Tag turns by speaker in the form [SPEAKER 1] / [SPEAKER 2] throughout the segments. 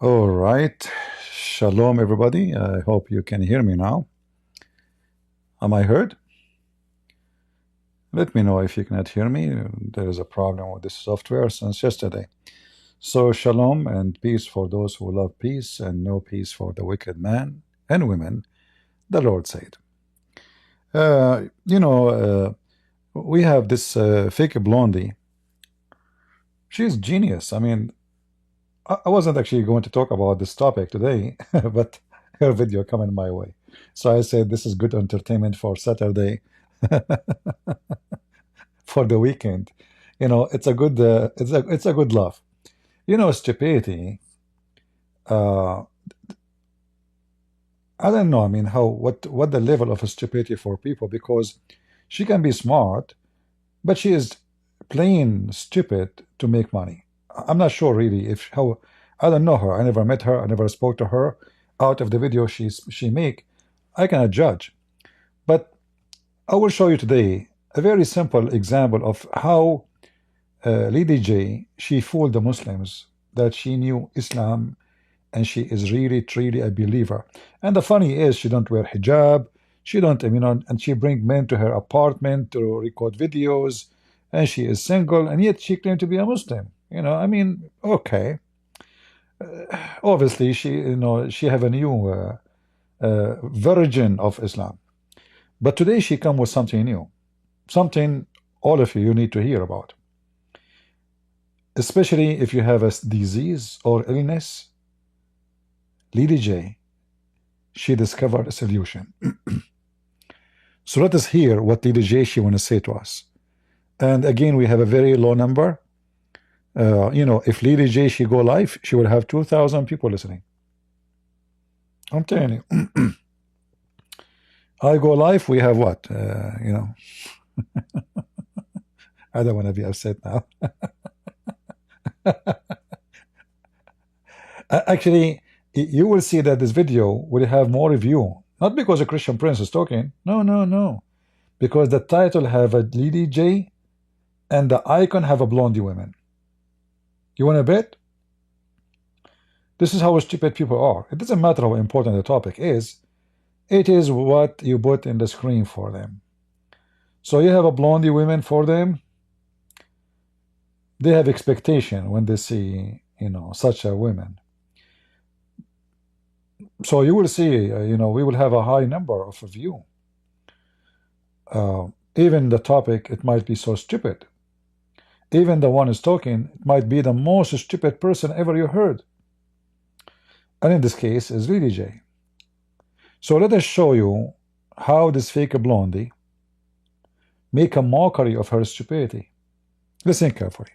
[SPEAKER 1] All right. Shalom, everybody. I hope you can hear me now. Am I heard? Let me know if you cannot hear me. There is a problem with this software since yesterday. So, shalom and peace for those who love peace, and no peace for the wicked man and women, the Lord said. Uh, you know, uh, we have this fake blondie. She's genius. I mean, I wasn't actually going to talk about this topic today, but her video coming my way. So I said this is good entertainment for Saturday, for the weekend. It's a good it's a good laugh. Stupidity. Uh, I don't know. I mean, what the level of stupidity for people, because she can be smart, but she is plain stupid to make money. I'm not sure really if how. I don't know her. I never met her. I never spoke to her. Out of the video she make, I cannot judge. But I will show you today a very simple example of how Lady J, she fooled the Muslims that she knew Islam and she is really truly a believer. And the funny is she don't wear hijab, she don't, and she bring men to her apartment to record videos, and she is single, and yet she claimed to be a Muslim. Okay. Obviously, she have a new version of Islam. But today she come with something new, something all of you need to hear about, especially if you have a disease or illness. Lady J, she discovered a solution. So let us hear what Lady J she want to say to us. And again, we have a very low number. If Lady J she go live, she will have 2,000 people listening. I'm telling you. I go live, we have what? I don't want to be upset now. Actually, you will see that this video will have more view, not because a Christian prince is talking. No. Because the title have a Lady J and the icon have a blondie woman. You want to bet? This is how stupid people are. It doesn't matter how important the topic is. It is what you put in the screen for them. So you have a blondie woman for them. They have expectation when they see, such a woman. So you will see, we will have a high number of view. Even the topic, it might be so stupid. Even the one is talking, it might be the most stupid person ever you heard. And in this case is Lady J. So let us show you how this fake blondie make a mockery of her stupidity. Listen carefully.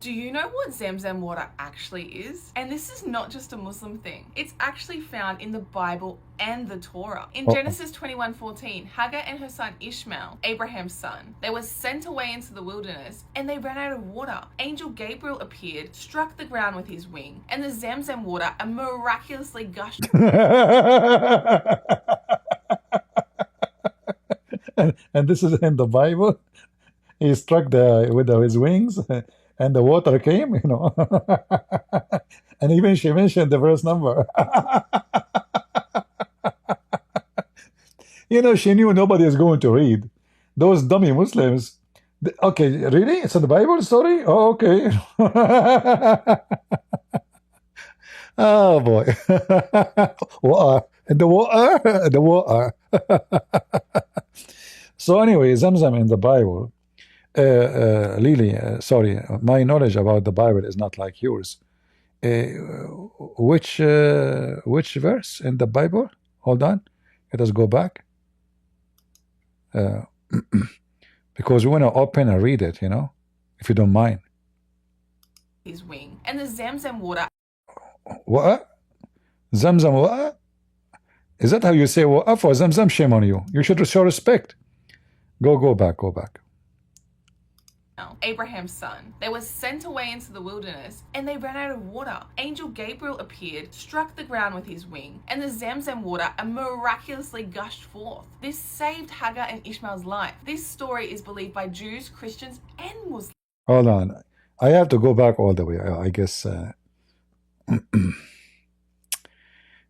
[SPEAKER 2] Do you know what Zamzam water actually is? And this is not just a Muslim thing. It's actually found in the Bible and the Torah. In Genesis 21:14, Hagar and her son Ishmael, Abraham's son, they were sent away into the wilderness and they ran out of water. Angel Gabriel appeared, struck the ground with his wing, and the Zamzam water miraculously gushed.
[SPEAKER 1] and this is in the Bible. He struck with his wings, and the water came, and even she mentioned the verse number. She knew nobody is going to read. Those dummy Muslims. Okay, really? It's in the Bible story? Oh, okay. Oh, boy. Water. The water. The water. So anyway, Zamzam in the Bible. Lily, sorry, my knowledge about the Bible is not like yours. Which verse in the Bible? Hold on, let us go back. Because we want to open and read it, if you don't mind.
[SPEAKER 2] His wing and the Zamzam water.
[SPEAKER 1] What? Zamzam what? Is that how you say what? For Zamzam, shame on you. You should show respect. Go back.
[SPEAKER 2] Abraham's son. They were sent away into the wilderness and they ran out of water. Angel Gabriel appeared, struck the ground with his wing, and the Zamzam water miraculously gushed forth. This saved Hagar and Ishmael's life. This story is believed by Jews, Christians, and Muslims.
[SPEAKER 1] Hold on. I have to go back all the way. I guess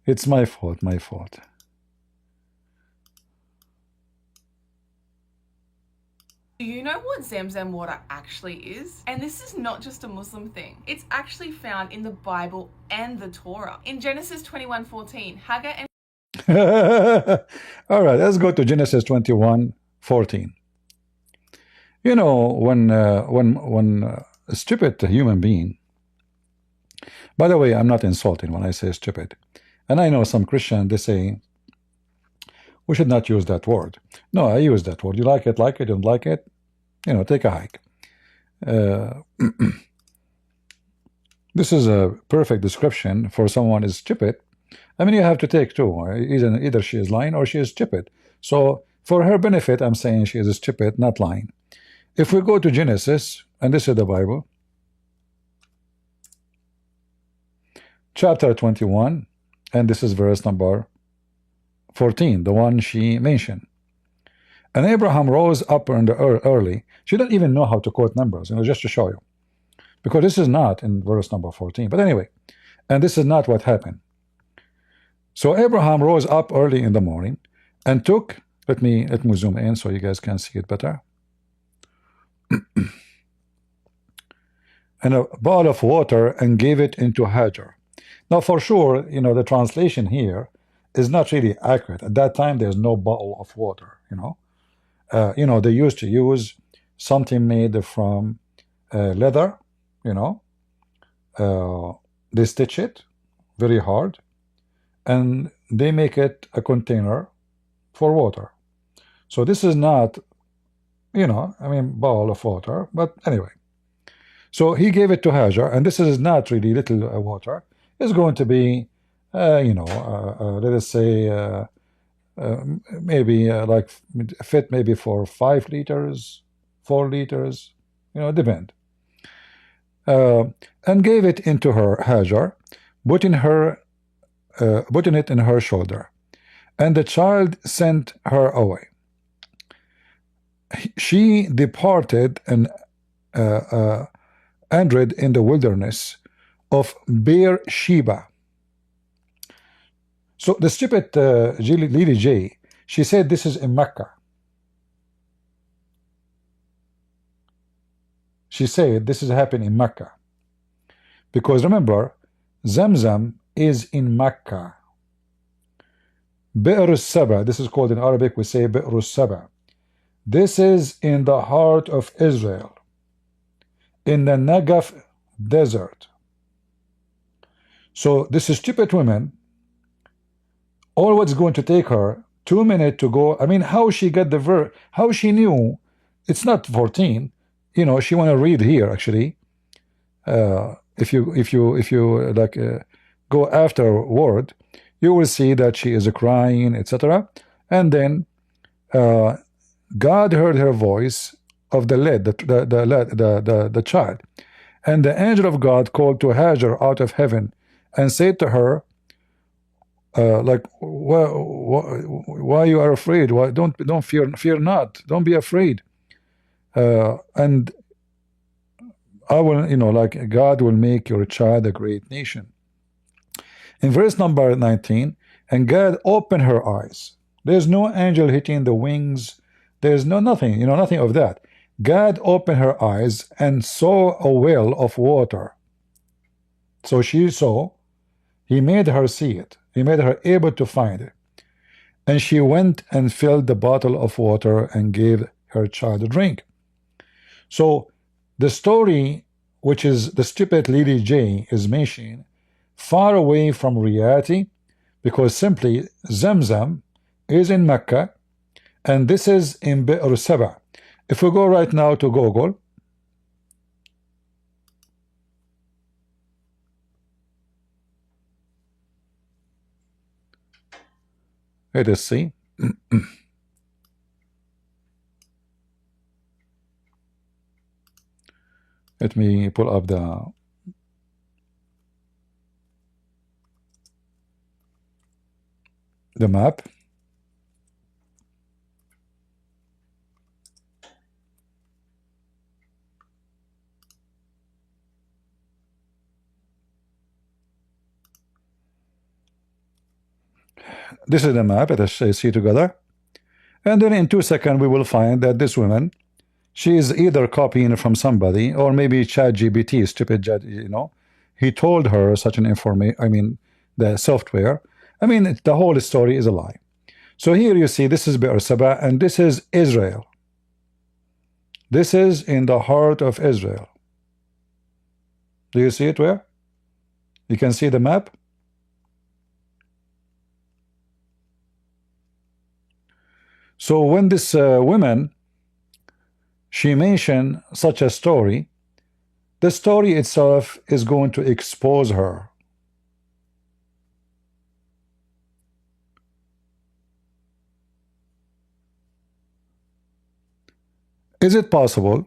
[SPEAKER 1] It's my fault, my fault.
[SPEAKER 2] Do you know what Zamzam water actually is? And this is not just a Muslim thing. It's actually found in the Bible and the Torah. In Genesis 21:14, Hagar and
[SPEAKER 1] All right, let's go to Genesis 21:14. You know, when a stupid human being, by the way, I'm not insulting when I say stupid, and I know some Christians, they say we should not use that word. No, I use that word. You like it, you don't like it, you know, take a hike. This is a perfect description for someone is stupid. I mean, you have to take two. Either she is lying or she is stupid. So for her benefit, I'm saying she is stupid, not lying. If we go to Genesis, and this is the Bible, chapter 21, and this is verse number 14, the one she mentioned. And Abraham rose up in the early. She didn't even know how to quote numbers, you know, just to show you, because this is not in verse number 14. But anyway, and this is not what happened. So Abraham rose up early in the morning and took, let me zoom in so you guys can see it better, and a bowl of water and gave it into Hagar. Now for sure, you know, the translation here is not really accurate. At that time there's no bowl of water, you know. You know, they used to use something made from leather, you know. They stitch it very hard and they make it a container for water. So this is not, you know, I mean, bowl of water, but anyway. So he gave it to Hagar, and this is not really little water. It's going to be, you know, let us say maybe like fit maybe for 5 liters, 4 liters, you know, depend. And gave it into her Hagar, putting it in her shoulder, and the child sent her away. She departed and wandered in the wilderness of Beersheba. So the stupid Lily J, she said this is in Mecca. She said this is happening in Mecca. Because remember, Zamzam is in Mecca. Bi'r Saba, this is called in Arabic, we say Bi'r Saba. This is in the heart of Israel, in the Negev desert. So this stupid woman, all what's going to take her 2 minutes to go. I mean, how she got the verse, how she knew it's not 14, you know, she want to read here actually. If you like go afterward, you will see that she is crying, etc. And then God heard her voice of the lad, the child, and the angel of God called to Hagar out of heaven and said to her, like, why you are afraid? Why don't fear not, don't be afraid, and I will, you know, like God will make your child a great nation. In verse number 19, and God opened her eyes. There's no angel hitting the wings. There's nothing, you know, nothing of that. God opened her eyes and saw a well of water. So she saw, he made her see it. He made her able to find it. And she went and filled the bottle of water and gave her child a drink. So the story, which is the stupid Lily J is mentioning, far away from reality, because simply Zamzam is in Mecca, and this is in Bi'r Saba. If we go right now to Google, let us see. Let me pull up the map. This is the map. Let us see together. And then in 2 seconds, we will find that this woman, she is either copying from somebody, or maybe ChatGPT, stupid, he told her such an information. I mean, the software. I mean, the whole story is a lie. So here you see, this is Be'er-Saba, and this is Israel. This is in the heart of Israel. Do you see it where? You can see the map. So when this woman, she mentioned such a story, the story itself is going to expose her. Is it possible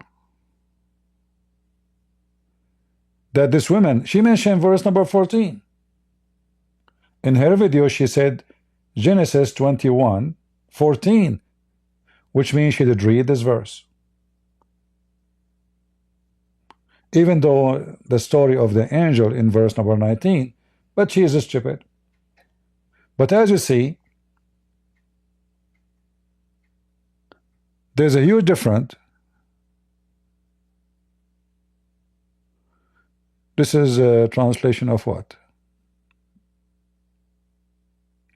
[SPEAKER 1] that this woman, she mentioned verse number 14. In her video, she said Genesis 21:14, which means she did read this verse. Even though the story of the angel in verse number 19, but she is stupid. But as you see, there's a huge difference. This is a translation of what?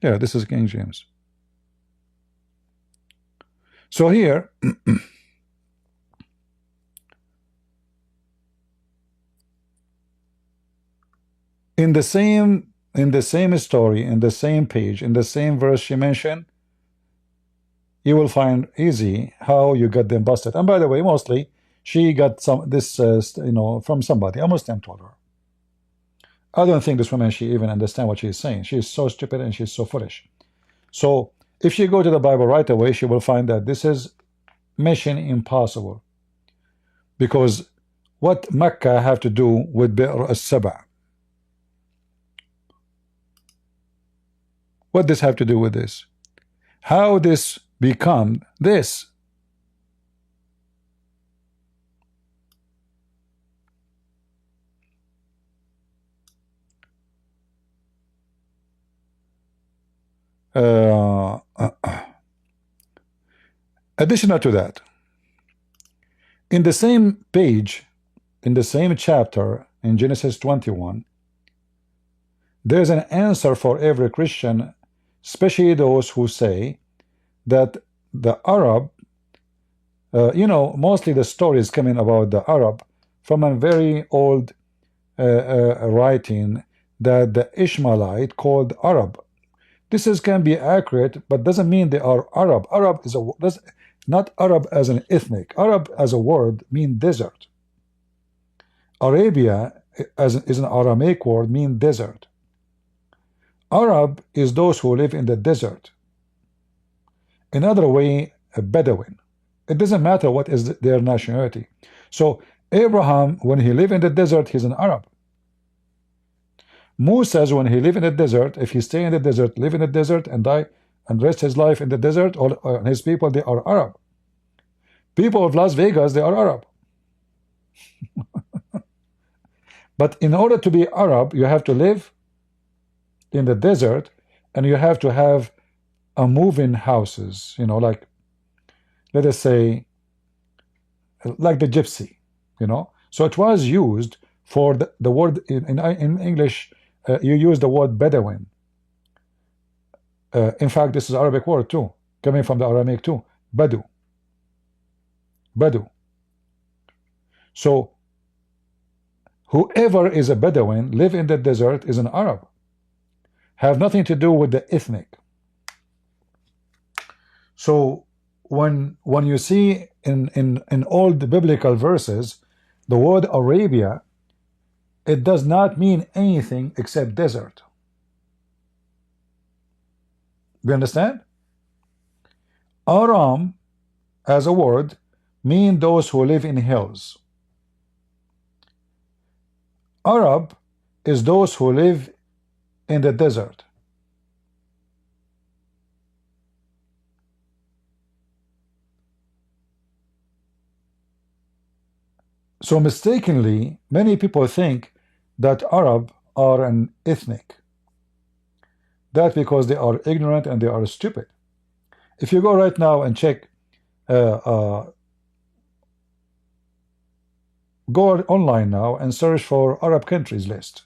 [SPEAKER 1] Yeah, this is King James. So here, in the same story, in the same page, in the same verse she mentioned, you will find easy how you got them busted. And by the way, mostly she got from somebody. A Muslim told her. I don't think this woman, she even understand what she's saying. She's so stupid and she's so foolish. So if she go to the Bible right away, she will find that this is mission impossible. Because what Mecca have to do with Be'er-Saba? What does have to do with this? How this become this? Additional to that, in the same page, in the same chapter, in Genesis 21, there's an answer for every Christian, especially those who say that the Arab, mostly the stories coming about the Arab from a very old writing that the Ishmaelite called Arab. This can be accurate, but doesn't mean they are Arab. Arab is not Arab as an ethnic. Arab as a word means desert. Arabia is an Aramaic word, mean desert. Arab is those who live in the desert. Another way, a Bedouin. It doesn't matter what is their nationality. So Abraham, when he lived in the desert, he's an Arab. Moses, when he lived in the desert, if he stay in the desert, live in the desert, and die and rest his life in the desert, or his people, they are Arab. People of Las Vegas, they are Arab. But in order to be Arab, you have to live in the desert, and you have to have a moving houses, like, let us say, like the gypsy, So it was used for the word in English. You use the word Bedouin. In fact, this is an Arabic word too, coming from the Aramaic too. Badu. Badu. So whoever is a Bedouin, live in the desert, is an Arab. Have nothing to do with the ethnic. So when you see in all the biblical verses the word Arabia, it does not mean anything except desert. Do you understand? Aram as a word mean those who live in hills. Arab is those who live in the desert. So mistakenly, many people think that Arab are an ethnic. That's because they are ignorant and they are stupid. If you go right now and check, go online now and search for Arab countries list,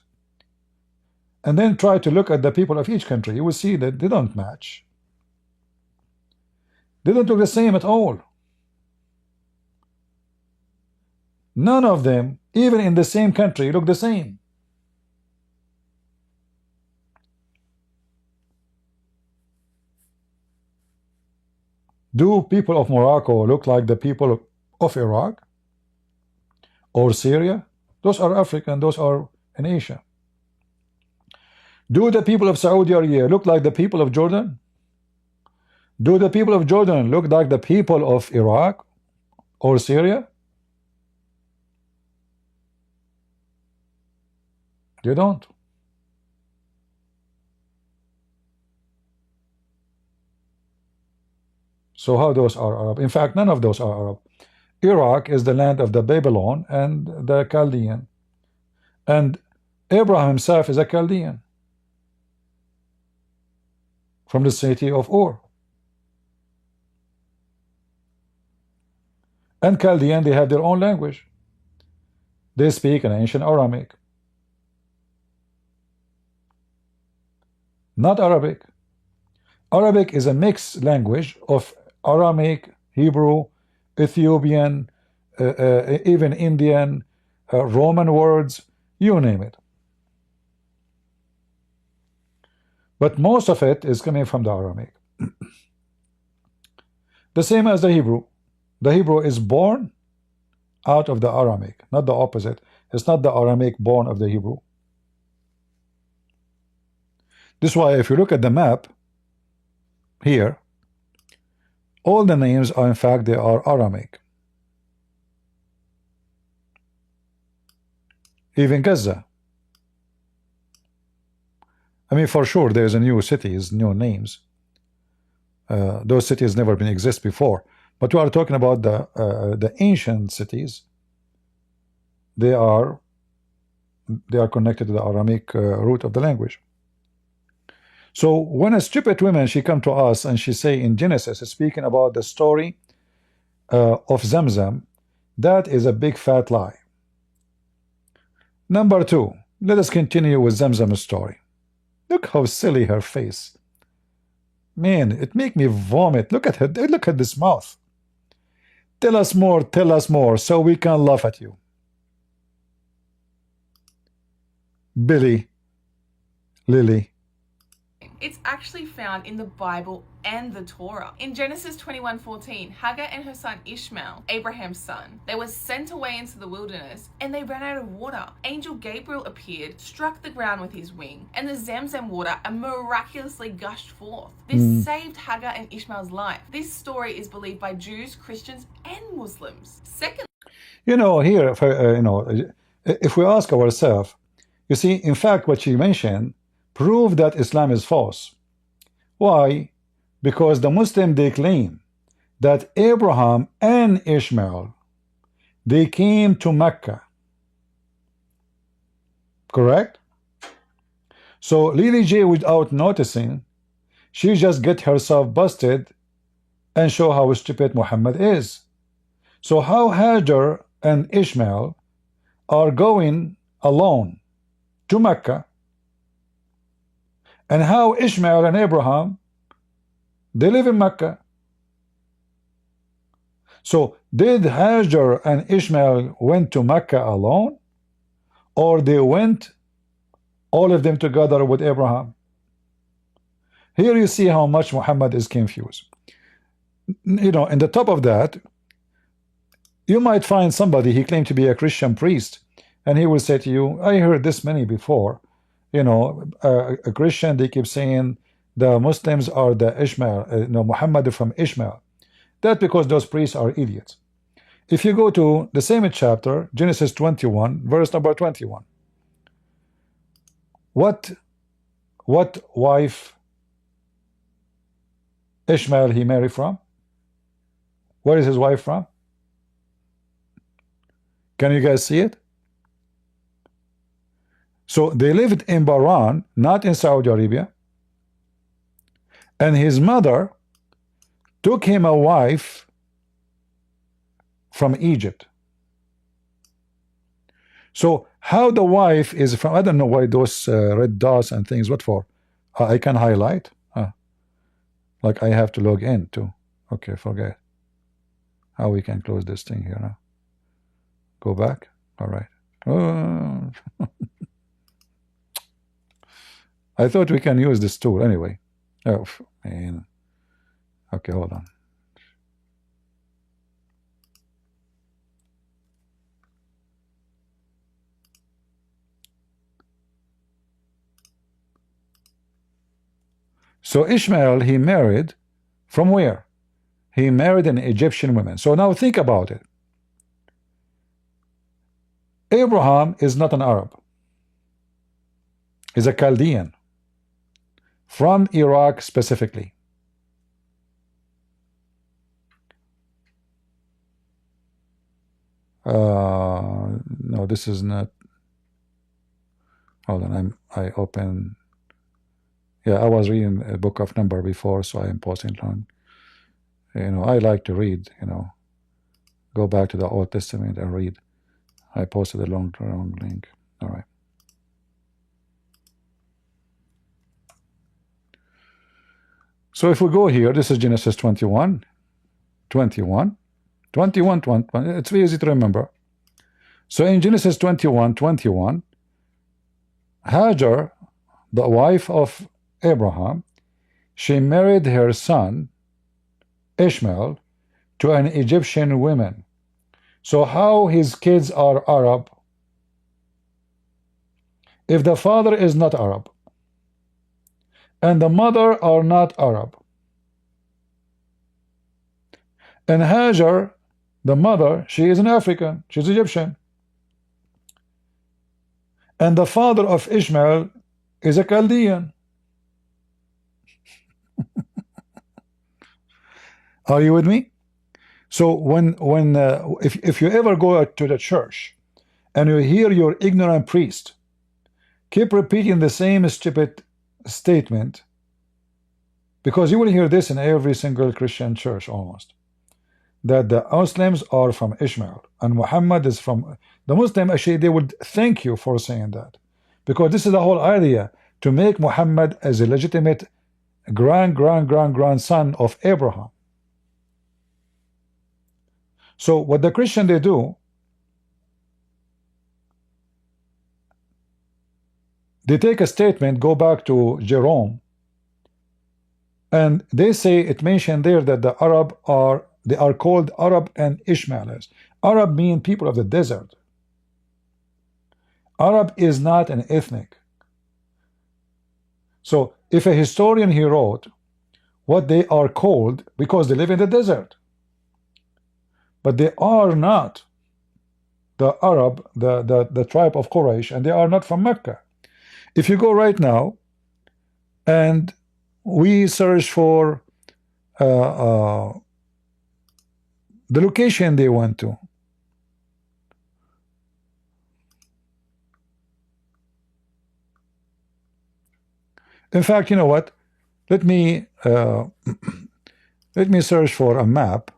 [SPEAKER 1] and then try to look at the people of each country, you will see that they don't match. They don't look the same at all. None of them, even in the same country, look the same. Do people of Morocco look like the people of Iraq or Syria? Those are African, those are in Asia. Do the people of Saudi Arabia look like the people of Jordan? Do the people of Jordan look like the people of Iraq or Syria? They don't. So how those are Arab? In fact, none of those are Arab. Iraq is the land of the Babylon and the Chaldean. And Abraham himself is a Chaldean from the city of Ur. And Chaldean, they have their own language. They speak an ancient Aramaic. Not Arabic. Arabic is a mixed language of Aramaic, Hebrew, Ethiopian, even Indian, Roman words, you name it. But most of it is coming from the Aramaic. The same as the Hebrew. The Hebrew is born out of the Aramaic, not the opposite. It's not the Aramaic born of the Hebrew. This is why if you look at the map here, all the names are in fact they are Aramaic. Even Gaza. I mean, for sure there's a new cities, new names. Those cities never been exist before. But we are talking about the ancient cities. They are connected to the Aramaic root of the language. So when a stupid woman, she come to us and she say in Genesis, speaking about the story of Zamzam, that is a big fat lie. Number two, let us continue with Zamzam's story. Look how silly her face. Man, it make me vomit. Look at her. Look at this mouth. Tell us more, so we can laugh at you. Billy, Lily.
[SPEAKER 2] It's actually found in the Bible and the Torah. In Genesis 21:14, Hagar and her son Ishmael, Abraham's son, they were sent away into the wilderness and they ran out of water. Angel Gabriel appeared, struck the ground with his wing, and the Zamzam water miraculously gushed forth. This saved Hagar and Ishmael's life. This story is believed by Jews, Christians, and Muslims. Second,
[SPEAKER 1] you know, here, if we ask ourselves, you see, in fact, what she mentioned prove that Islam is false. Why? Because the Muslim, they claim that Abraham and Ishmael, they came to Mecca. Correct? So Lily J, without noticing, she just get herself busted and show how stupid Muhammad is. So how Hajar and Ishmael are going alone to Mecca, and how Ishmael and Abraham, they live in Mecca. So did Hajar and Ishmael went to Mecca alone, or they went all of them together with Abraham? Here you see how much Muhammad is confused. You know, in the top of that, you might find somebody, he claimed to be a Christian priest, and he will say to you, I heard this many before. You know, a Christian, they keep saying the Muslims are the Ishmael, Muhammad from Ishmael. That's because those priests are idiots. If you go to the same chapter, Genesis 21, verse number 21, what wife Ishmael he married from? Where is his wife from? Can you guys see it? So they lived in Bahrain, not in Saudi Arabia. And his mother took him a wife from Egypt. So how the wife is from, I don't know why those red dots and things, what for? I can highlight, like I have to log in too. Okay, forget. How we can close this thing here now? Go back. All right. Oh. I thought we can use this tool anyway. Oh, man. Okay, hold on. So Ishmael, he married from where? He married an Egyptian woman. So now think about it. Abraham is not an Arab. He's a Chaldean from Iraq specifically. No, this is not. Hold on, I open. Yeah, I was reading a book of number before, so I am posting on. I like to read. Go back to the Old Testament and read. I posted a long link. All right. So if we go here, this is Genesis 21, 21, 21, 21. It's very easy to remember. So in Genesis 21, 21, Hagar, the wife of Abraham, she married her son Ishmael to an Egyptian woman. So how his kids are Arab if the father is not Arab and the mother are not Arab? And Hagar, the mother, she is an African, she's Egyptian. And the father of Ishmael is a Chaldean. Are you with me? So if you ever go to the church and you hear your ignorant priest keep repeating the same stupid statement, because you will hear this in every single Christian church almost, that the Muslims are from Ishmael and Muhammad is from the Muslim. Actually, they would thank you for saying that, because this is the whole idea, to make Muhammad as a legitimate grandson of Abraham. So what the Christian they do, they take a statement, go back to Jerome, and they say it mentioned there that the Arab they are called Arab and Ishmaelites. Arab mean people of the desert. Arab is not an ethnic. So if a historian he wrote what they are called because they live in the desert, but they are not the Arab, the tribe of Quraysh, and they are not from Mecca. If you go right now and we search for the location they went to, in fact, you know what? Let me search for a map.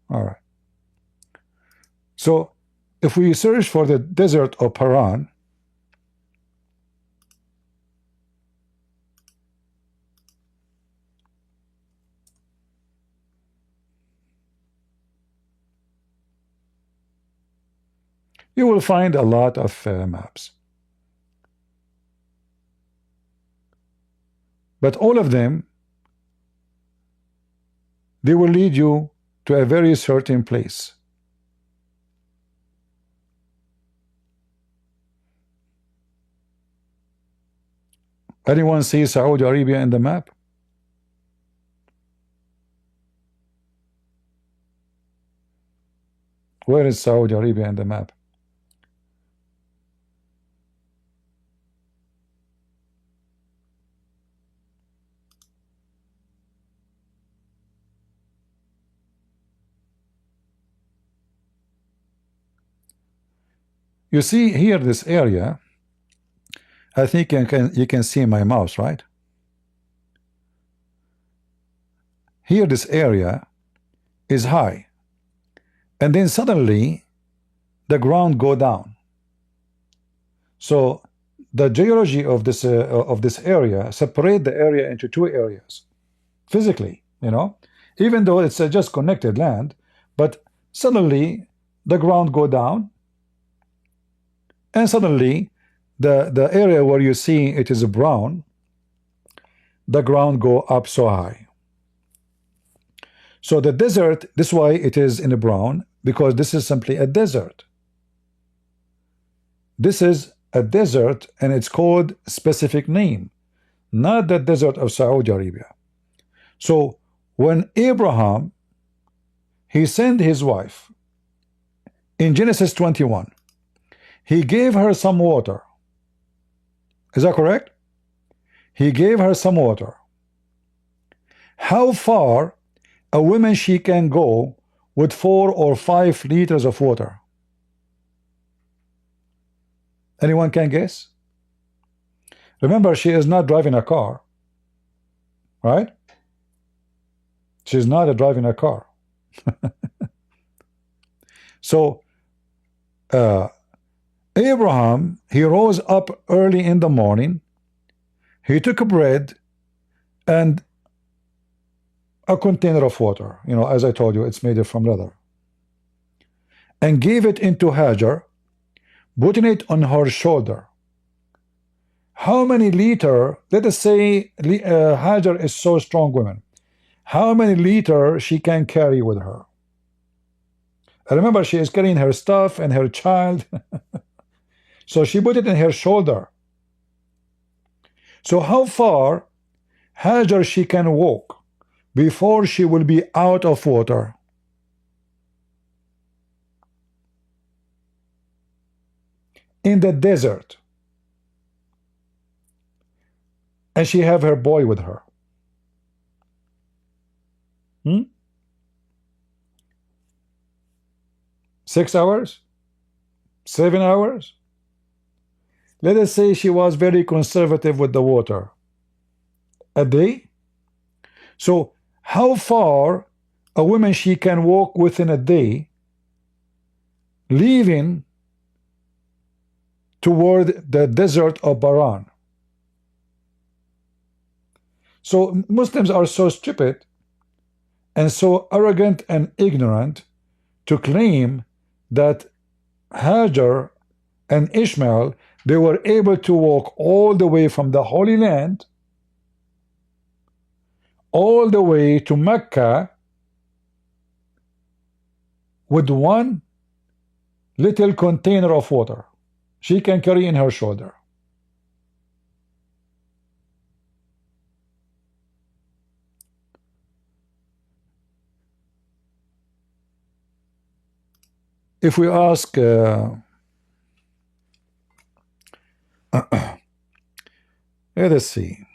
[SPEAKER 1] All right. So if we search for the desert of Paran, you will find a lot of maps. But all of them, they will lead you to a very certain place. Anyone see Saudi Arabia in the map? Where is Saudi Arabia in the map? You see here this area, I think you can see my mouse, right? Here this area is high, and then suddenly the ground go down. So the geology of this area separate the area into two areas physically, you know, even though it's just connected land, but suddenly the ground go down, and suddenly the area where you see it is brown, the ground go up so high. So the desert, this is why it is in a brown, because this is simply a desert. This is a desert, and it's called specific name, not the desert of Saudi Arabia. So when Abraham, he sent his wife in Genesis 21, he gave her some water. Is that correct? He gave her some water. How far a woman she can go with 4 or 5 liters of water? Anyone can guess? Remember, she is not driving a car, right? She's not driving a car. So Abraham, he rose up early in the morning, he took a bread and a container of water, you know, as I told you, it's made from leather, and gave it into Hajar, putting it on her shoulder. How many liter, let us say Hajar is so strong woman, how many liter she can carry with her? Remember, she is carrying her stuff and her child. So she put it in her shoulder. So how far Hajar she can walk before she will be out of water? In the desert. And she have her boy with her. 6 hours? 7 hours? Let us say she was very conservative with the water. A day? So how far a woman she can walk within a day, leaving toward the desert of Paran? So Muslims are so stupid and so arrogant and ignorant to claim that Hajar and Ishmael, they were able to walk all the way from the Holy Land all the way to Mecca with one little container of water she can carry in her shoulder. If we ask let us see,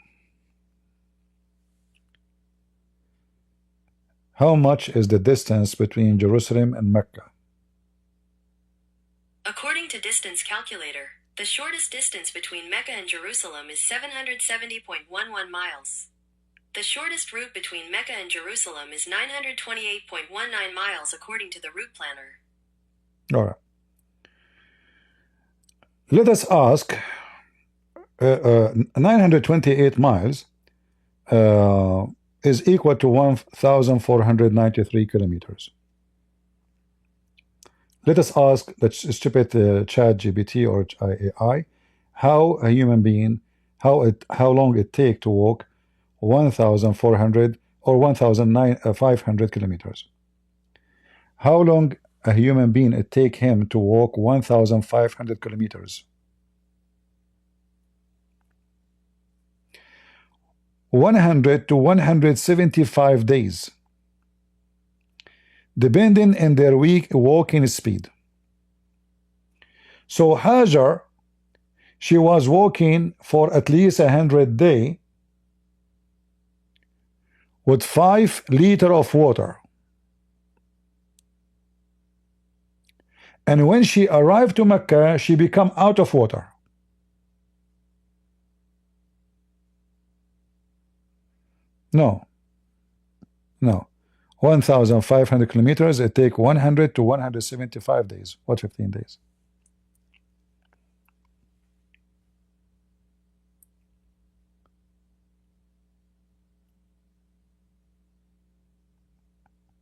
[SPEAKER 1] how much is the distance between Jerusalem and Mecca?
[SPEAKER 3] According to Distance Calculator, the shortest distance between Mecca and Jerusalem is 770.11 miles. The shortest route between Mecca and Jerusalem is 928.19 miles according to the route planner.
[SPEAKER 1] All right. Let us ask 928 miles is equal to 1,493 kilometers. Let us ask that stupid chat GPT or AI how a human being, how long it take to walk 1,400 or 1,500 kilometers. How long a human being it take him to walk 1,500 kilometers? 100 to 175 days, depending on their walking speed. So Hajar, she was walking for at least 100 days with 5 liters of water. And when she arrived to Mecca, she became out of water. No. 1,500 kilometers, it takes 100 to 175 days. What 15 days?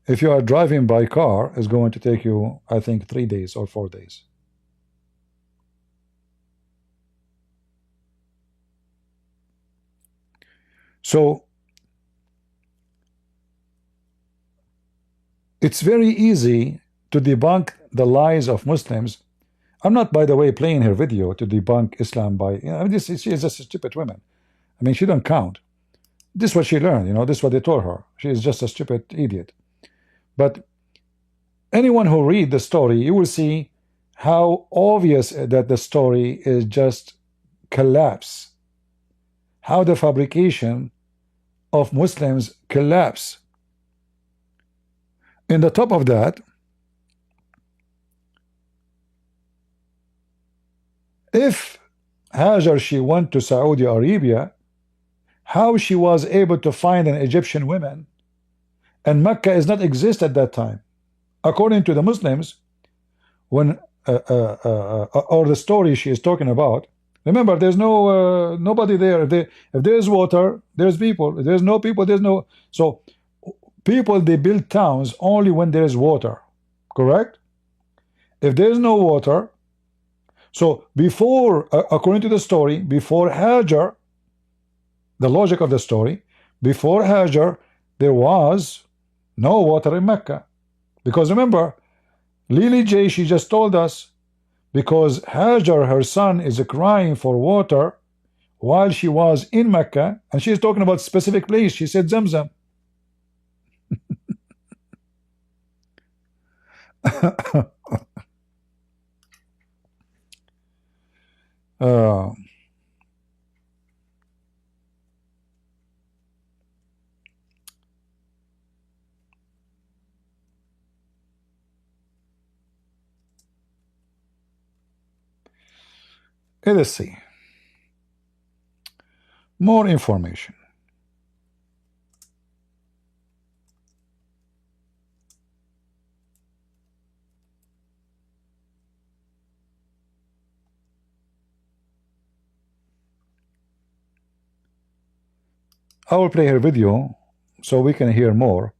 [SPEAKER 1] If you are driving by car, it's going to take you, I think, 3 days or 4 days. So it's very easy to debunk the lies of Muslims. I'm not, by the way, playing her video to debunk Islam by, she is just a stupid woman. I mean, she don't count. This is what she learned, this is what they told her. She is just a stupid idiot. But anyone who read the story, you will see how obvious that the story is just collapse. How the fabrication of Muslims collapse. In the top of that, if Hajar, she went to Saudi Arabia, how she was able to find an Egyptian woman, and Mecca is not exist at that time. According to the Muslims, when or the story she is talking about, remember, there's no nobody there. If there's water, there's people. If there's no people, there's no. So people, they build towns only when there's water, correct? If there's no water, so before, according to the story, before Hajar, the logic of the story, before Hajar, there was no water in Mecca. Because remember, Lily J, she just told us, because Hajar, her son, is crying for water while she was in Mecca, and she's talking about specific place. She said Zamzam. Let's see. More information. I will play her video so we can hear more.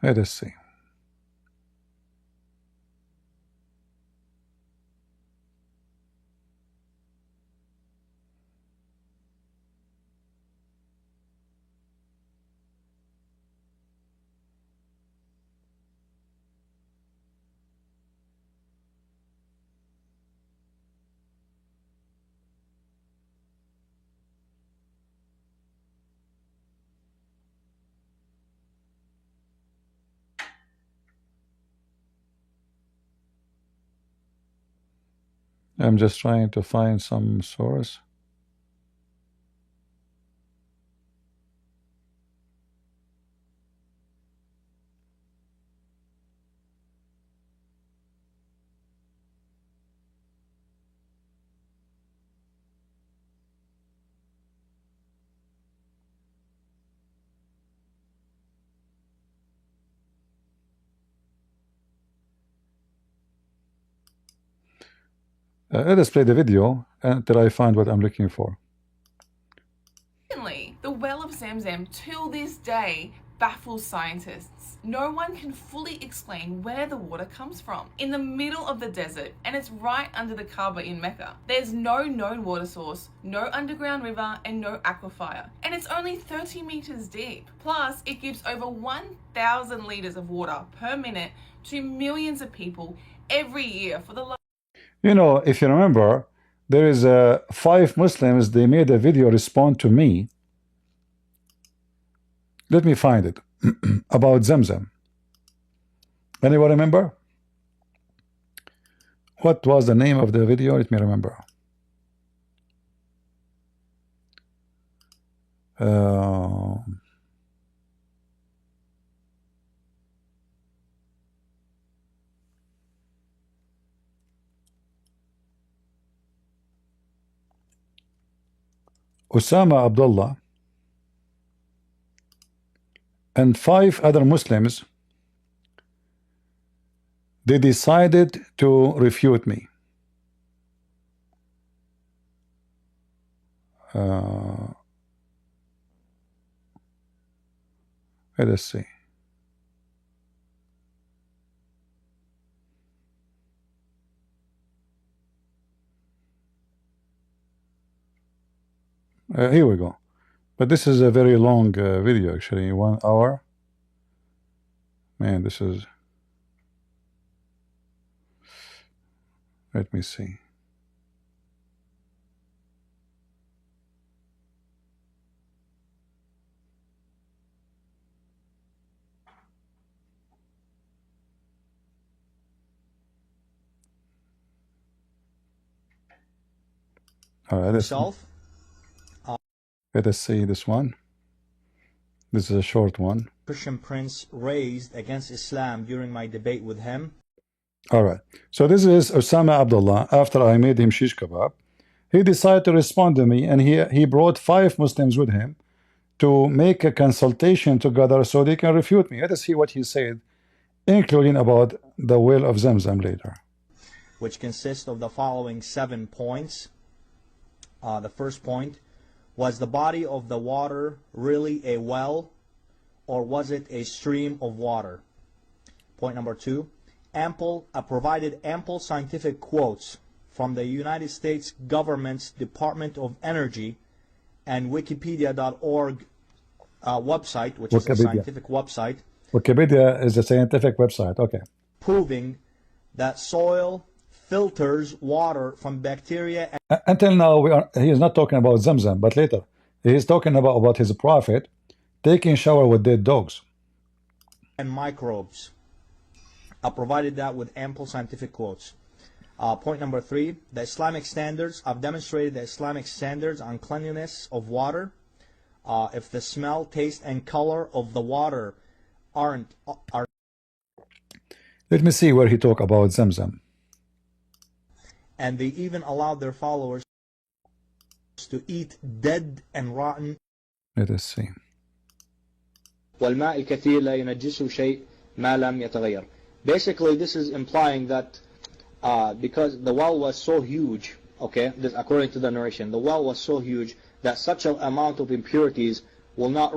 [SPEAKER 1] Let us see. I'm just trying to find some source. Let us play the video until I find what I'm looking for.
[SPEAKER 2] Zamzam till this day baffles scientists. No one can fully explain where the water comes from. In the middle of the desert, and it's right under the Kaaba in Mecca. There's no known water source, no underground river, and no aquifer. And it's only 30 meters deep. Plus, it gives over 1,000 liters of water per minute to millions of people every year for the last...
[SPEAKER 1] You know, if you remember, there is 5 Muslims, they made a video respond to me. Let me find it. About Zamzam. Anyone remember? What was the name of the video? Let me remember. Osama Abdullah and 5 other Muslims, they decided to refute me. Let us see. Here we go. But this is a very long video, actually, 1 hour. Man, this is... Let me see. All right, let us see this one. This is a short one.
[SPEAKER 4] Christian prince raised against Islam during my debate with him.
[SPEAKER 1] All right. So this is Osama Abdullah. After I made him shish kebab, he decided to respond to me, and he brought 5 Muslims with him to make a consultation together so they can refute me. Let us see what he said, including about the well of Zamzam later.
[SPEAKER 4] Which consists of the following 7 points. The first point: was the body of the water really a well, or was it a stream of water? Point number 2: provided ample scientific quotes from the United States government's Department of Energy and Wikipedia.org website, which is a scientific website.
[SPEAKER 1] Wikipedia is a scientific website, okay.
[SPEAKER 4] Proving that soil filters water from bacteria.
[SPEAKER 1] Until now, he is not talking about Zamzam, but later he is talking about his prophet taking shower with dead dogs.
[SPEAKER 4] And microbes. Provided that with ample scientific quotes. Point number 3, the Islamic standards. I've demonstrated the Islamic standards on cleanliness of water. If the smell, taste, and color of the water are.
[SPEAKER 1] Let me see where he talk about Zamzam.
[SPEAKER 4] And they even allowed their followers to eat dead and rotten.
[SPEAKER 1] Let us see.
[SPEAKER 4] والماء الكثير لا ينجسه شيء ما لم يتغير. Basically, this is implying that because the well was so huge, okay, this, according to the narration, the well was so huge that such an amount of impurities will not...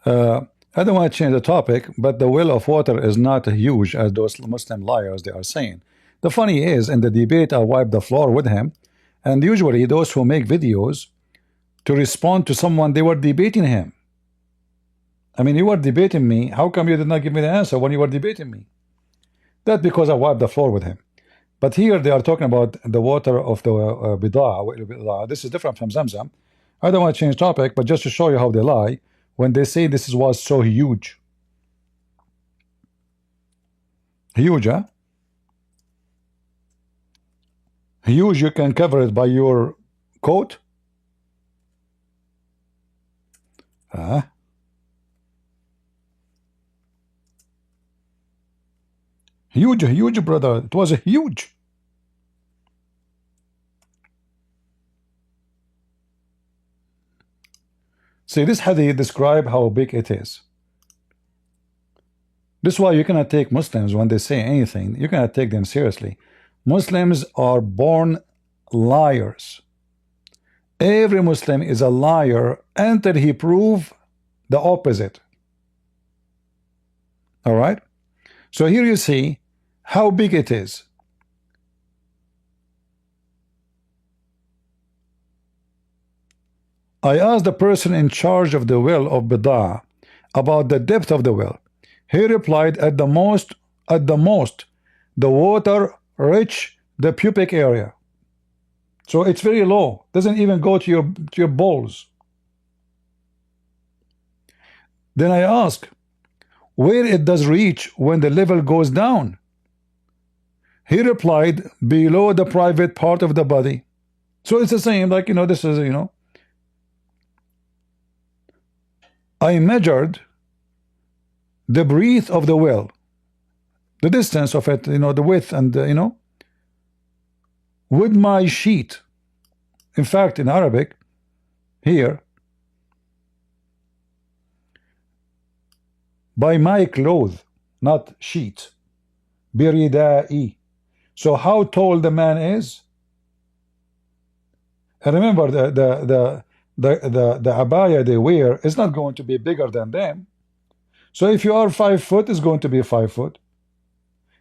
[SPEAKER 1] I don't want to change the topic, but the well of water is not huge as those Muslim liars they are saying. The funny is, in the debate, I wiped the floor with him, and usually those who make videos to respond to someone, they were debating him. I mean, you were debating me. How come you did not give me the answer when you were debating me? That's because I wiped the floor with him. But here they are talking about the water of the Bidah. This is different from Zamzam. I don't want to change topic, but just to show you how they lie when they say this was so huge. Huge, huh? Huge, you can cover it by your coat. Huge, brother. It was huge. See, this hadith describe how big it is. This is why you cannot take Muslims when they say anything. You cannot take them seriously. Muslims are born liars. Every Muslim is a liar until he prove the opposite. All right. So here you see how big it is. I asked the person in charge of the well of Bida about the depth of the well. He replied, at the most, the water reach the pubic area. So it's very low, doesn't even go to your balls. Then I ask, where it does reach when the level goes down? He replied, below the private part of the body. So it's the same, like, this is, I measured the breadth of the well, the distance of it, the width, and with my sheet. In fact, in Arabic, here, by my clothes, not sheet. Biridai. So how tall the man is? And remember, the abaya they wear is not going to be bigger than them. So if you are 5 foot, it's going to be 5 foot.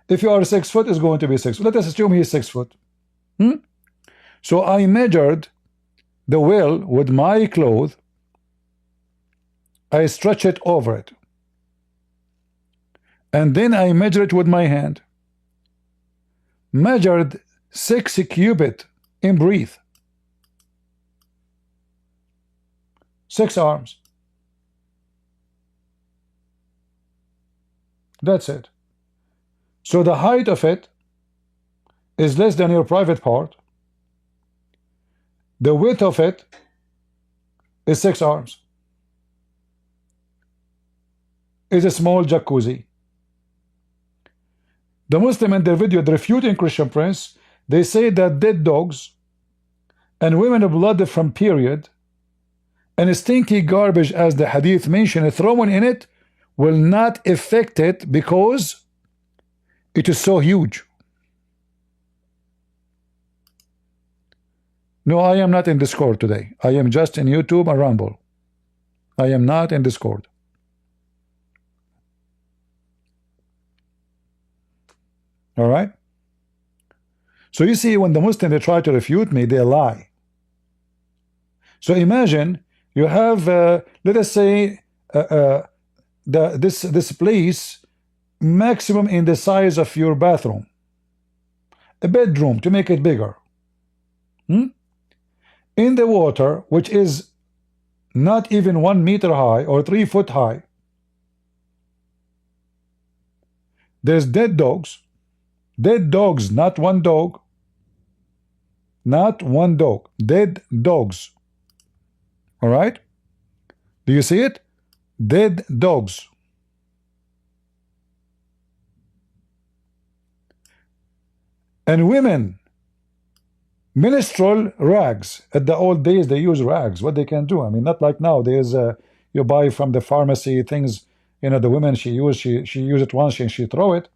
[SPEAKER 1] If you are 6 foot, it's going to be 6 foot. Let us assume he's 6 foot. So I measured the well with my cloth. I stretch it over it. And then I measure it with my hand. Measured 6 cubits in breadth. 6 arms. That's it. So the height of it is less than your private part. The width of it is 6 arms. It's a small jacuzzi. The Muslim in their video refuting Christian Prince, they say that dead dogs and women blood from period and stinky garbage, as the hadith mentioned, thrown in it will not affect it because it is so huge. No, I am not in Discord today. I am just in YouTube and Rumble. I am not in Discord. All right. So you see, when the Muslims they try to refute me, they lie. So imagine you have, let us say, this place maximum in the size of your bathroom, a bedroom to make it bigger. In the water, which is not even 1 meter high or 3 foot high, there's dead dogs. Dead dogs, not one dog. Not one dog. Dead dogs. All right? Do you see it? Dead dogs. And women, menstrual rags. At the old days, they use rags. What they can do? I mean, not like now. There's you buy from the pharmacy things. The women she use it once and she throw it.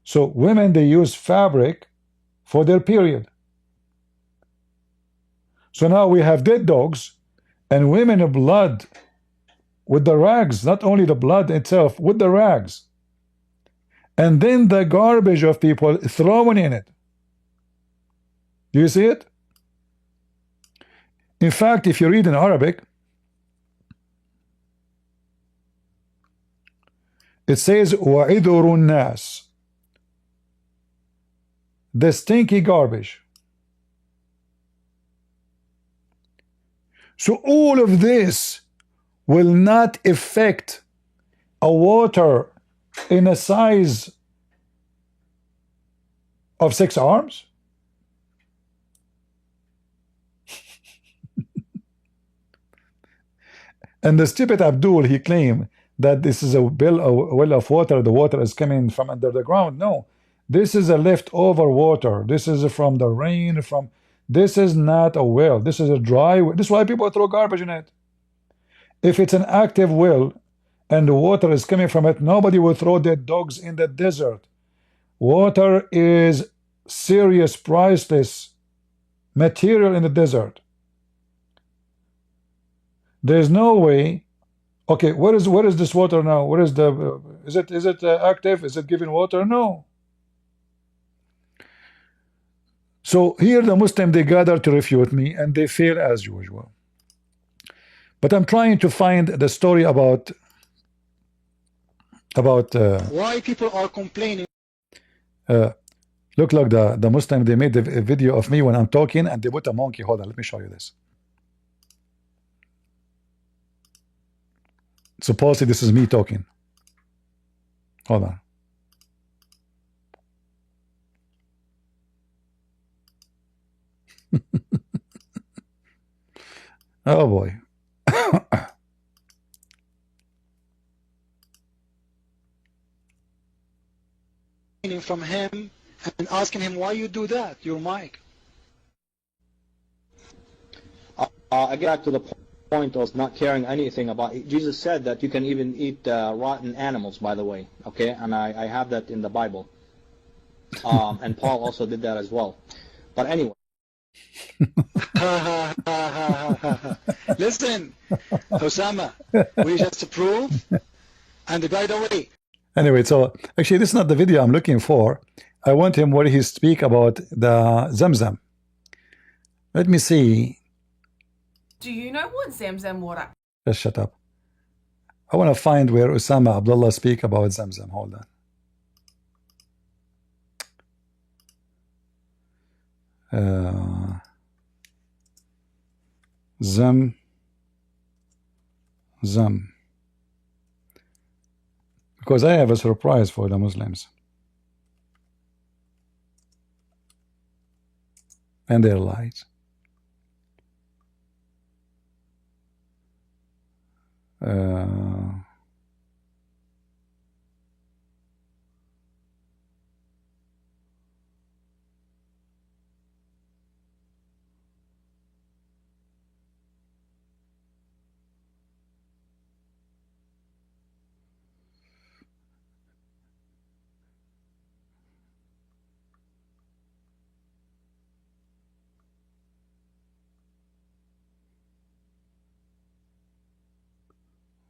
[SPEAKER 1] So women, they use fabric for their period. So now we have dead dogs and women blood with the rags, not only the blood itself, with the rags. And then the garbage of people thrown in it. Do you see it? In fact, if you read in Arabic, it says وَعِذُرُ النَّاسِ, the stinky garbage. So all of this will not affect a water in a size of 6 arms. And the stupid Abdul, he claimed that this is a well of water, the water is coming from under the ground. No, this is a leftover water. This is from the rain, this is not a well. This is a dry well. This is why people throw garbage in it. If it's an active well and the water is coming from it, nobody will throw dead dogs in the desert. Water is serious, priceless material in the desert. There's no way. Okay, where is this water now? Where is the is it active? Is it giving water? No. So here the Muslim, they gather to refute me and they fail as usual. But I'm trying to find the story about
[SPEAKER 5] why people are complaining.
[SPEAKER 1] Look, the Muslim, they made a video of me when I'm talking and they put a monkey. Hold on, let me show you this. Supposedly this is me talking. Hold on. Oh boy.
[SPEAKER 5] From him and asking him why you do that, your mic.
[SPEAKER 4] I get back to the point of not caring anything about it. Jesus said that you can even eat rotten animals, by the way, okay? And I have that in the Bible. And Paul also did that as well. But anyway.
[SPEAKER 5] Listen, Osama, we just proved, and by the way.
[SPEAKER 1] Anyway, so actually this is not the video I'm looking for. I want him where he speak about the Zamzam. Let me see.
[SPEAKER 2] Do you know what Zamzam water?
[SPEAKER 1] Just shut up. I want to find where Osama Abdullah speak about Zamzam. Hold on. Zamzam. Because I have a surprise for the Muslims and their lies.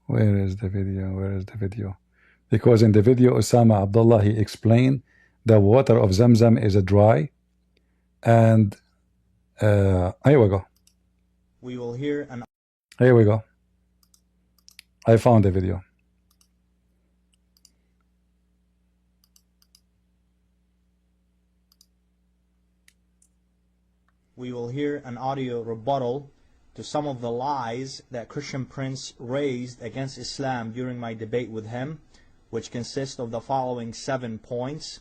[SPEAKER 1] Where is the video? Where is the video? Because in the video, Osama Abdullah, he explained the water of Zamzam is dry. And here we go.
[SPEAKER 4] We will hear an...
[SPEAKER 1] Here we go. I found the video.
[SPEAKER 4] We will hear an audio rebuttal to some of the lies that Christian Prince raised against Islam during my debate with him, which consists of the following 7 points.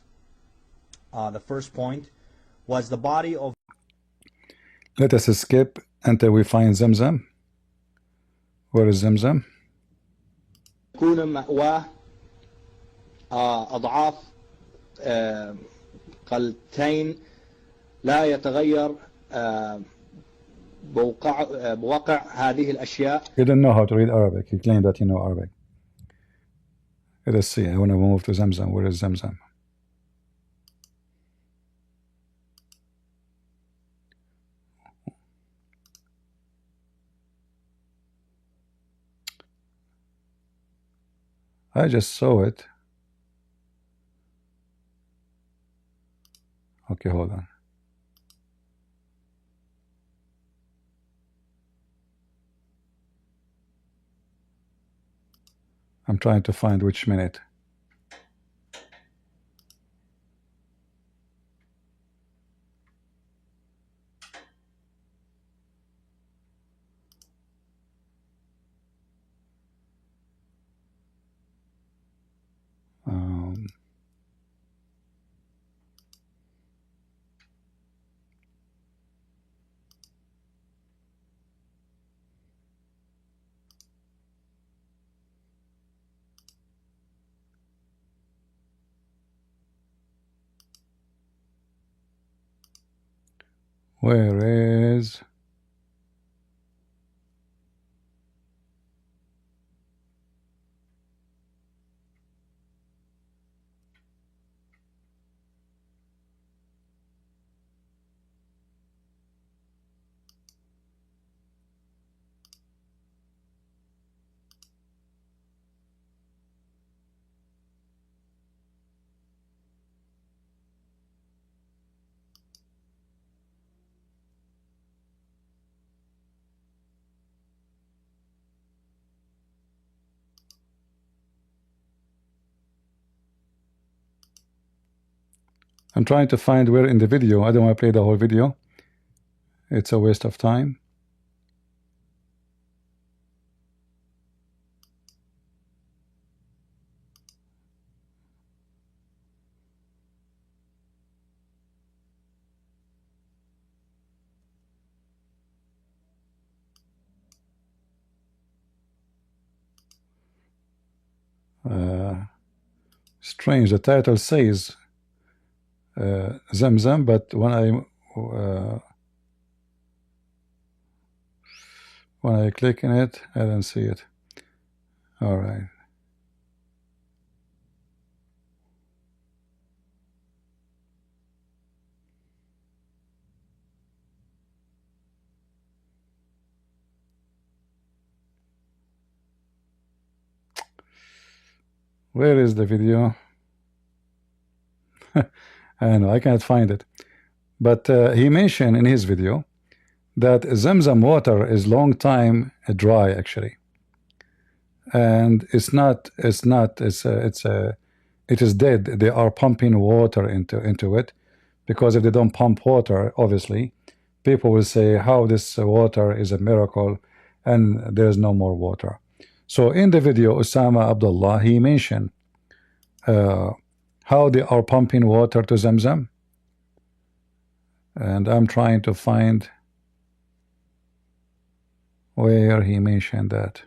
[SPEAKER 4] The first point was the body of...
[SPEAKER 1] Let us skip until we find Zamzam. Where is Zamzam?
[SPEAKER 4] يكون مأواه أضعاف قلتين لا يتغير بوقع هذه الأشياء.
[SPEAKER 1] He didn't know how to read Arabic. He claimed that he know Arabic. Let us see. I want to move to Zamzam. Where is Zamzam? I just saw it. Okay, hold on. I'm trying to find which minute. Where is... I'm trying to find where in the video. I don't want to play the whole video. It's a waste of time. Strange. The title says Zamzam, but when I click in it, I don't see it. All right. Where is the video? I know I can't find it, but he mentioned in his video that Zamzam water is long time dry actually, and it is dead. They are pumping water into it, because if they don't pump water, obviously people will say how this water is a miracle and there's no more water. So in the video, Osama Abdullah, he mentioned how they are pumping water to Zamzam, and I'm trying to find where he mentioned that.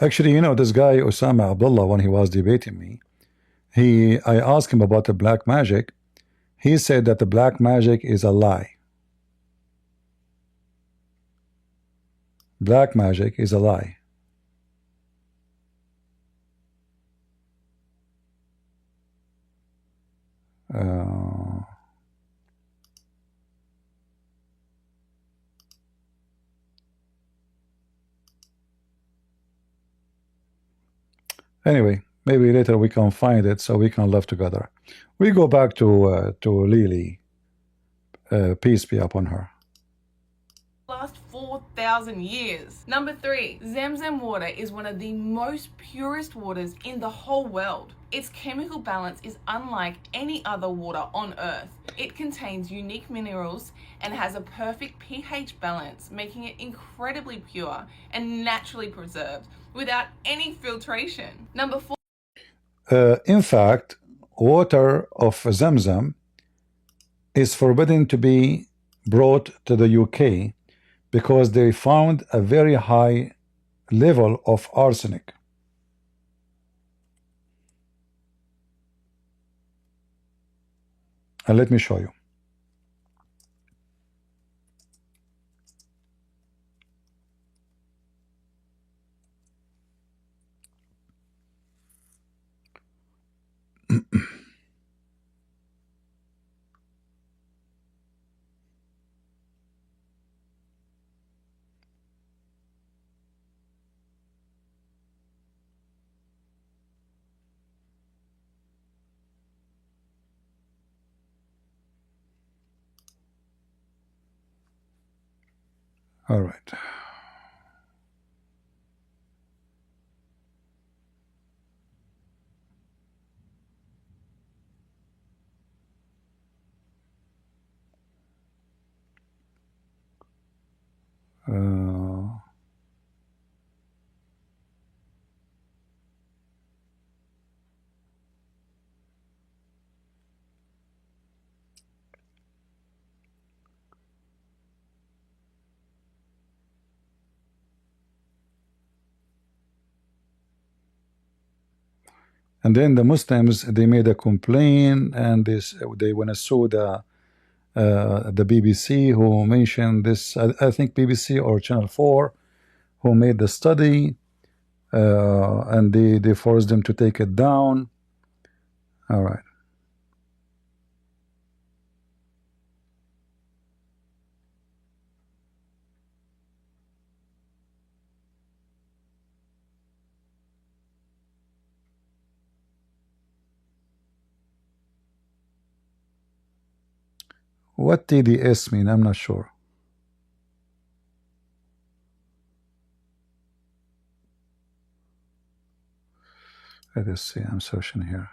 [SPEAKER 1] Actually, you know, this guy Osama Abdullah, when he was debating me, I asked him about the black magic. He said that the black magic is a lie. Black magic is a lie. Anyway, maybe later we can find it so we can live together. We go back to Lily. Peace be upon her.
[SPEAKER 2] Last 4,000 years. Number 3, Zamzam water is one of the most purest waters in the whole world. Its chemical balance is unlike any other water on earth. It contains unique minerals and has a perfect pH balance, making it incredibly pure and naturally preserved without any filtration. Number 4.
[SPEAKER 1] In fact, water of Zamzam is forbidden to be brought to the UK because they found a very high level of arsenic. And let me show you. All right. And then the Muslims, they made a complaint, and they want to sue the BBC who mentioned this. I think BBC or Channel 4 who made the study, and they forced them to take it down. All right. What TDS mean? I'm not sure. Let us see, I'm searching here.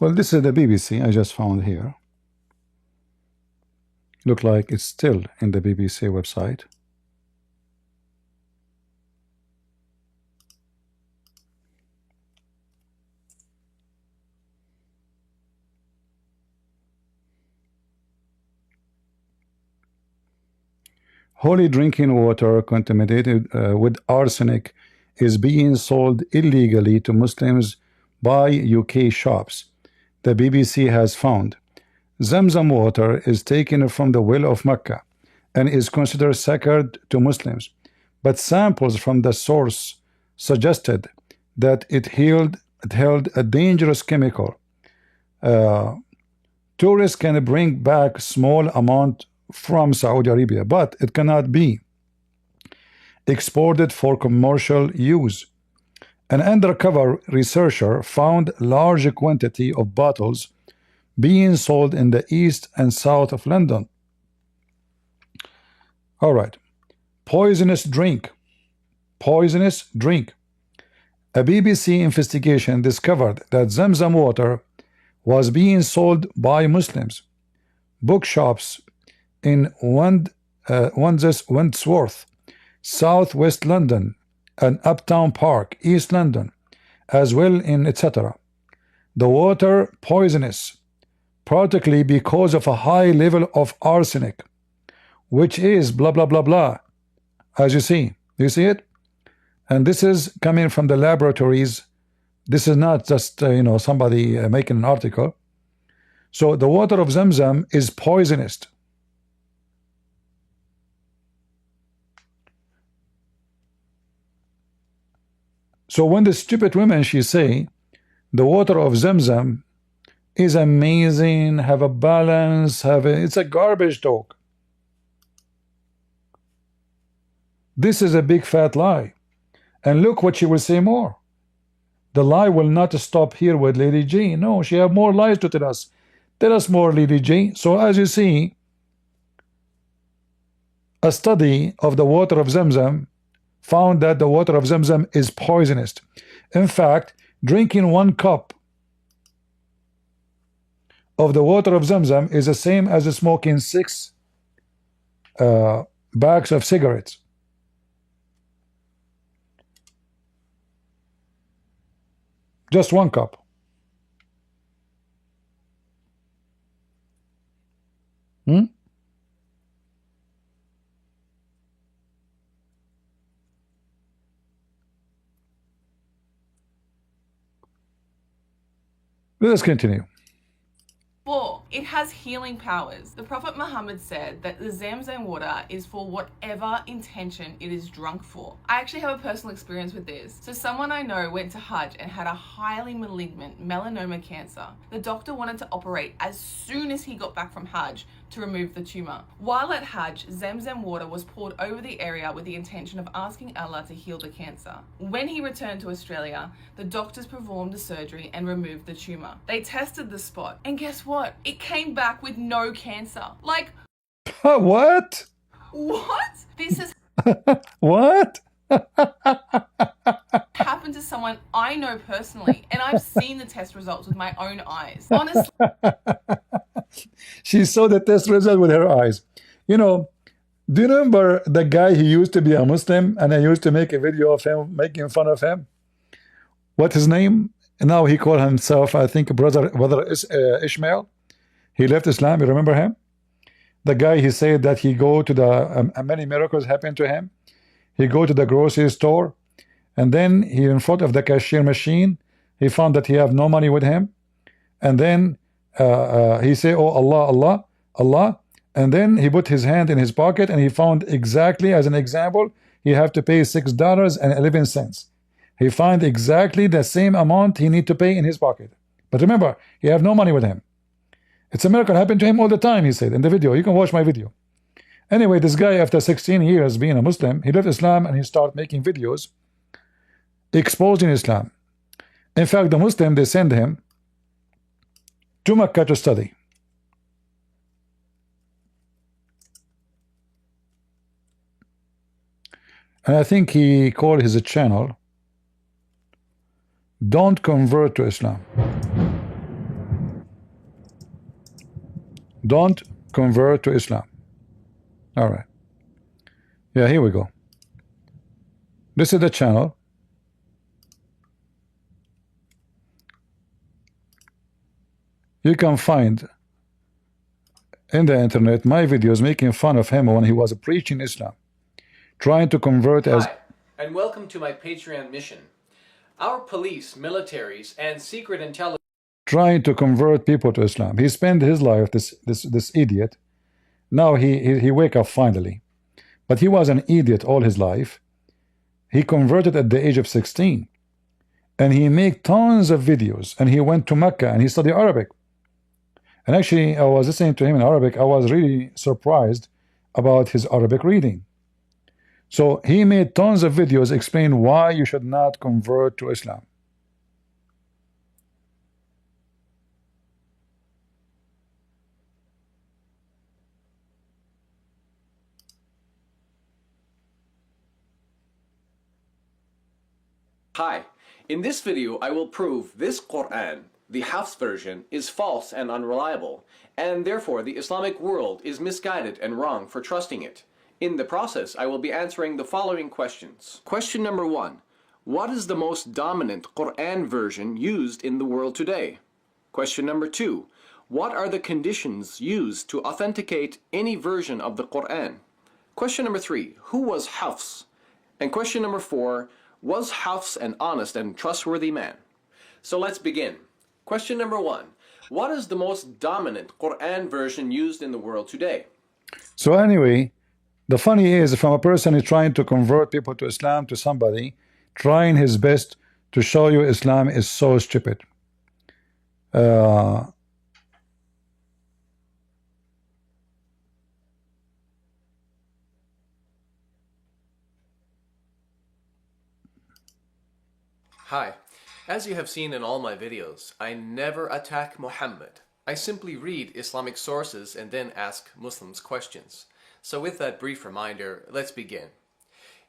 [SPEAKER 1] Well, this is the BBC I just found here. Look like it's still in the BBC website. Holy drinking water contaminated with arsenic is being sold illegally to Muslims by UK shops. The BBC has found Zamzam water is taken from the well of Mecca and is considered sacred to Muslims, but samples from the source suggested that it held a dangerous chemical. Tourists can bring back small amount from Saudi Arabia, but it cannot be exported for commercial use. An undercover researcher found large quantity of bottles being sold in the east and south of London. All right. Poisonous drink. Poisonous drink. A BBC investigation discovered that Zamzam water was being sold by Muslims. Bookshops in Wandsworth, Southwest London, and Uptown Park, East London, as well in etc. The water poisonous, particularly because of a high level of arsenic, which is blah blah blah blah. As you see it, and this is coming from the laboratories. This is not just somebody making an article. So the water of Zamzam is poisonous. So when the stupid women, she say the water of Zamzam is amazing, have a balance, it's a garbage talk. This is a big fat lie. And look what she will say more. The lie will not stop here with Lady G. No, she have more lies to tell us. Tell us more, Lady G. So as you see, a study of the water of Zamzam found that the water of Zamzam is poisonous. In fact, drinking 1 cup of the water of Zamzam is the same as smoking 6 bags of cigarettes. Just 1 cup. Let us continue.
[SPEAKER 2] 4. It has healing powers. The Prophet Muhammad said that the Zamzam water is for whatever intention it is drunk for. I actually have a personal experience with this. So someone I know went to Hajj and had a highly malignant melanoma cancer. The doctor wanted to operate as soon as he got back from Hajj to remove the tumor. While at Hajj, Zamzam water was poured over the area with the intention of asking Allah to heal the cancer. When he returned to Australia, the doctors performed the surgery and removed the tumor. They tested the spot, and guess what? It came back with no cancer. Like,
[SPEAKER 1] What?
[SPEAKER 2] what? This has
[SPEAKER 1] What?
[SPEAKER 2] happened to someone I know personally, and I've seen the test results with my own eyes. Honestly,
[SPEAKER 1] She saw the test result with her eyes. Do you remember the guy who used to be a Muslim and I used to make a video of him making fun of him? What's his name? Now he called himself, I think, brother Ishmael. He left Islam. You remember him? The guy, he said that he go to the many miracles happened to him. He go to the grocery store, and then he in front of the cashier machine, he found that he have no money with him, and then he say, "Oh Allah, Allah, Allah," and then he put his hand in his pocket and he found exactly, as an example, he have to pay $6.11. He find exactly the same amount he need to pay in his pocket. But remember, he have no money with him. It's a miracle, happened to him all the time, he said in the video. You can watch my video. Anyway, this guy, after 16 years being a Muslim, he left Islam and he started making videos exposing Islam. In fact, the Muslim, they send him to Mecca to study. And I think he called his channel "Don't Convert to Islam." Don't convert to Islam. All right. Yeah, here we go. This is the channel. You can find in the internet my videos making fun of him when he was preaching Islam, trying to convert as...
[SPEAKER 6] Hi, and welcome to my Patreon mission. Our police, militaries, and secret intelligence
[SPEAKER 1] trying to convert people to Islam. He spent his life, this idiot. Now he wake up finally. But he was an idiot all his life. He converted at the age of 16. And he made tons of videos. And he went to Mecca and he studied Arabic. And actually, I was listening to him in Arabic. I was really surprised about his Arabic reading. So he made tons of videos explaining why you should not convert to Islam.
[SPEAKER 6] Hi, in this video I will prove this Quran, the Hafs version, is false and unreliable, and therefore the Islamic world is misguided and wrong for trusting it. In the process, I will be answering the following questions. Question number 1. What is the most dominant Quran version used in the world today? Question number 2. What are the conditions used to authenticate any version of the Quran? Question number 3. Who was Hafs? And question number 4. Was Hafs an honest and trustworthy man? So let's begin. Question number 1. What is the most dominant Quran version used in the world today?
[SPEAKER 1] So anyway, the funny is, from a person who's trying to convert people to Islam, to somebody trying his best to show you Islam is so stupid.
[SPEAKER 6] Hi. As you have seen in all my videos, I never attack Muhammad. I simply read Islamic sources and then ask Muslims questions. So with that brief reminder, let's begin.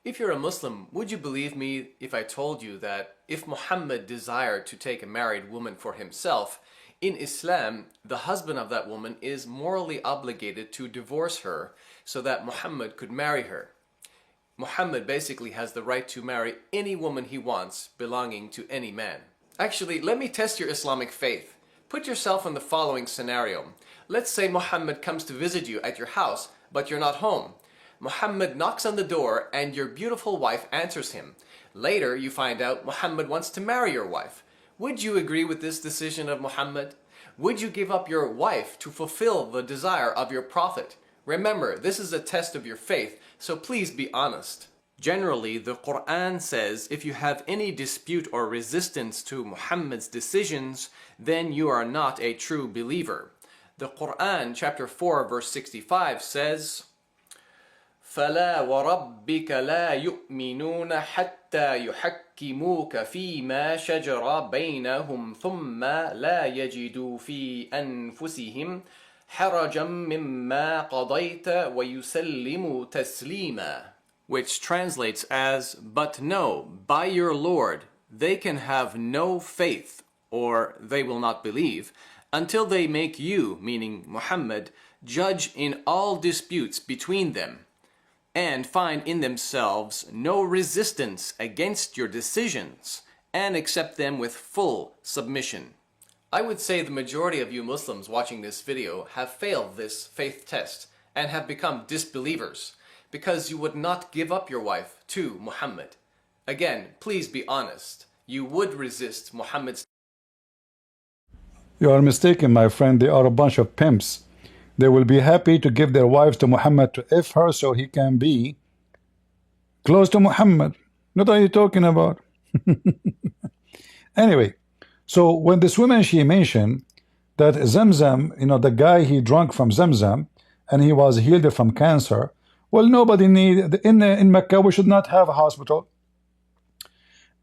[SPEAKER 6] If you're a Muslim, would you believe me if I told you that if Muhammad desired to take a married woman for himself, in Islam, the husband of that woman is morally obligated to divorce her so that Muhammad could marry her? Muhammad basically has the right to marry any woman he wants belonging to any man. Actually, let me test your Islamic faith. Put yourself in the following scenario. Let's say Muhammad comes to visit you at your house, but you're not home. Muhammad knocks on the door and your beautiful wife answers him. Later, you find out Muhammad wants to marry your wife. Would you agree with this decision of Muhammad? Would you give up your wife to fulfill the desire of your prophet? Remember, this is a test of your faith, so please be honest. Generally, the Quran says if you have any dispute or resistance to Muhammad's decisions, then you are not a true believer. The Quran, chapter 4, verse 65 says, فَلَا وَرَبِّكَ لَا يُؤْمِنُونَ حَتَّى يُحَكِّمُوكَ فِي مَا شَجَرَ بَيْنَهُمْ ثُمَّ لَا يَجِدُوا فِي أَنفُسِهِمْ حَرَجًا مِمَّا قَضَيْتَ وَيُسَلِّمُوا تَسْلِيمًا, which translates as, but no, by your Lord, they can have no faith, or they will not believe, until they make you, meaning Muhammad, judge in all disputes between them, and find in themselves no resistance against your decisions, and accept them with full submission. I would say the majority of you Muslims watching this video have failed this faith test and have become disbelievers because you would not give up your wife to Muhammad. Again, please be honest. You would resist Muhammad's...
[SPEAKER 1] You are mistaken, my friend. They are a bunch of pimps. They will be happy to give their wives to Muhammad to F her so he can be close to Muhammad. What are you talking about? Anyway, so when this woman, she mentioned that Zamzam, you know, the guy he drank from Zamzam and he was healed from cancer. Well, nobody need in Mecca. We should not have a hospital.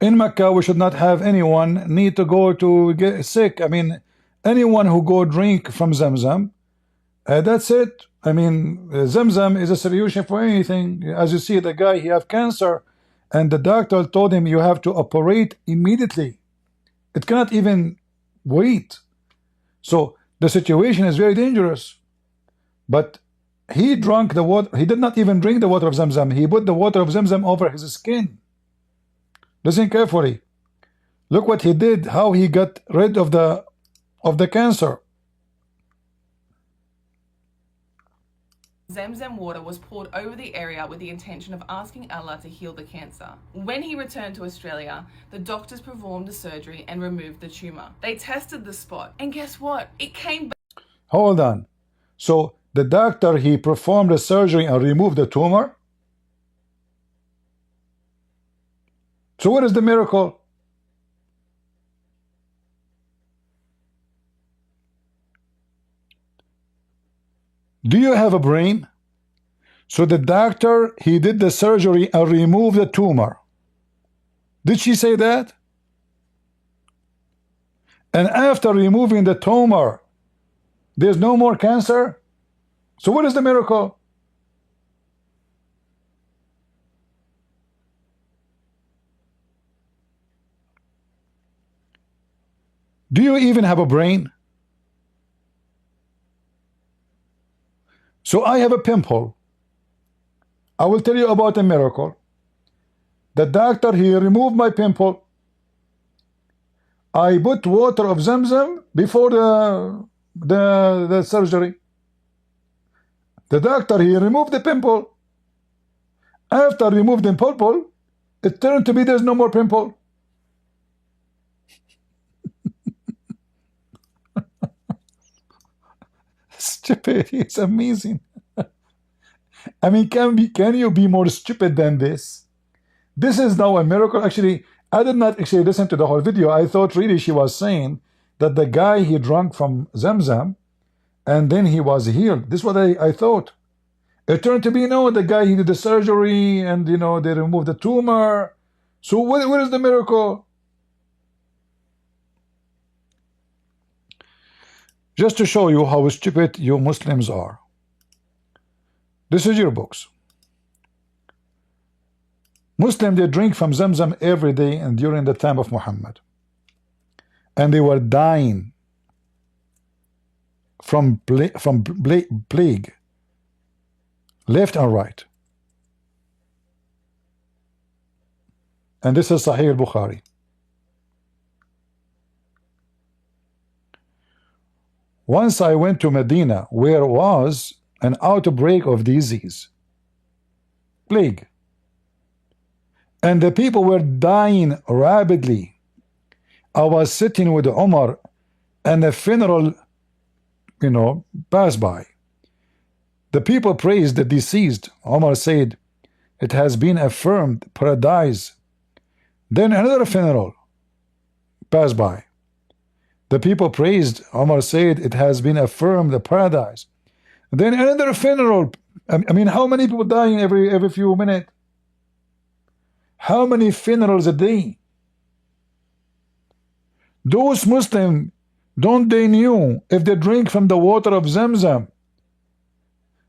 [SPEAKER 1] In Mecca, we should not have anyone need to go to get sick. I mean, Anyone who go drink from Zamzam, that's it. I mean, Zamzam is a solution for anything. As you see, the guy, he have cancer, and the doctor told him you have to operate immediately. It cannot even wait. So the situation is very dangerous. But he drank the water. He did not even drink the water of Zamzam. He put the water of Zamzam over his skin. Listen carefully. Look what he did, how he got rid of the cancer.
[SPEAKER 2] Zamzam water was poured over the area with the intention of asking Allah to heal the cancer. When he returned to Australia, the doctors performed the surgery and removed the tumor. They tested the spot, and guess what? It came back.
[SPEAKER 1] Hold on. So the doctor, he performed the surgery and removed the tumor? So what is the miracle? Do you have a brain? So the doctor, he did the surgery and removed the tumor. Did she say that? And after removing the tumor, there's no more cancer? So what is the miracle? Do you even have a brain? So I have a pimple. I will tell you about a miracle. The doctor, he removed my pimple. I put water of Zamzam before the surgery. The doctor, he removed the pimple. After removing the pimple, it turned to be there's no more pimple. Stupid, it's amazing. I mean, can you be more stupid than this? This is now a miracle. Actually, I did not actually listen to the whole video. I thought really she was saying that the guy, he drank from Zamzam and then he was healed. This is what I thought. It turned to be, no, the guy, he did the surgery and, you know, they removed the tumor. So what is the miracle? Just to show you how stupid you Muslims are. This is your books. Muslims, they drink from Zamzam every day and during the time of Muhammad. And they were dying from plague, left and right. And this is Sahih al-Bukhari. Once I went to Medina, where was an outbreak of disease, plague, and the people were dying rapidly. I was sitting with Umar, and a funeral, you know, passed by. The people praised the deceased. Umar said, "It has been affirmed, paradise." Then another funeral passed by. The people praised. Umar said, "It has been affirmed, the paradise." Then another funeral. I mean, how many people dying every few minutes? How many funerals a day? Those Muslims, don't they knew if they drink from the water of Zamzam,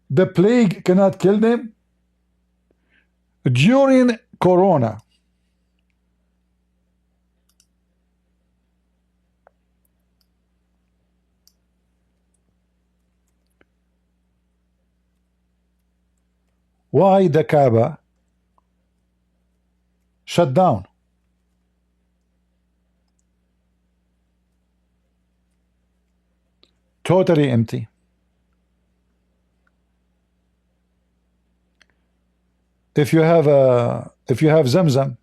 [SPEAKER 1] the plague cannot kill them? During Corona, why the Kaaba shut down? Totally empty. If you have Zamzam,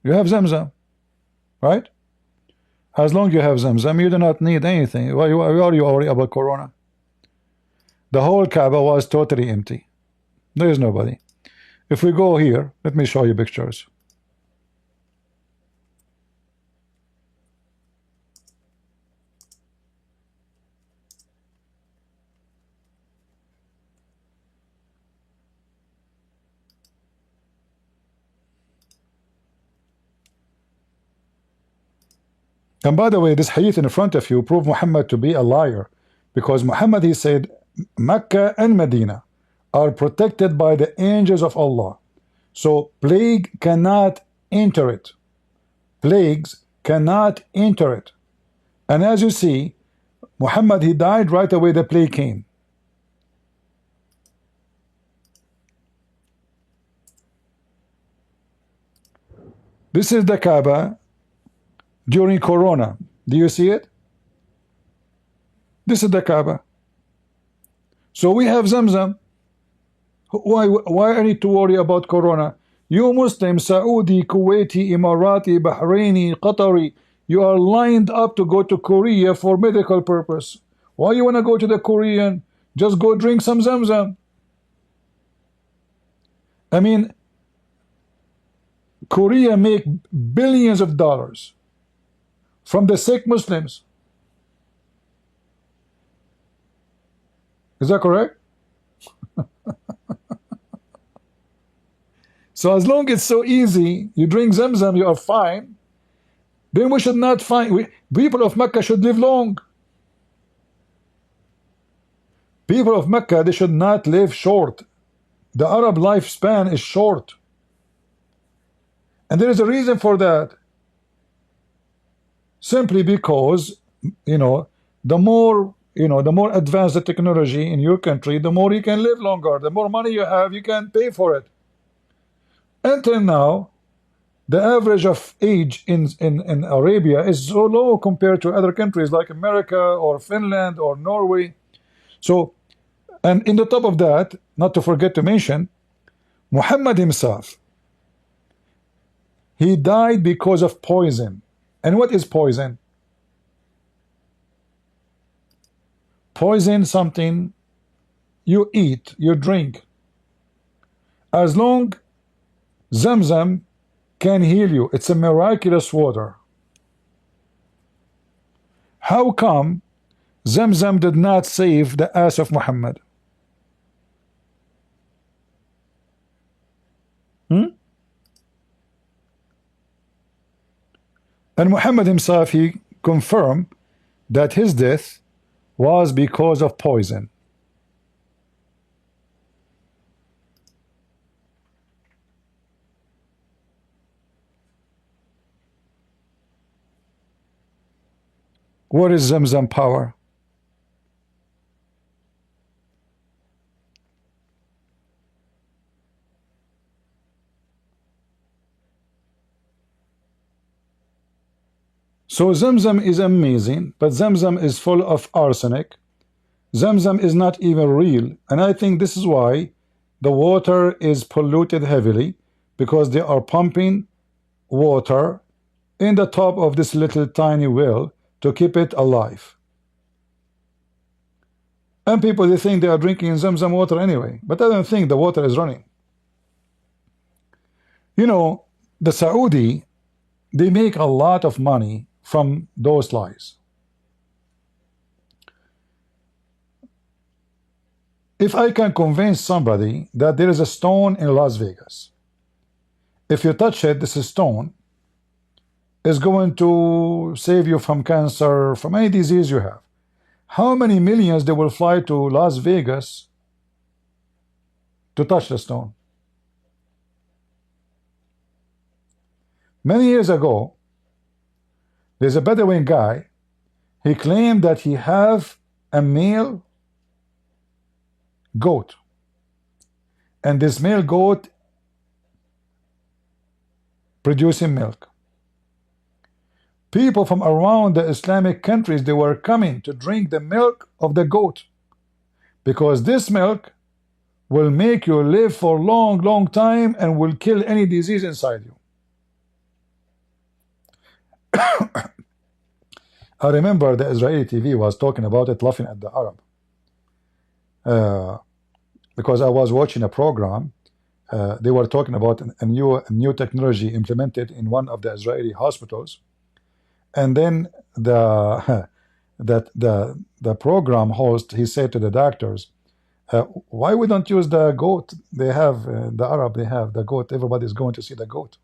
[SPEAKER 1] you have Zamzam, right? As long as you have Zamzam, you do not need anything. Why are you worried about Corona? The whole Kaaba was totally empty. There is nobody. If we go here, let me show you pictures. And by the way, this hadith in front of you prove Muhammad to be a liar, because Muhammad, he said, Mecca and Medina are protected by the angels of Allah. So plague cannot enter it. Plagues cannot enter it. And as you see, Muhammad, he died right away, the plague came. This is the Kaaba during Corona. Do you see it? This is the Kaaba. So we have Zamzam. Why I need to worry about Corona? You Muslims, Saudi, Kuwaiti, Emirati, Bahraini, Qatari, you are lined up to go to Korea for medical purpose. Why you want to go to the Korean? Just go drink some Zamzam. I mean, Korea make billions of dollars from the sick Muslims. Is that correct? So as long as it's so easy, you drink Zamzam, you are fine. Then we should not find, people of Mecca should live long. People of Mecca, they should not live short. The Arab lifespan is short. And there is a reason for that. Simply because, the more advanced the technology in your country, the more you can live longer. The more money you have, you can pay for it. Until now, the average of age in Arabia is so low compared to other countries like America or Finland or Norway. So, and in the top of that, not to forget to mention, Muhammad himself, he died because of poison. And what is poison? Poison something you eat, you drink. As long Zamzam can heal you, it's a miraculous water. How come Zamzam did not save the ass of Muhammad? And Muhammad himself, he confirmed that his death was because of poison. What is Zamzam power? So Zamzam is amazing, but Zamzam is full of arsenic. Zamzam is not even real, and I think this is why the water is polluted heavily, because they are pumping water in the top of this little tiny well to keep it alive. And people, they think they are drinking Zamzam water anyway, but I don't think the water is running. The Saudi, they make a lot of money from those lies. If I can convince somebody that there is a stone in Las Vegas, if you touch it, this stone is going to save you from cancer, from any disease you have. How many millions they will fly to Las Vegas to touch the stone? Many years ago, there's a Bedouin guy. He claimed that he have a male goat, and this male goat producing milk. People from around the Islamic countries, they were coming to drink the milk of the goat, because this milk will make you live for long time and will kill any disease inside you. I remember the Israeli TV was talking about it, laughing at the Arab. Because I was watching a program, they were talking about a new technology implemented in one of the Israeli hospitals, and then the program host, he said to the doctors, why we don't use the goat? They have the Arab, they have the goat. Everybody's going to see the goat.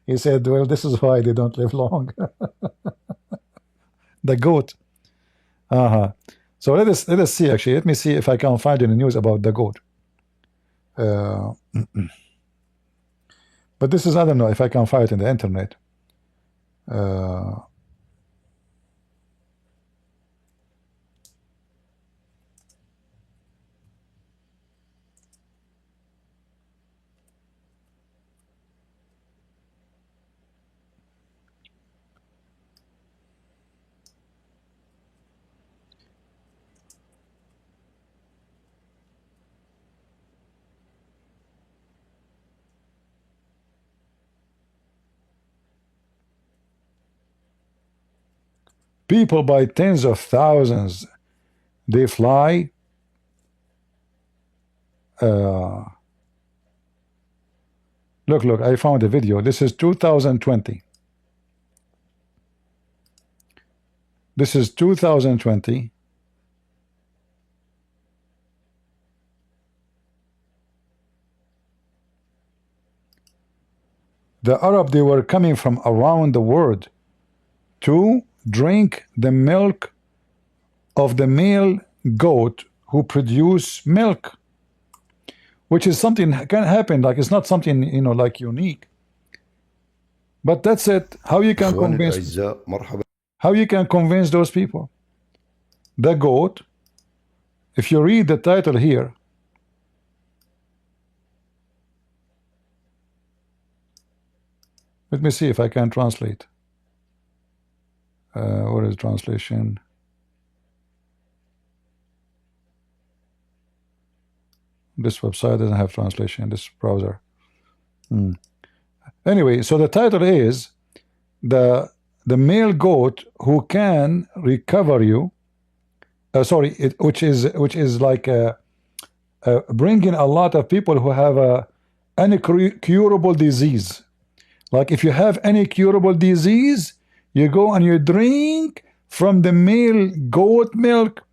[SPEAKER 1] He said, well, this is why they don't live long. The goat. So let us see, actually. Let me see if I can find any news about the goat. But this is, I don't know if I can find it in the internet. People by tens of thousands, they fly. Look, I found a video. This is 2020. This is 2020. The Arab, they were coming from around the world to drink the milk of the male goat who produce milk, which is something can happen, like it's not something, you know, like unique, but that's it. How you can convince those people? The goat, if you read the title here, let me see if I can translate. What is translation? This website doesn't have translation, this browser. Anyway, so the title is the male goat who can recover you. Which is like bringing a lot of people who have any curable disease. Like if you have any curable disease, you go and you drink from the male goat milk,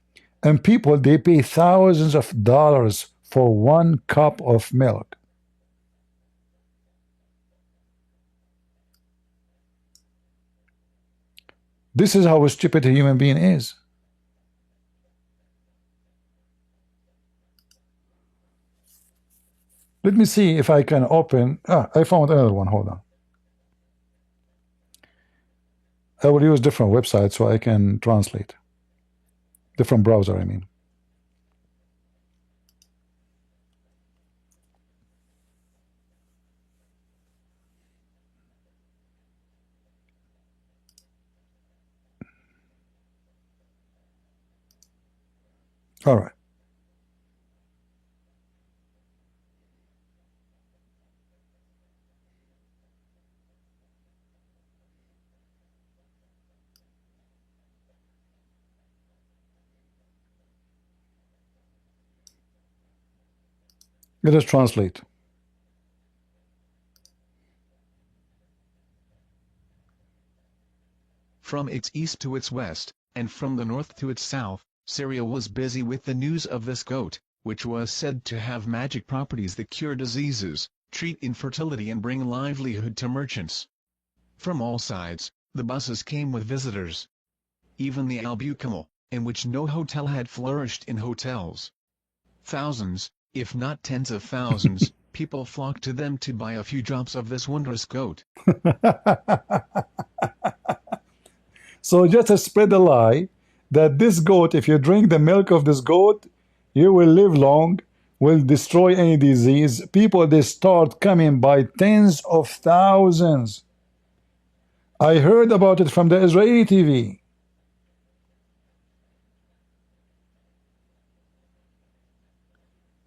[SPEAKER 1] and people, they pay thousands of dollars for 1 cup of milk. This is how stupid a human being is. Let me see if I can open. I found another one. Hold on. I will use different websites so I can translate. Different browser, I mean. All right. Let us translate.
[SPEAKER 7] From its east to its west, and from the north to its south, Syria was busy with the news of this goat, which was said to have magic properties that cure diseases, treat infertility and bring livelihood to merchants. From all sides, the buses came with visitors. Even the Albuquerque, in which no hotel had flourished in hotels. Thousands, if not tens of thousands, people flocked to them to buy a few drops of this wondrous goat.
[SPEAKER 1] So just to spread the lie that this goat, if you drink the milk of this goat, you will live long, will destroy any disease. People, they start coming by tens of thousands. I heard about it from the Israeli TV.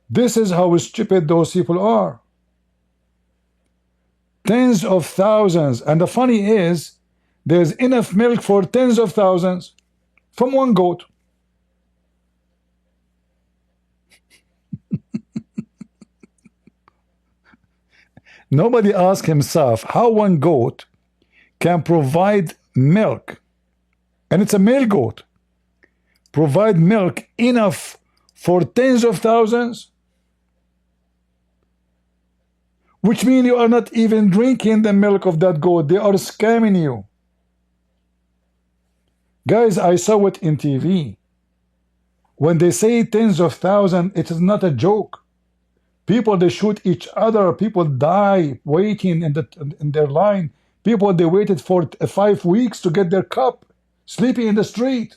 [SPEAKER 1] This is how stupid those people are. Tens of thousands. And the funny is, there's enough milk for tens of thousands from one goat. Nobody asks himself how one goat can provide milk, and it's a male goat, provide milk enough for tens of thousands. which means you are not even drinking the milk of that goat. They are scamming you. Guys, I saw it in TV. When they say tens of thousands, it is not a joke. People, they shoot each other. People die waiting in their line. People, they waited for 5 weeks to get their cup, sleeping in the street.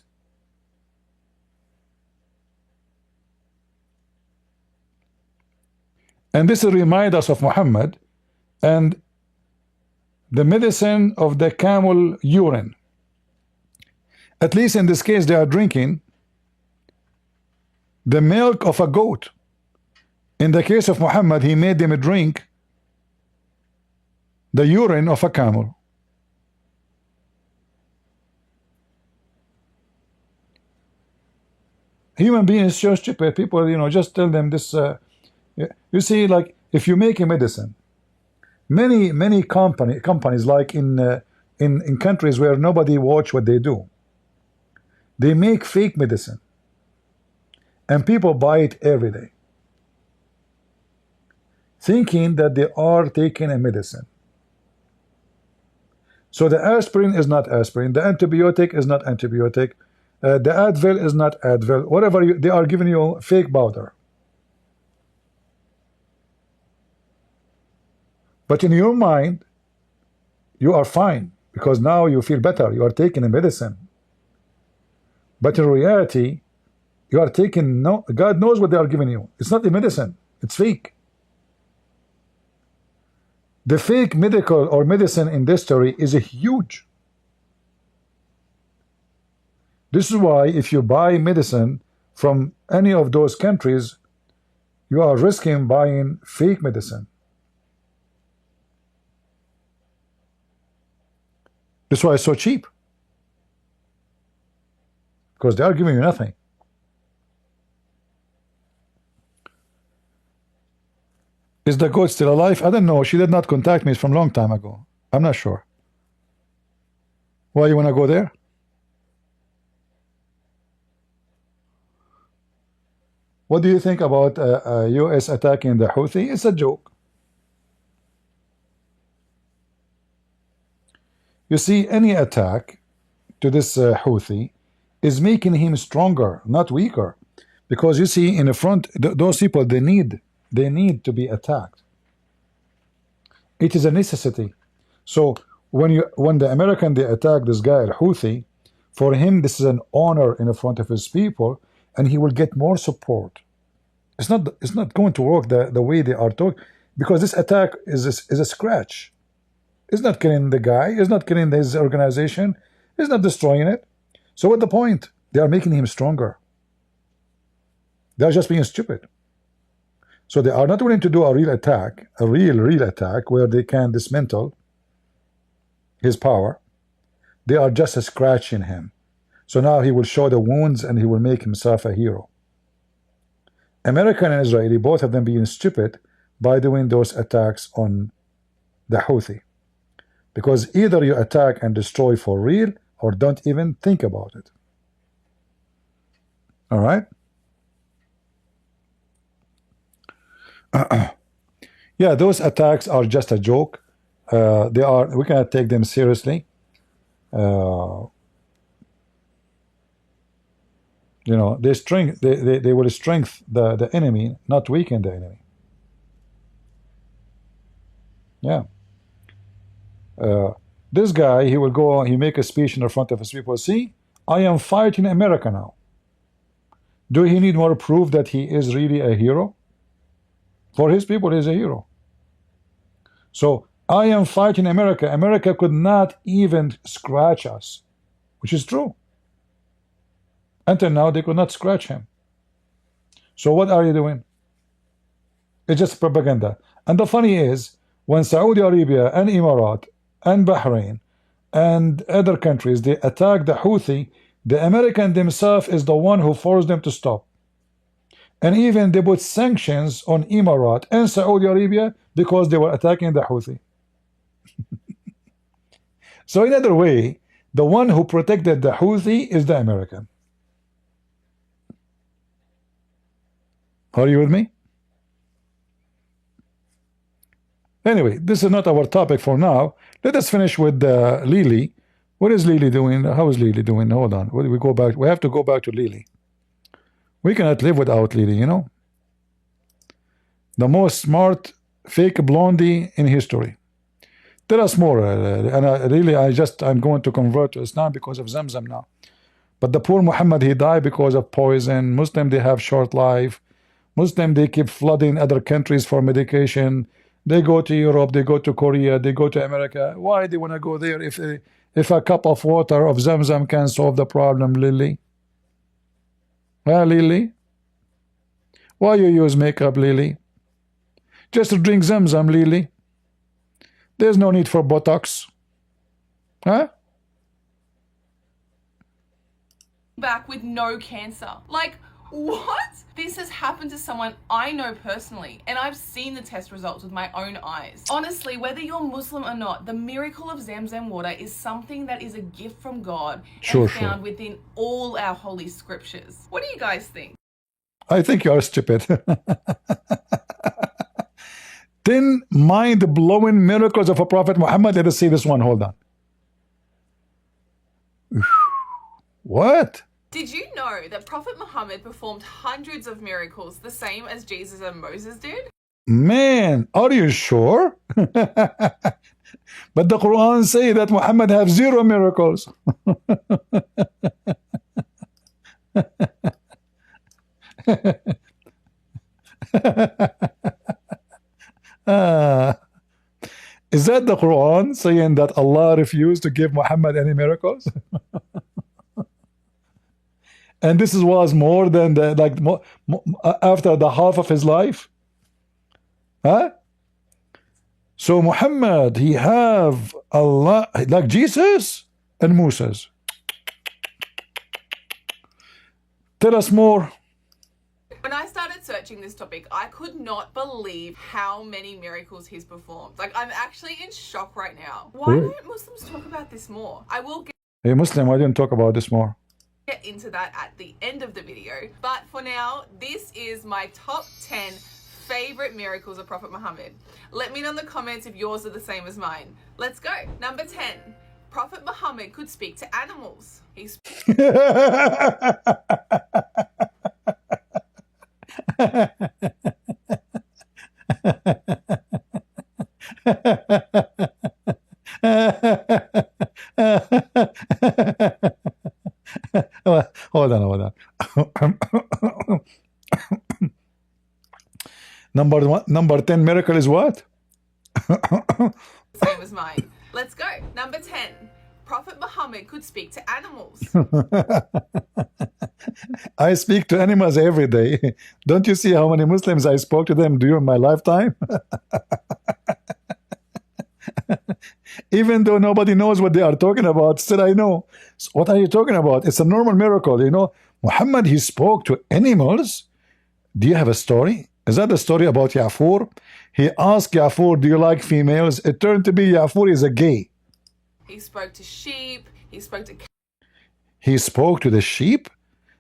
[SPEAKER 1] And this reminds us of Muhammad and the medicine of the camel urine. At least in this case, they are drinking the milk of a goat. In the case of Muhammad, he made them drink the urine of a camel. Human beings so stupid. People, just tell them this. You see, like if you make a medicine, many companies like in countries where nobody watch what they do, they make fake medicine, and people buy it every day, thinking that they are taking a medicine. So the aspirin is not aspirin, the antibiotic is not antibiotic, the Advil is not Advil, whatever they are giving you fake powder. But in your mind, you are fine because now you feel better. You are taking a medicine. But in reality, you are taking God knows what they are giving you. It's not a medicine. It's fake. The fake medical or medicine industry is huge. This is why if you buy medicine from any of those countries, you are risking buying fake medicine. That's why it's so cheap. Because they are giving you nothing. Is the goat still alive? I don't know. She did not contact me from a long time ago. I'm not sure. Why you want to go there? What do you think about US attacking the Houthi? It's a joke. You see, any attack to this Houthi is making him stronger, not weaker. Because you see, in the front, those people, they need to be attacked. It is a necessity. So when the American, they attack this guy Houthi, for him this is an honor in the front of his people, and he will get more support. It's not going to work the way they are talking, because this attack is a scratch. It's not killing the guy. It's not killing his organization. It's not destroying it. So what's the point? They are making him stronger. They are just being stupid. So they are not willing to do a real attack, a real attack where they can dismantle his power. They are just scratching him. So now he will show the wounds and he will make himself a hero. American and Israeli, both of them being stupid by doing those attacks on the Houthi. Because either you attack and destroy for real, or don't even think about it. All right? Yeah, those attacks are just a joke. We cannot take them seriously. They will strengthen the enemy, not weaken the enemy. Yeah. This guy, he will go, he make a speech in the front of his people. See, I am fighting America now. Do he need more proof that he is really a hero? For his people, he is a hero. So, I am fighting America. America could not even scratch us, which is true. Until now, they could not scratch him. So what are you doing? It's just propaganda. And the funny is, when Saudi Arabia and Emirat and Bahrain and other countries, they attack the Houthi, the American themselves is the one who forced them to stop. And even they put sanctions on Emirat and Saudi Arabia because they were attacking the Houthi. So in other way, the one who protected the Houthi is the American. Are you with me? Anyway, this is not our topic for now. Let us finish with Lily. What is Lily doing? How is Lily doing? Hold on. We go back. We have to go back to Lily. We cannot live without Lily, you know. The most smart fake blondie in history. Tell us more. I'm going to convert to Islam because of Zamzam now. But the poor Muhammad, he died because of poison. Muslim, they have short life. Muslim, they keep flooding other countries for medication. They go to Europe, they go to Korea, they go to America. Why they want to go there if a cup of water of Zamzam can solve the problem, Lily? Well, Lily? Why you use makeup, Lily? Just drink Zamzam, Lily. There's no need for Botox. Huh?
[SPEAKER 2] Back with no cancer. Like, what? This has happened to someone I know personally, and I've seen the test results with my own eyes. Honestly, whether you're Muslim or not, the miracle of Zamzam water is something that is a gift from God and found within all our holy scriptures. What do you guys think?
[SPEAKER 1] I think you are stupid. 10 mind-blowing miracles of a Prophet Muhammad. Let us see this one. Hold on. What?
[SPEAKER 2] Did you know that Prophet Muhammad performed hundreds of miracles the same as Jesus and Moses did?
[SPEAKER 1] Man, are you sure? But the Quran say that Muhammad have 0 miracles. Is that the Quran saying that Allah refused to give Muhammad any miracles? And this was more than after the half of his life? Huh? So Muhammad, he have Allah like Jesus and Moses. Tell us more.
[SPEAKER 2] When I started searching this topic, I could not believe how many miracles he's performed. Like, I'm actually in shock right now. Why don't Muslims talk about this more? I will get
[SPEAKER 1] Hey Muslim, why didn't talk about this more?
[SPEAKER 2] into that at the end of the video. But for now, this is my top 10 favorite miracles of Prophet Muhammad. Let me know in the comments if yours are the same as mine. Let's go. Number 10. Prophet Muhammad could speak to animals. He's
[SPEAKER 1] Hold on. Number 10 miracle is what?
[SPEAKER 2] same as mine. Let's go. Number 10. Prophet Muhammad could speak to animals.
[SPEAKER 1] I speak to animals every day. Don't you see how many Muslims I spoke to them during my lifetime? Even though nobody knows what they are talking about, still I know. So what are you talking about? It's a normal miracle, you know. Muhammad, he spoke to animals. Do you have a story? Is that the story about Ya'fur? He asked Ya'fur, do you like females? It turned to be Ya'fur is a gay.
[SPEAKER 2] He spoke to sheep. He spoke to...
[SPEAKER 1] He spoke to the sheep?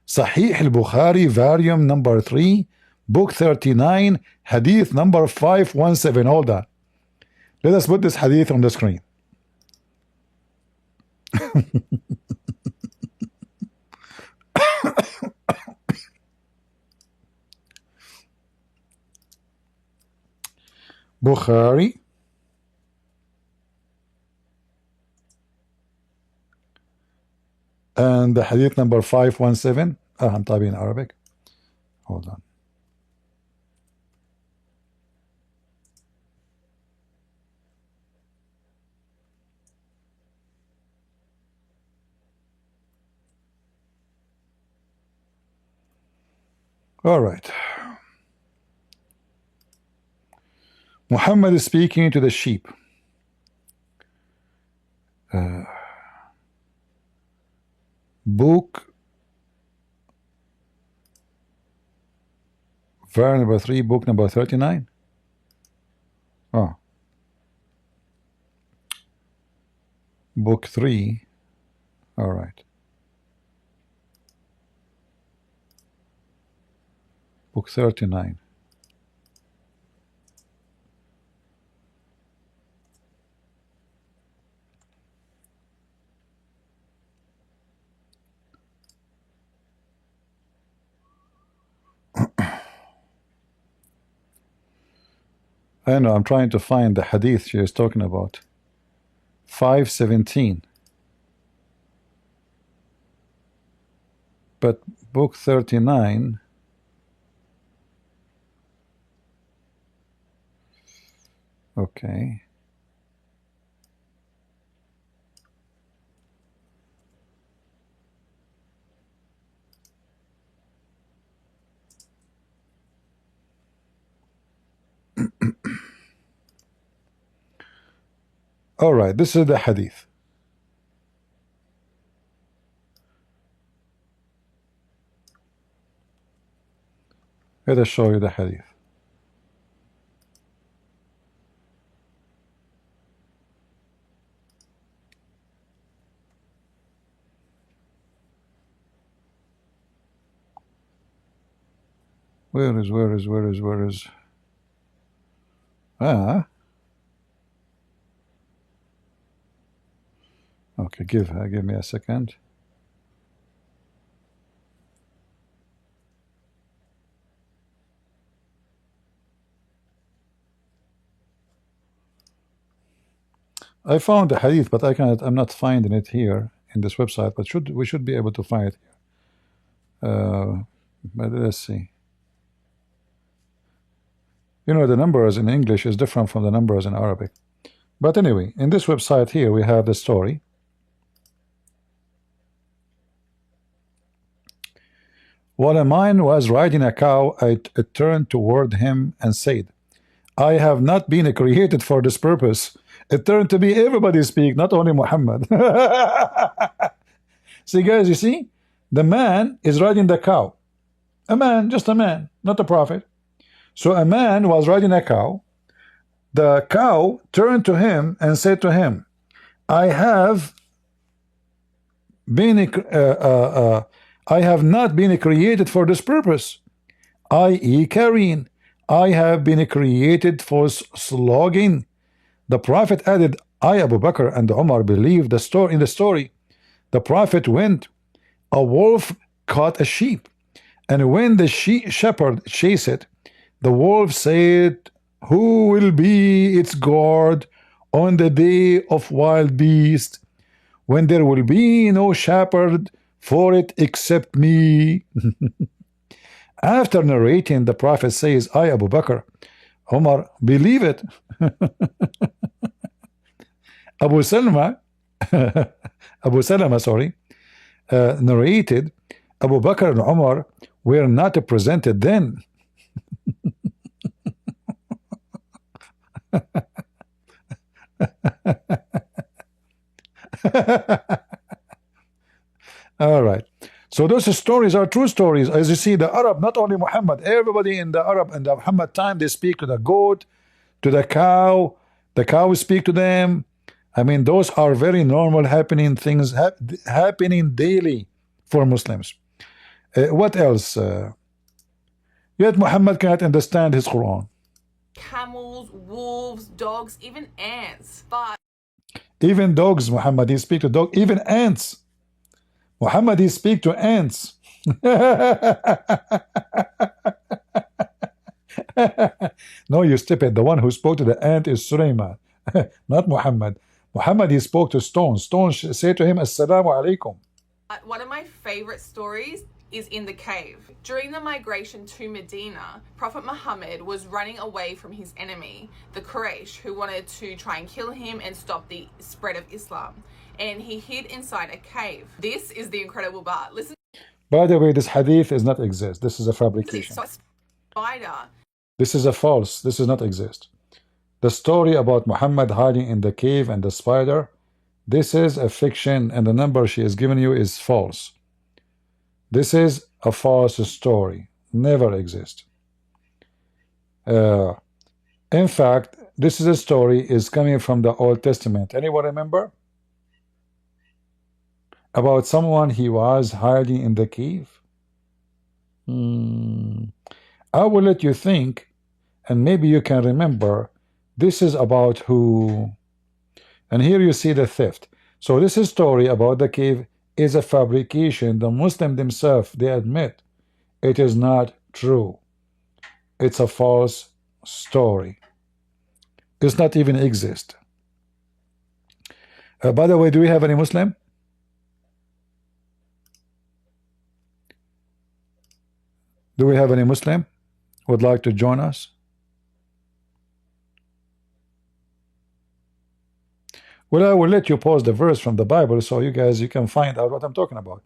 [SPEAKER 1] Sahih al-Bukhari, volume number 3, book 39, hadith number 517. Hold on. Let us put this hadith on the screen. Bukhari, and the hadith number 517. I'm typing in Arabic. Hold on. All right. Muhammad is speaking to the sheep. Book verse number 3, book number 39. Oh. Book 3. All right. Book 39. I know, I'm trying to find the hadith she is talking about. 517. But book 39. Okay. All right, this is the hadith. Let us show you the hadith. Where is? Ah. Okay, give me a second. I found the hadith, but I'm not finding it here in this website, but we should be able to find it here. But let's see. You know, the numbers in English is different from the numbers in Arabic. But anyway, in this website here, we have the story. While a man was riding a cow, it turned toward him and said, I have not been created for this purpose. It turned to be everybody speak, not only Muhammad. See, guys, you see? The man is riding the cow. A man, just a man, not a prophet. So a man was riding a cow. The cow turned to him and said to him, I have not been created for this purpose, i.e. carrying. I have been created for slogging. The Prophet added, I, Abu Bakr and Umar, believed in the story. The Prophet went. A wolf caught a sheep, and when the shepherd chased it, the wolf said, who will be its guard on the day of wild beast, when there will be no shepherd for it except me? After narrating, the Prophet says, I, Abu Bakr, Umar, believe it. Abu Salama, narrated, Abu Bakr and Umar were not presented then. All right. So those stories are true stories. As you see, the Arab, not only Muhammad, everybody in the Arab and the Muhammad time, they speak to the goat, to the cow. The cow speak to them. I mean, those are very normal happening things, happening daily for Muslims. What else? Yet Muhammad cannot understand his Quran.
[SPEAKER 2] Camels, wolves, dogs, even ants. But
[SPEAKER 1] even dogs, Muhammad, he speak to dogs, even ants. Muhammad, he speak to ants. No, you stupid. The one who spoke to the ant is Sulaiman, not Muhammad. Muhammad, he spoke to stones. Stones say to him, Assalamu alaikum.
[SPEAKER 2] one of my favorite stories is in the cave. During the migration to Medina, Prophet Muhammad was running away from his enemy, the Quraysh, who wanted to try and kill him and stop the spread of Islam. And he hid inside a cave. This is the incredible part. Listen.
[SPEAKER 1] By the way, this hadith does not exist. This is a fabrication.
[SPEAKER 2] So, spider.
[SPEAKER 1] This is a false. This does not exist. The story about Muhammad hiding in the cave and the spider, this is a fiction, and the number she has given you is false. This is a false story. Never exist. In fact, this is a story is coming from the Old Testament. Anyone remember? About someone he was hiding in the cave? I will let you think, and maybe you can remember. This is about who? And here you see the theft. So this is story about the cave is a fabrication. The Muslim themselves, they admit it is not true. It's a false story. It's not even exist. By the way, do we have any Muslim? Do we have any Muslim who would like to join us? Well, I will let you pause the verse from the Bible so you can find out what I'm talking about.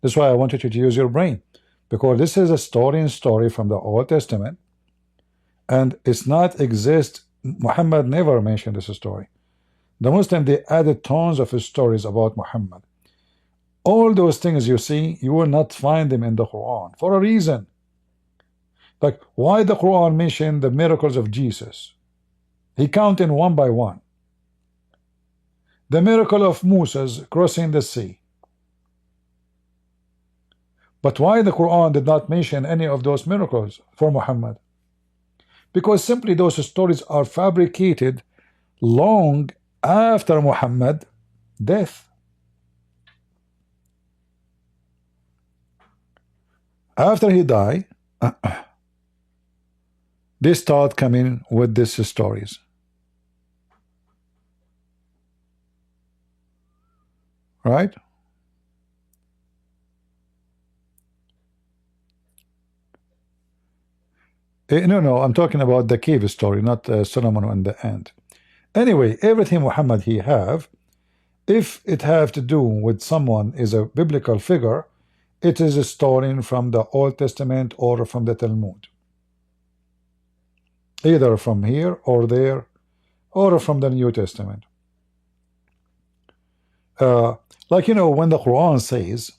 [SPEAKER 1] That's why I wanted you to use your brain, because this is a story from the Old Testament, and it's not exist. Muhammad never mentioned this story. The Muslim, they added tons of stories about Muhammad. All those things you see, you will not find them in the Quran for a reason. Like, why the Quran mentioned the miracles of Jesus? He counted one by one. The miracle of Moses crossing the sea. But why the Quran did not mention any of those miracles for Muhammad? Because simply those stories are fabricated long after Muhammad's death. After he died, they start coming with these stories. Right? No, I'm talking about the cave story, not Solomon and the ant. Anyway, everything Muhammad he have, if it have to do with someone is a biblical figure, it is a story from the Old Testament or from the Talmud. Either from here or there, or from the New Testament. Like, when the Quran says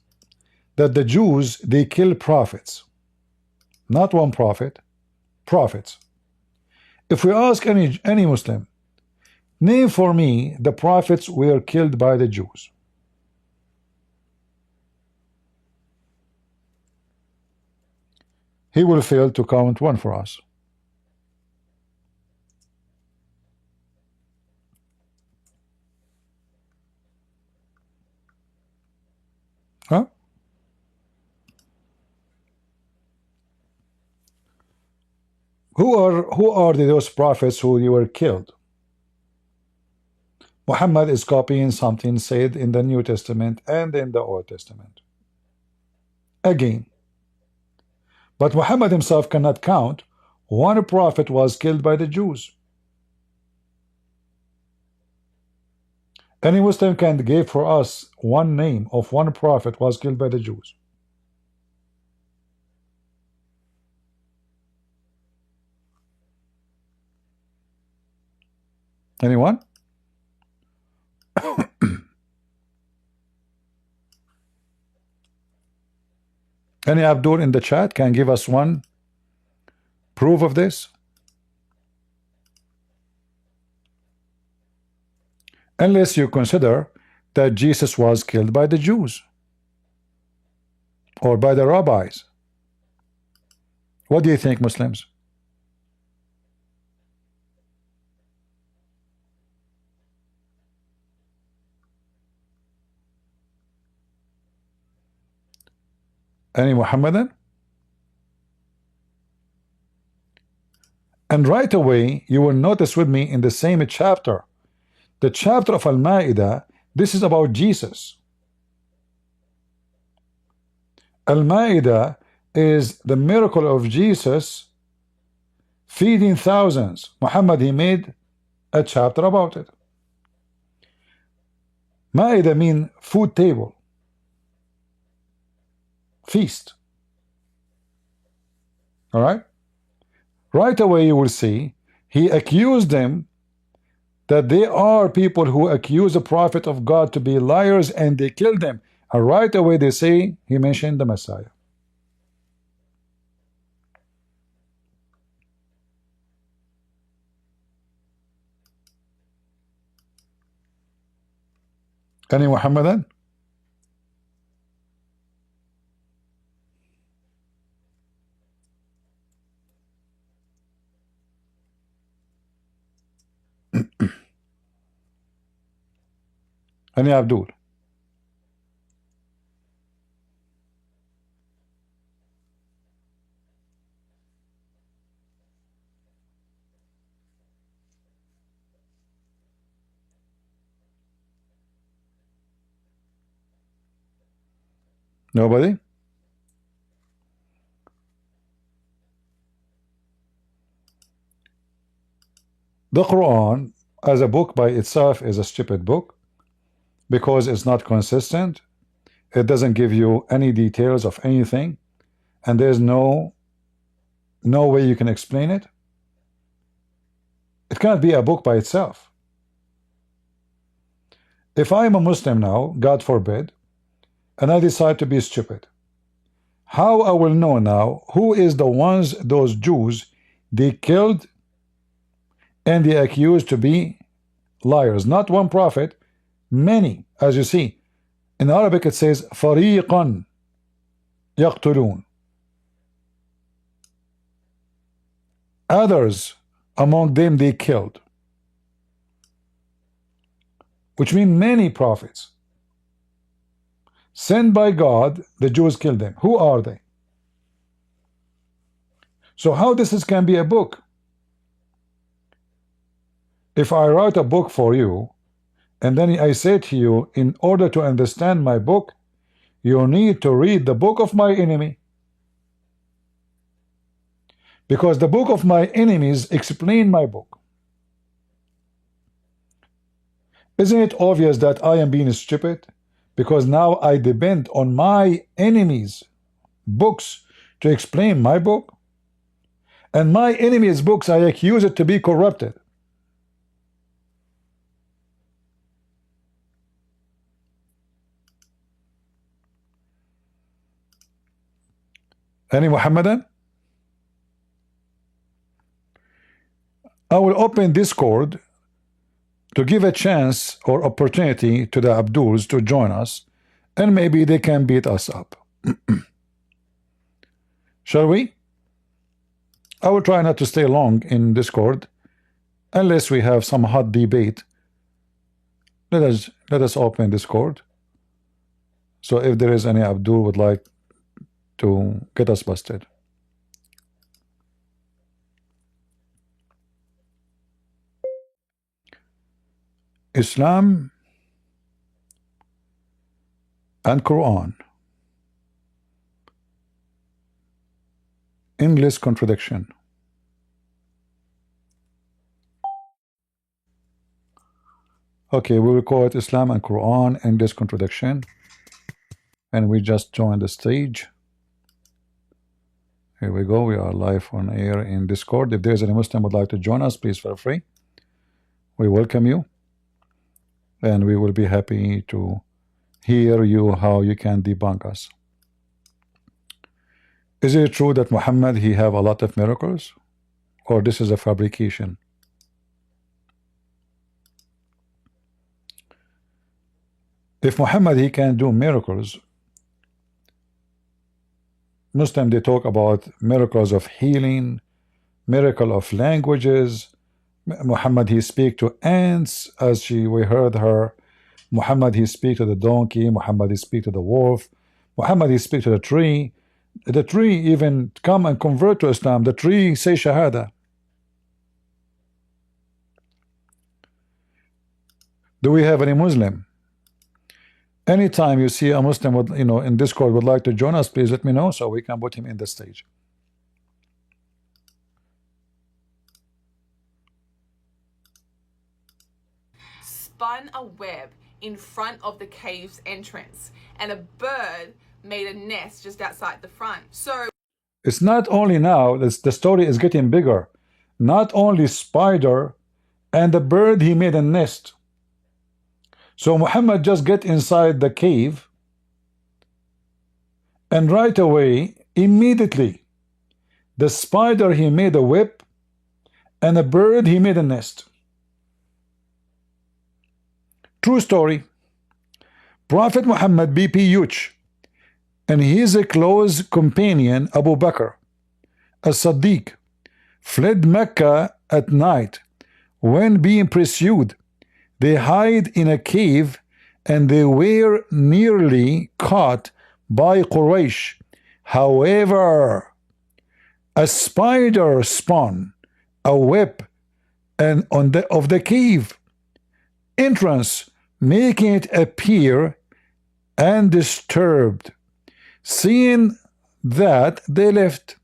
[SPEAKER 1] that the Jews, they kill prophets. Not one prophet, prophets. If we ask any Muslim, name for me the prophets were killed by the Jews. He will fail to count one for us. Huh? Who are those prophets who were killed? Muhammad is copying something said in the New Testament and in the Old Testament. Again. But Muhammad himself cannot count one prophet was killed by the Jews. Any Muslim can give for us one name of one prophet was killed by the Jews. Anyone? Any Abdul in the chat can give us one proof of this? Unless you consider that Jesus was killed by the Jews or by the rabbis. What do you think, Muslims? Any Muhammadan? And right away, you will notice with me in the same chapter, the chapter of Al-Ma'idah, this is about Jesus. Al-Ma'idah is the miracle of Jesus feeding thousands. Muhammad, he made a chapter about it. Ma'idah means food table, feast. All right? Right away you will see he accused them that they are people who accuse the prophet of God to be liars, and they killed them. And right away they say he mentioned the Messiah. Any Muhammadan? Any Abdul? Nobody? The Quran as a book by itself is a stupid book because it's not consistent. It doesn't give you any details of anything, and there's no way you can explain it. It can't be a book by itself. If I'm a Muslim now, God forbid, and I decide to be stupid, how I will know now who is the ones, those Jews, they killed and they accused to be liars? Not one prophet, many. As you see, in Arabic it says فَرِيقًا يَقْتُلُونَ. Others among them they killed, which means many prophets sent by God, the Jews killed them. Who are they? So how this can be a book? If I write a book for you, and then I say to you, in order to understand my book, you need to read the book of my enemy. Because the book of my enemies explain my book. Isn't it obvious that I am being stupid? Because now I depend on my enemies' books to explain my book. And my enemies' books, I accuse it to be corrupted. Any Muhammadan? I will open Discord to give a chance or opportunity to the Abduls to join us, and maybe they can beat us up. Shall we? I will try not to stay long in Discord unless we have some hot debate. Let us open Discord. So if there is any Abdul would like to get us busted. Islam and Quran. Endless contradiction. Okay, we will call it Islam and Quran, endless contradiction. And we just joined the stage. Here we go. We are live on air in Discord. If there's any Muslim would like to join us, please feel free. We welcome you. And we will be happy to hear you how you can debunk us. Is it true that Muhammad, he have a lot of miracles? Or this is a fabrication? If Muhammad, he can do miracles, Muslim, they talk about miracles of healing, miracle of languages. Muhammad, he speak to ants, as we heard her. Muhammad, he speak to the donkey. Muhammad, he speak to the wolf. Muhammad, he speak to the tree. The tree even come and convert to Islam. The tree say Shahada. Do we have any Muslim? Anytime you see a Muslim would, in Discord would like to join us, please let me know so we can put him in the stage.
[SPEAKER 2] Spun a web in front of the cave's entrance, and a bird made a nest just outside the front. So
[SPEAKER 1] it's not only now, the story is getting bigger. Not only spider and the bird, he made a nest. So Muhammad just get inside the cave, and right away, immediately, the spider, he made a web, and the bird, he made a nest. True story. Prophet Muhammad BPH and his close companion Abu Bakr as-Siddiq fled Mecca at night. When being pursued, they hid in a cave, and they were nearly caught by Quraysh. However, a spider spun a web and of the cave entrance, making it appear undisturbed. Seeing that, they left.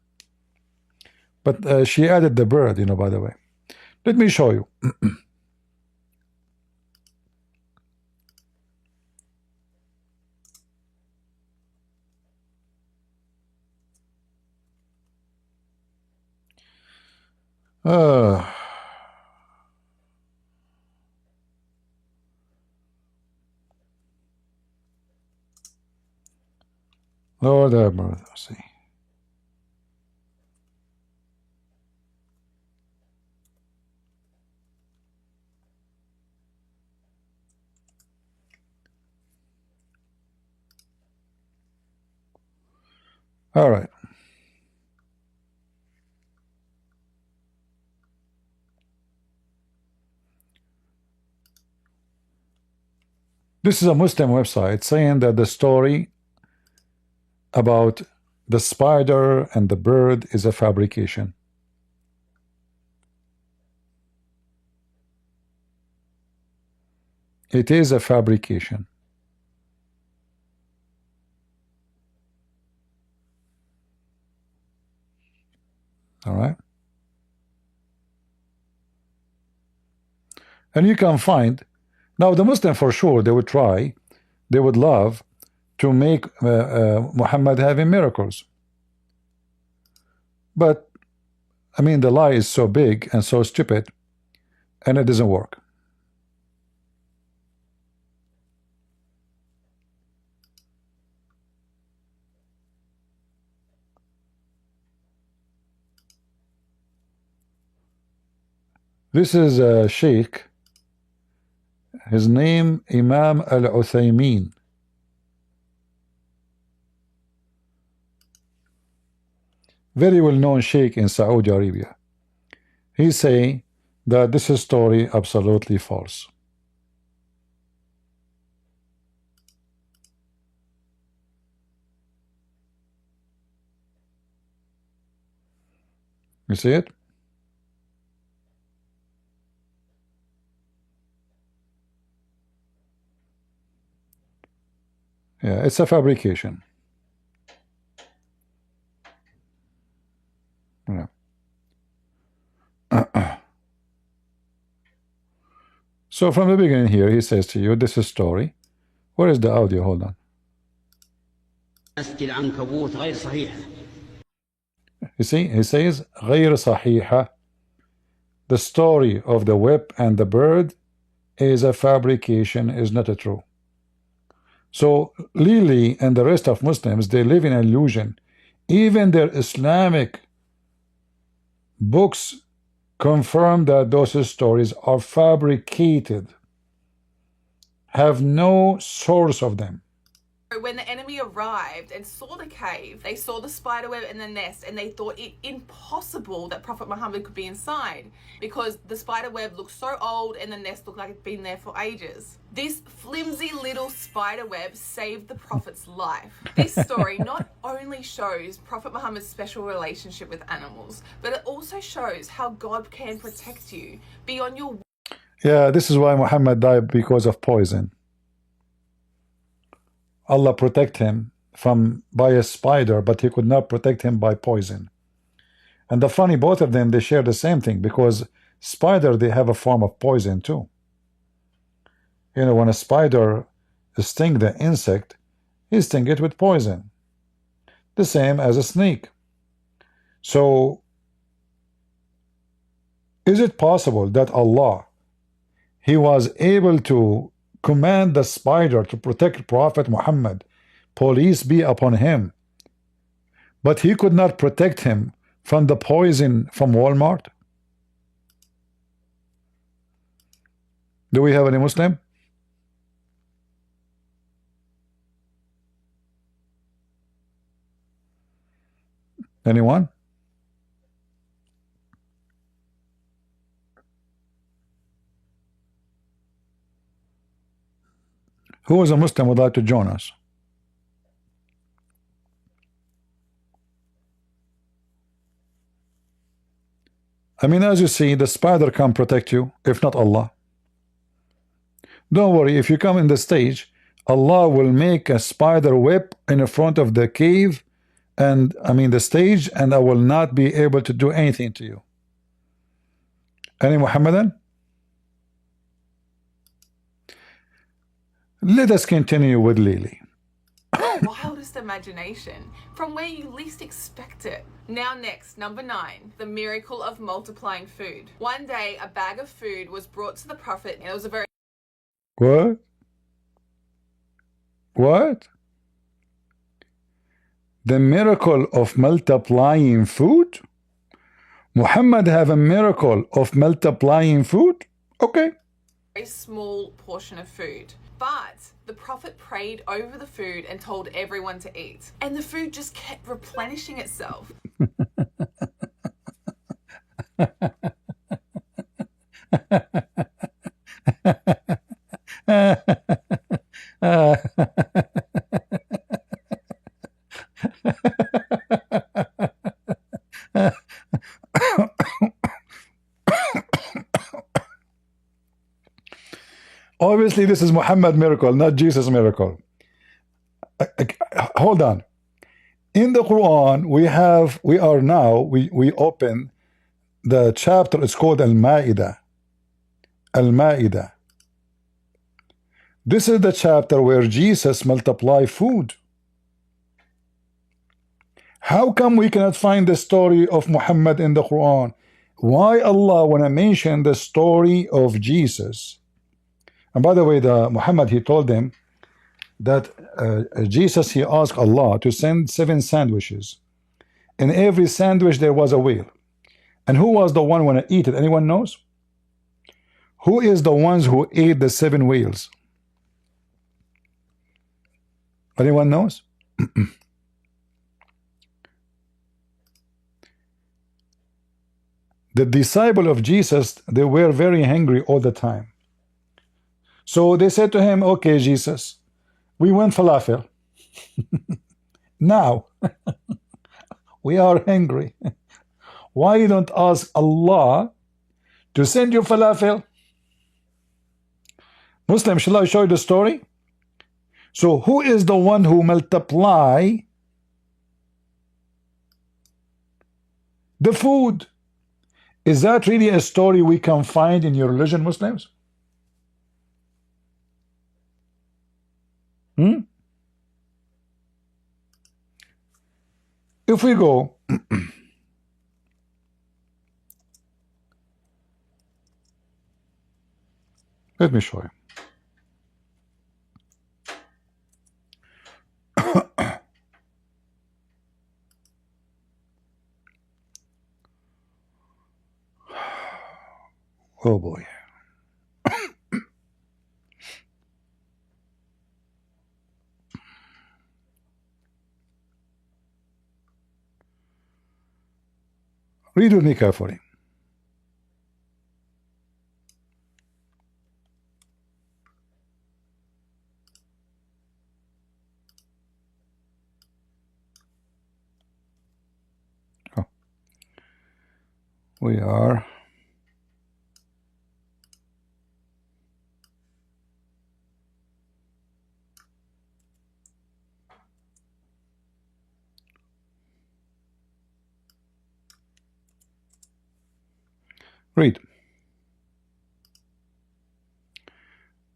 [SPEAKER 1] But she added the bird, you know, by the way. Let me show you. Lord have mercy. All right. This is a Muslim website saying that the story about the spider and the bird is a fabrication. It is a fabrication. All right. And you can find, now the Muslim for sure, they would try, they would love to make Muhammad having miracles. But, I mean, the lie is so big and so stupid, and it doesn't work. This is a sheikh. His name Imam Al-Uthaymin. Very well-known sheikh in Saudi Arabia. He say that this is story absolutely false. You see it? Yeah, it's a fabrication. Yeah. So from the beginning here, he says to you, this is story. Where is the audio? Hold on. You see, he says, غير صحيحة. The story of the whip and the bird is a fabrication, is not a true. So Lily and the rest of Muslims, they live in illusion. Even their Islamic books confirm that those stories are fabricated, have no source of them.
[SPEAKER 2] When the enemy arrived and saw the cave, they saw the spider web and the nest, and they thought it impossible that Prophet Muhammad could be inside because the spider web looked so old and the nest looked like it'd been there for ages. This flimsy little spider web saved the Prophet's life. This story not only shows Prophet Muhammad's special relationship with animals, but it also shows how God can protect you beyond your...
[SPEAKER 1] Yeah, this is why Muhammad died, because of poison. Allah protect him by a spider, but he could not protect him by poison. And the funny, both of them, they share the same thing, because spider, they have a form of poison too. You know, when a spider sting the insect, he sting it with poison. The same as a snake. So, is it possible that Allah, he was able to command the spider to protect Prophet Muhammad, police be upon him, but he could not protect him from the poison from Walmart? Do we have any Muslim? Anyone? Who is a Muslim would like to join us? I mean, as you see, the spider can protect you, if not Allah. Don't worry, if you come in the stage, Allah will make a spider web in front of the cave, and I mean the stage, and I will not be able to do anything to you. Any Muhammadan? Let us continue with Lily.
[SPEAKER 2] Wildest imagination, from where you least expect it. Now next, number 9, the miracle of multiplying food. One day, a bag of food was brought to the Prophet, and it was a very...
[SPEAKER 1] What? What? The miracle of multiplying food? Muhammad have a miracle of multiplying food? Okay.
[SPEAKER 2] very small portion of food. But the Prophet prayed over the food and told everyone to eat. And the food just kept replenishing itself.
[SPEAKER 1] Obviously, this is Muhammad miracle, not Jesus miracle. Hold on. In the Quran, we open the chapter. It's called Al-Ma'idah. Al-Ma'idah. This is the chapter where Jesus multiplied food. How come we cannot find the story of Muhammad in the Quran? Why Allah want to mention the story of Jesus? And by the way, Muhammad, he told them that Jesus, he asked Allah to send 7 sandwiches. In every sandwich there was a whale. And who was the one when I eat it? Anyone knows? Who is the ones who ate the 7 whales? Anyone knows? The disciple of Jesus, they were very hungry all the time. So they said to him, okay, Jesus, we want falafel. Now, we are hungry. Why you don't ask Allah to send you falafel? Muslim, shall I show you the story? So who is the one who multiply the food? Is that really a story we can find in your religion, Muslims? If we go let me show you. Oh boy. Read with me carefully. Oh. We are read.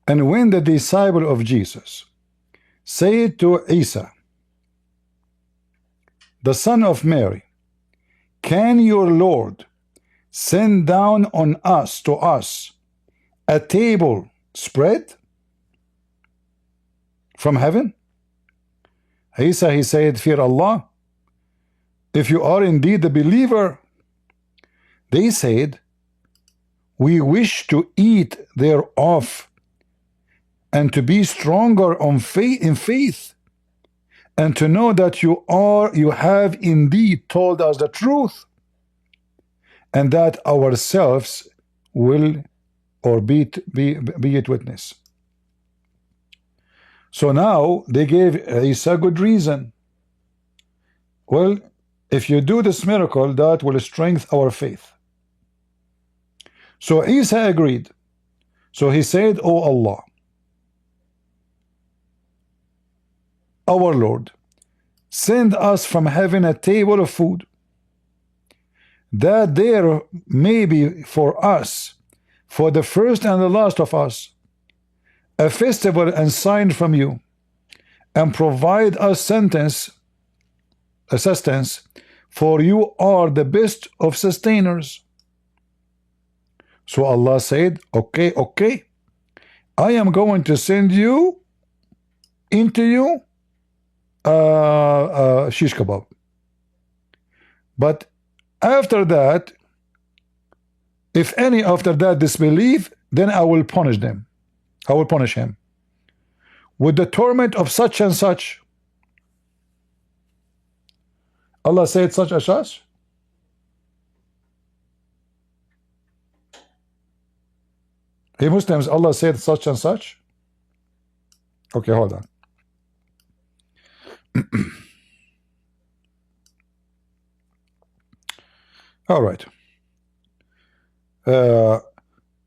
[SPEAKER 1] And when the disciple of Jesus said to Isa, the son of Mary, can your Lord send down on us, to us, a table spread from heaven? Isa, he said, fear Allah. If you are indeed a believer. They said, we wish to eat thereof and to be stronger in faith and to know that you have indeed told us the truth and that ourselves will or be it witness. So now they gave Isa good reason. Well, if you do this miracle, that will strengthen our faith. So Isa agreed. So he said, oh Allah, our Lord, send us from heaven a table of food, that there may be for us, for the first and the last of us, a festival and sign from you, and provide us sustenance, for you are the best of sustainers. So Allah said, okay, I am going to send you into you shish kebab. But after that, if any after that disbelieve, then I will punish them. I will punish him with the torment of such and such. Allah said such as such. Hey Muslims, Allah said such and such. Okay, hold on. All right.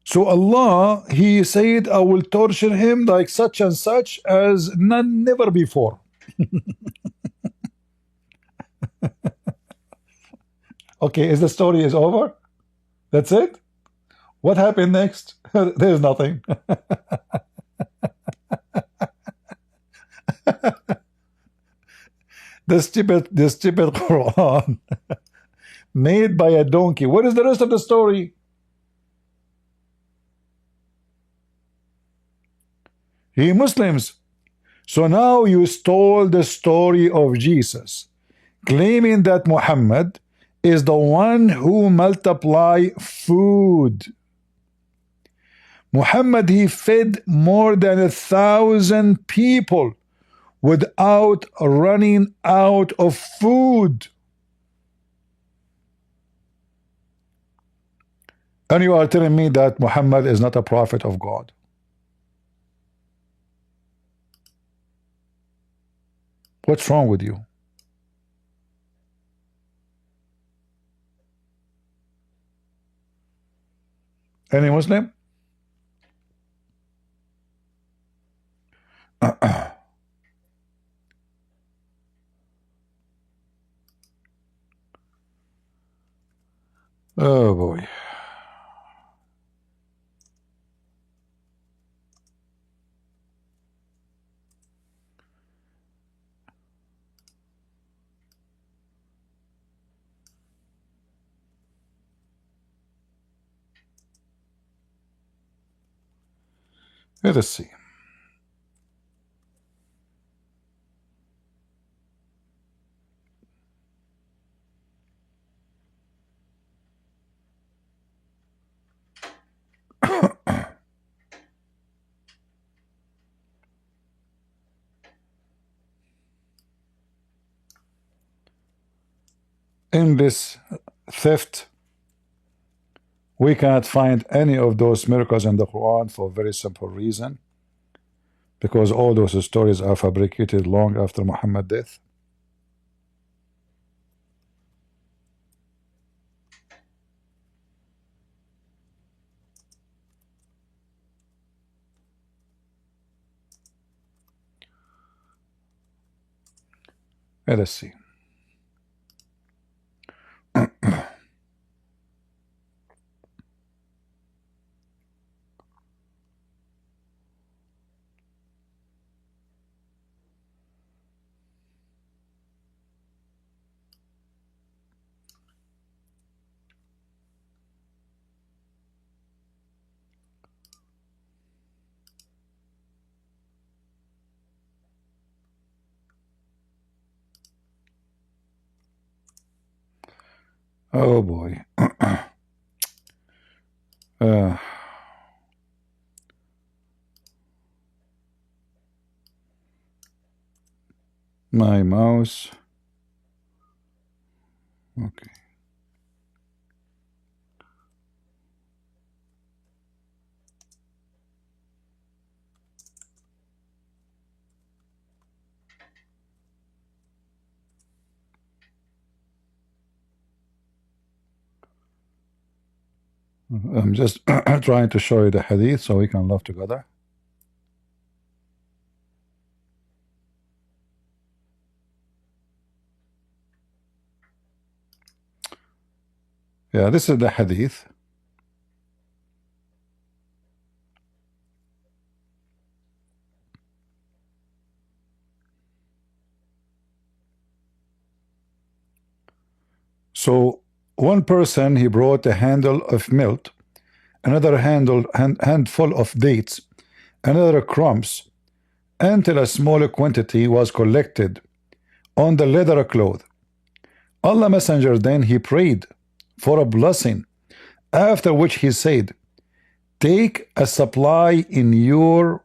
[SPEAKER 1] So Allah, He said, I will torture him like such and such as none never before. Okay, is the story is over? That's it? What happened next? There's nothing. The stupid Quran made by a donkey. What is the rest of the story? Hey Muslims, so now you stole the story of Jesus, claiming that Muhammad is the one who multiply food. Muhammad, he fed more than 1,000 people without running out of food. And you are telling me that Muhammad is not a prophet of God. What's wrong with you? Any Muslim? Oh boy. Let us see. In this theft, we cannot find any of those miracles in the Quran for a very simple reason, because all those stories are fabricated long after Muhammad's death. Let us see. Oh boy. My mouse. Okay. I'm just trying to show you the hadith so we can love together. Yeah, this is the hadith. So one person, he brought a handle of milk, another handful of dates, another crumbs, until a small quantity was collected on the leather cloth. Allah Messenger then he prayed for a blessing, after which he said, take a supply in your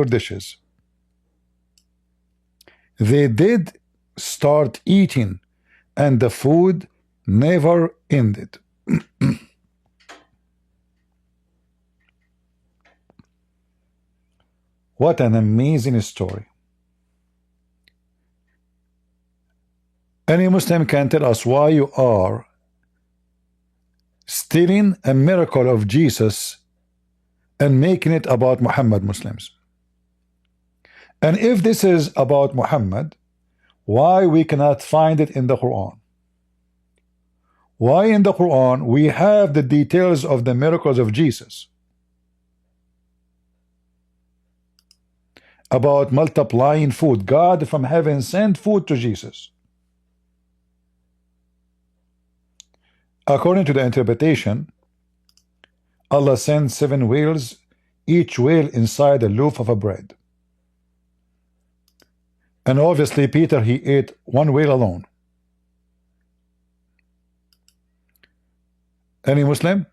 [SPEAKER 1] dishes. They did start eating, and the food never ended. What an amazing story. Any Muslim can tell us why you are stealing a miracle of Jesus and making it about Muhammad, Muslims. And if this is about Muhammad, why we cannot find it in the Quran? Why in the Quran we have the details of the miracles of Jesus, about multiplying food? God from heaven sent food to Jesus. According to the interpretation, Allah sent 7 whales, each whale inside a loaf of a bread. And obviously Peter, he ate one whale alone. Any Muslim?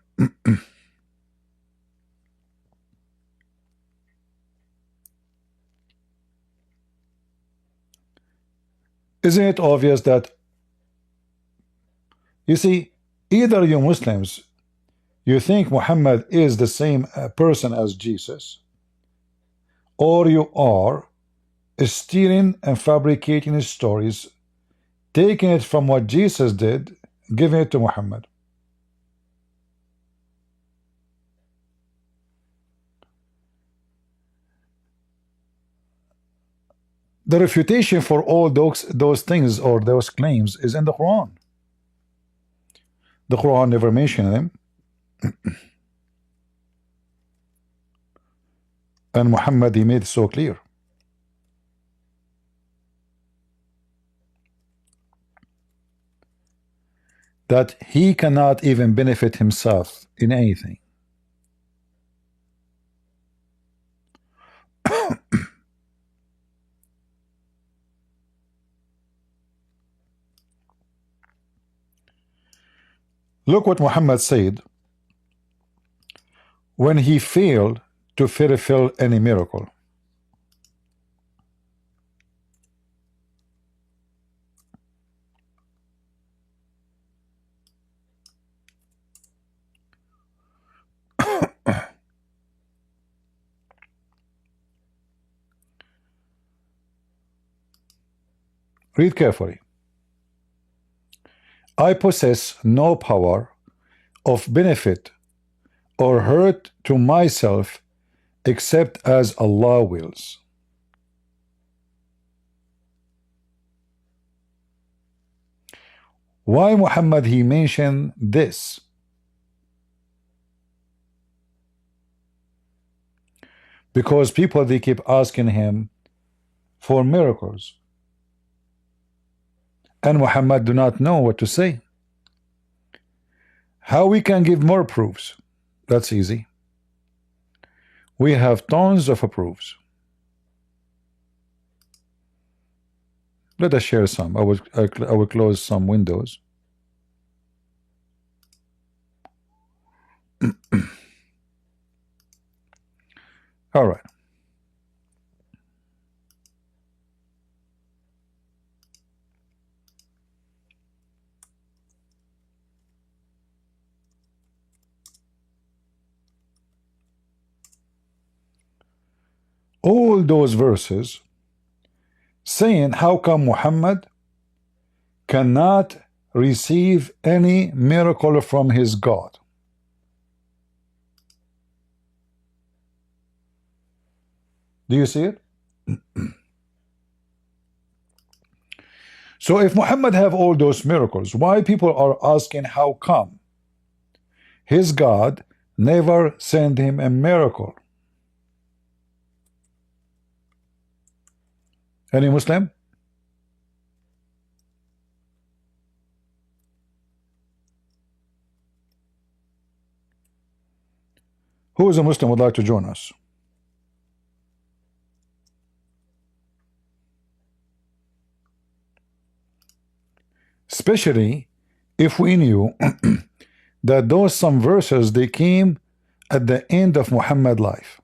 [SPEAKER 1] Isn't it obvious that, you see, either you Muslims, you think Muhammad is the same person as Jesus, or you are stealing and fabricating stories, taking it from what Jesus did, giving it to Muhammad. The refutation for all those things or those claims is in the Quran. The Quran never mentioned them. And Muhammad, he made it so clear. That he cannot even benefit himself in anything. Look what Muhammad said when he failed to fulfill any miracle. Read carefully. I possess no power of benefit or hurt to myself except as Allah wills. Why Muhammad he mentioned this? Because people, they keep asking him for miracles. And Muhammad do not know what to say. How we can give more proofs? That's easy. We have tons of proofs. Let us share some. I will close some windows. All right. All those verses saying how come Muhammad cannot receive any miracle from his God. Do you see it? So if Muhammad have all those miracles, why people are asking how come his God never sent him a miracle. Any Muslim? Who is a Muslim would like to join us? Especially if we knew that those some verses, they came at the end of Muhammad's life.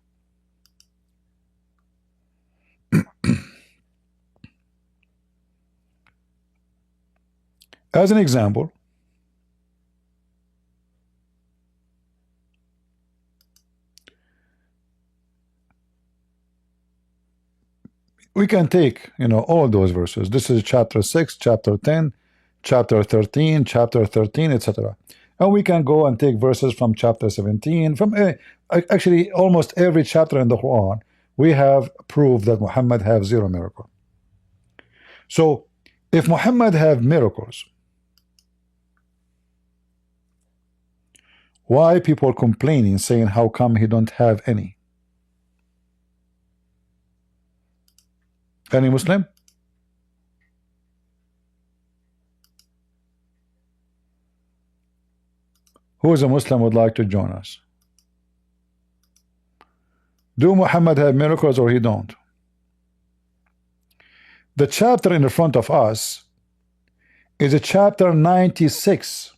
[SPEAKER 1] As an example, we can take, all those verses. This is chapter 6, chapter 10, chapter 13, chapter 13, etc. And we can go and take verses from chapter 17, from actually almost every chapter in the Quran. We have proved that Muhammad have 0 miracle. So if Muhammad have miracles, why people complaining, saying how come he don't have any? Any Muslim? Who is a Muslim would like to join us? Do Muhammad have miracles or he don't? The chapter in front of us is a chapter 96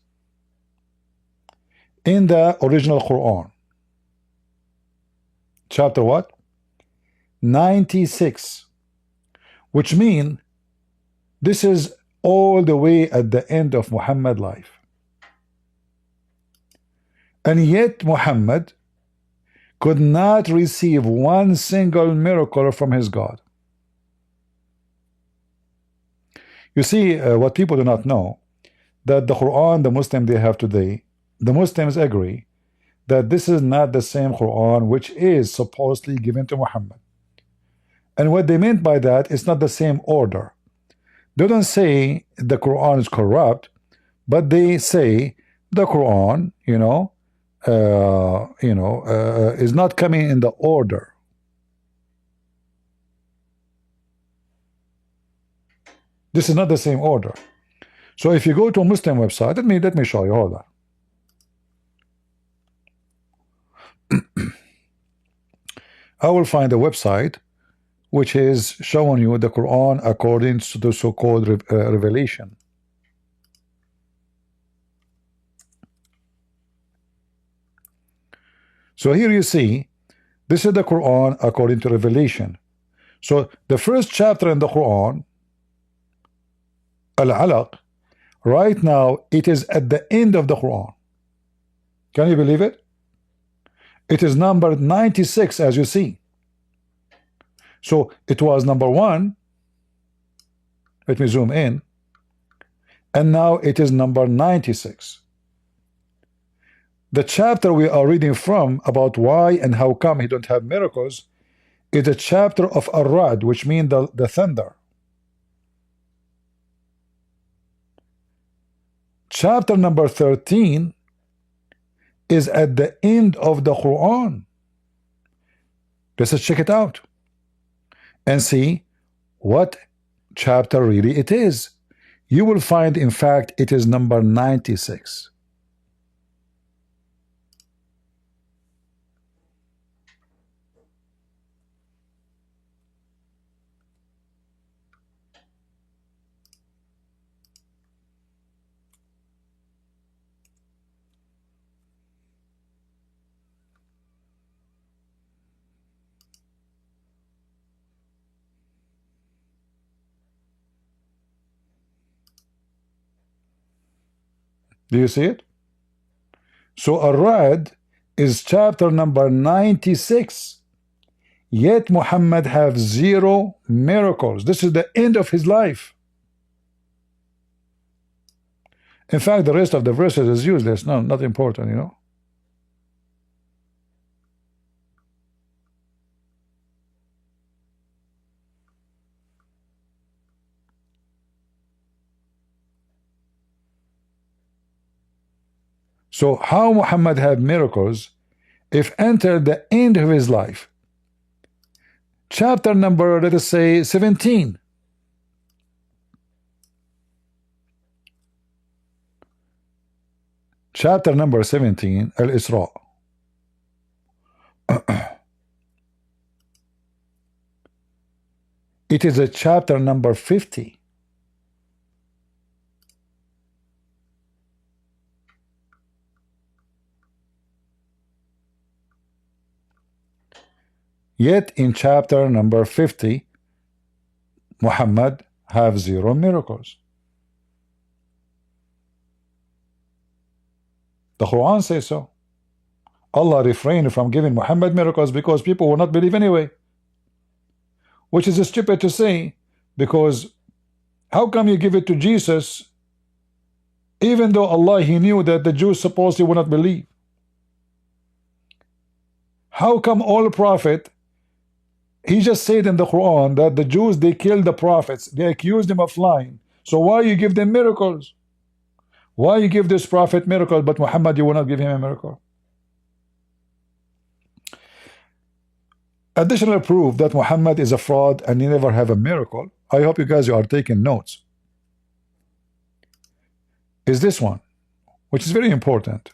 [SPEAKER 1] in the original Quran. Chapter what? 96. Which means this is all the way at the end of Muhammad's life. And yet Muhammad could not receive one single miracle from his God. You see, what people do not know, that the Quran the Muslims they have today, the Muslims agree that this is not the same Quran which is supposedly given to Muhammad. And what they meant by that is not the same order. They don't say the Quran is corrupt, but they say the Quran, is not coming in the order. This is not the same order. So if you go to a Muslim website, let me show you. Hold on. I will find a website which is showing you the Quran according to the so-called revelation. So here you see, this is the Quran according to revelation. So the first chapter in the Quran, Al-Alaq, right now it is at the end of the Quran. Can you believe it? It is number 96, as you see. So it was number 1. Let me zoom in. And now it is number 96. The chapter we are reading from about why and how come he don't have miracles is a chapter of Ar-Rad, which means the thunder. Chapter number 13 is at the end of the Quran. Let's check it out and see what chapter really it is. You will find, in fact, it is number 96. Do you see it? So Ar-Rad is chapter number 96. Yet Muhammad have 0 miracles. This is the end of his life. In fact, the rest of the verses is useless. No, not important, So how Muhammad had miracles if enter the end of his life? Chapter number, let us say, 17. Chapter number 17, Al-Isra. It is a chapter number 50. Yet in chapter number 50, Muhammad have 0 miracles. The Quran says so. Allah refrained from giving Muhammad miracles because people will not believe anyway. Which is stupid to say, because how come you give it to Jesus even though Allah, He knew that the Jews supposedly would not believe? How come all prophet, He just said in the Quran that the Jews, they killed the prophets, they accused them of lying, so why you give them miracles? Why you give this prophet miracles, but Muhammad you will not give him a miracle? Additional proof that Muhammad is a fraud and he never have a miracle, I hope you guys are taking notes, is this one, which is very important.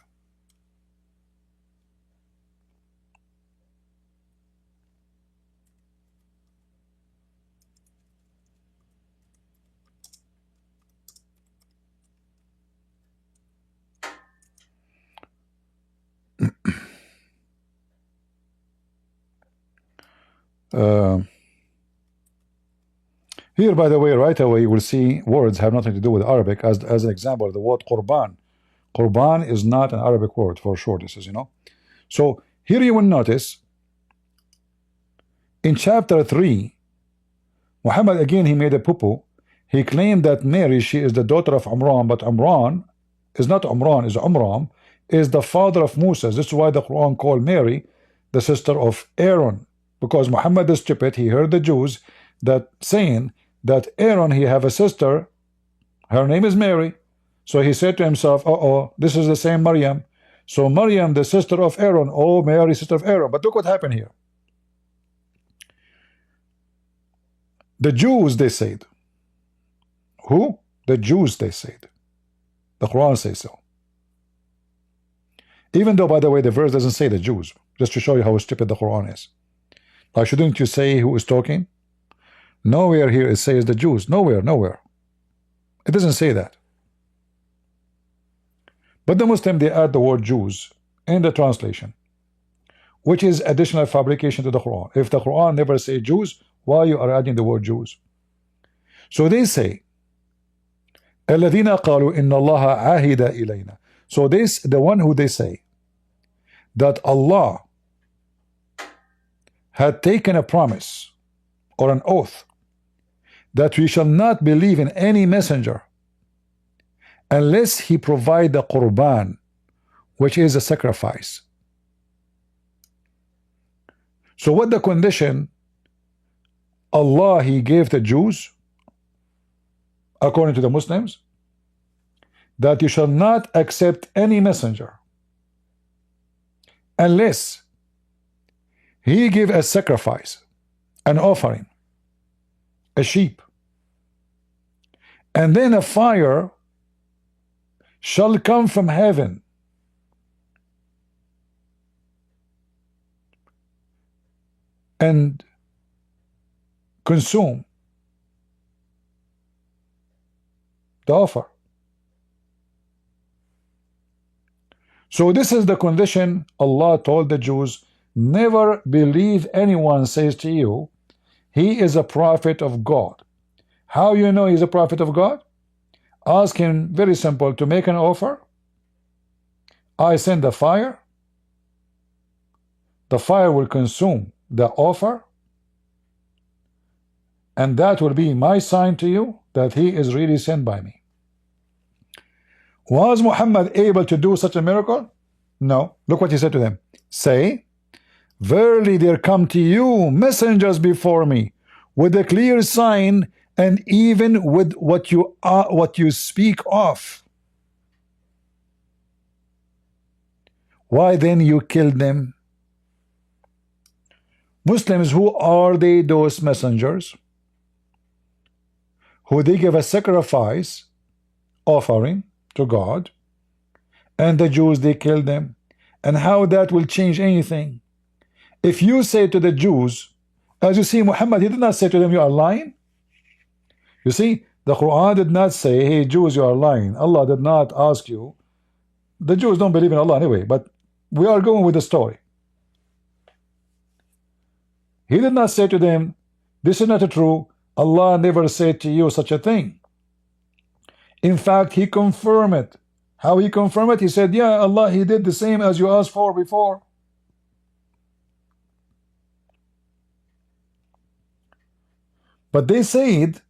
[SPEAKER 1] Here, by the way, right away, you will see words have nothing to do with Arabic. As an example, the word Qurban. Qurban is not an Arabic word for sure, this is, So here you will notice, in chapter 3, Muhammad, again, he made a poo-poo. He claimed that Mary, she is the daughter of Imran, but Imran is not Imran, is Amram, is the father of Musa. This is why the Quran called Mary the sister of Aaron. Because Muhammad is stupid, he heard the Jews that saying that Aaron, he have a sister, her name is Mary. So he said to himself, this is the same Maryam. So Maryam, the sister of Aaron, Mary, sister of Aaron. But look what happened here. The Jews, they said. Who? The Jews, they said. The Quran says so. Even though, by the way, the verse doesn't say the Jews, just to show you how stupid the Quran is. Like, shouldn't you say who is talking? Nowhere here it says the Jews. Nowhere. It doesn't say that. But the Muslim, they add the word Jews in the translation, which is additional fabrication to the Quran. If the Quran never say Jews, why you are adding the word Jews? So they say, الَّذِينَ قَالُوا إِنَّ اللَّهَ عَهِدَ إِلَيْنَا. So this, the one who they say, that Allah had taken a promise or an oath that we shall not believe in any messenger unless he provide the Qurban, which is a sacrifice. So what the condition Allah he gave the Jews, according to the Muslims, that you shall not accept any messenger unless he give a sacrifice, an offering, a sheep, and then a fire shall come from heaven and consume the offer. So this is the condition Allah told the Jews, never believe anyone says to you, he is a prophet of God. How you know he's a prophet of God? Ask him, very simple, to make an offer. I send the fire. The fire will consume the offer. And that will be my sign to you that he is really sent by me. Was Muhammad able to do such a miracle? No. Look what he said to them. Say, verily there come to you messengers before me with a clear sign, and even with what you speak of. Why then you killed them? Muslims, who are they, those messengers? Who they give a sacrifice offering to God, and the Jews, they kill them. And how that will change anything? If you say to the Jews, as you see, Muhammad, he did not say to them, you are lying. You see, the Quran did not say, hey Jews, you are lying. Allah did not ask you. The Jews don't believe in Allah anyway, but we are going with the story. He did not say to them, this is not true. Allah never said to you such a thing. In fact, he confirmed it. How he confirmed it? He said, yeah, Allah, he did the same as you asked for before. But they said,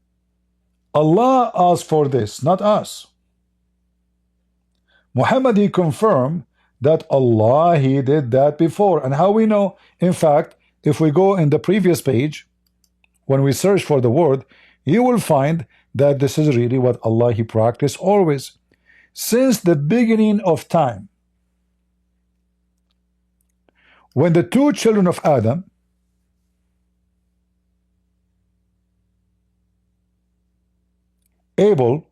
[SPEAKER 1] Allah asked for this, not us. Muhammad, he confirmed that Allah, he did that before. And how we know? In fact, if we go in the previous page, when we search for the word, you will find that this is really what Allah, he practiced always. Since the beginning of time. When the two children of Adam, Abel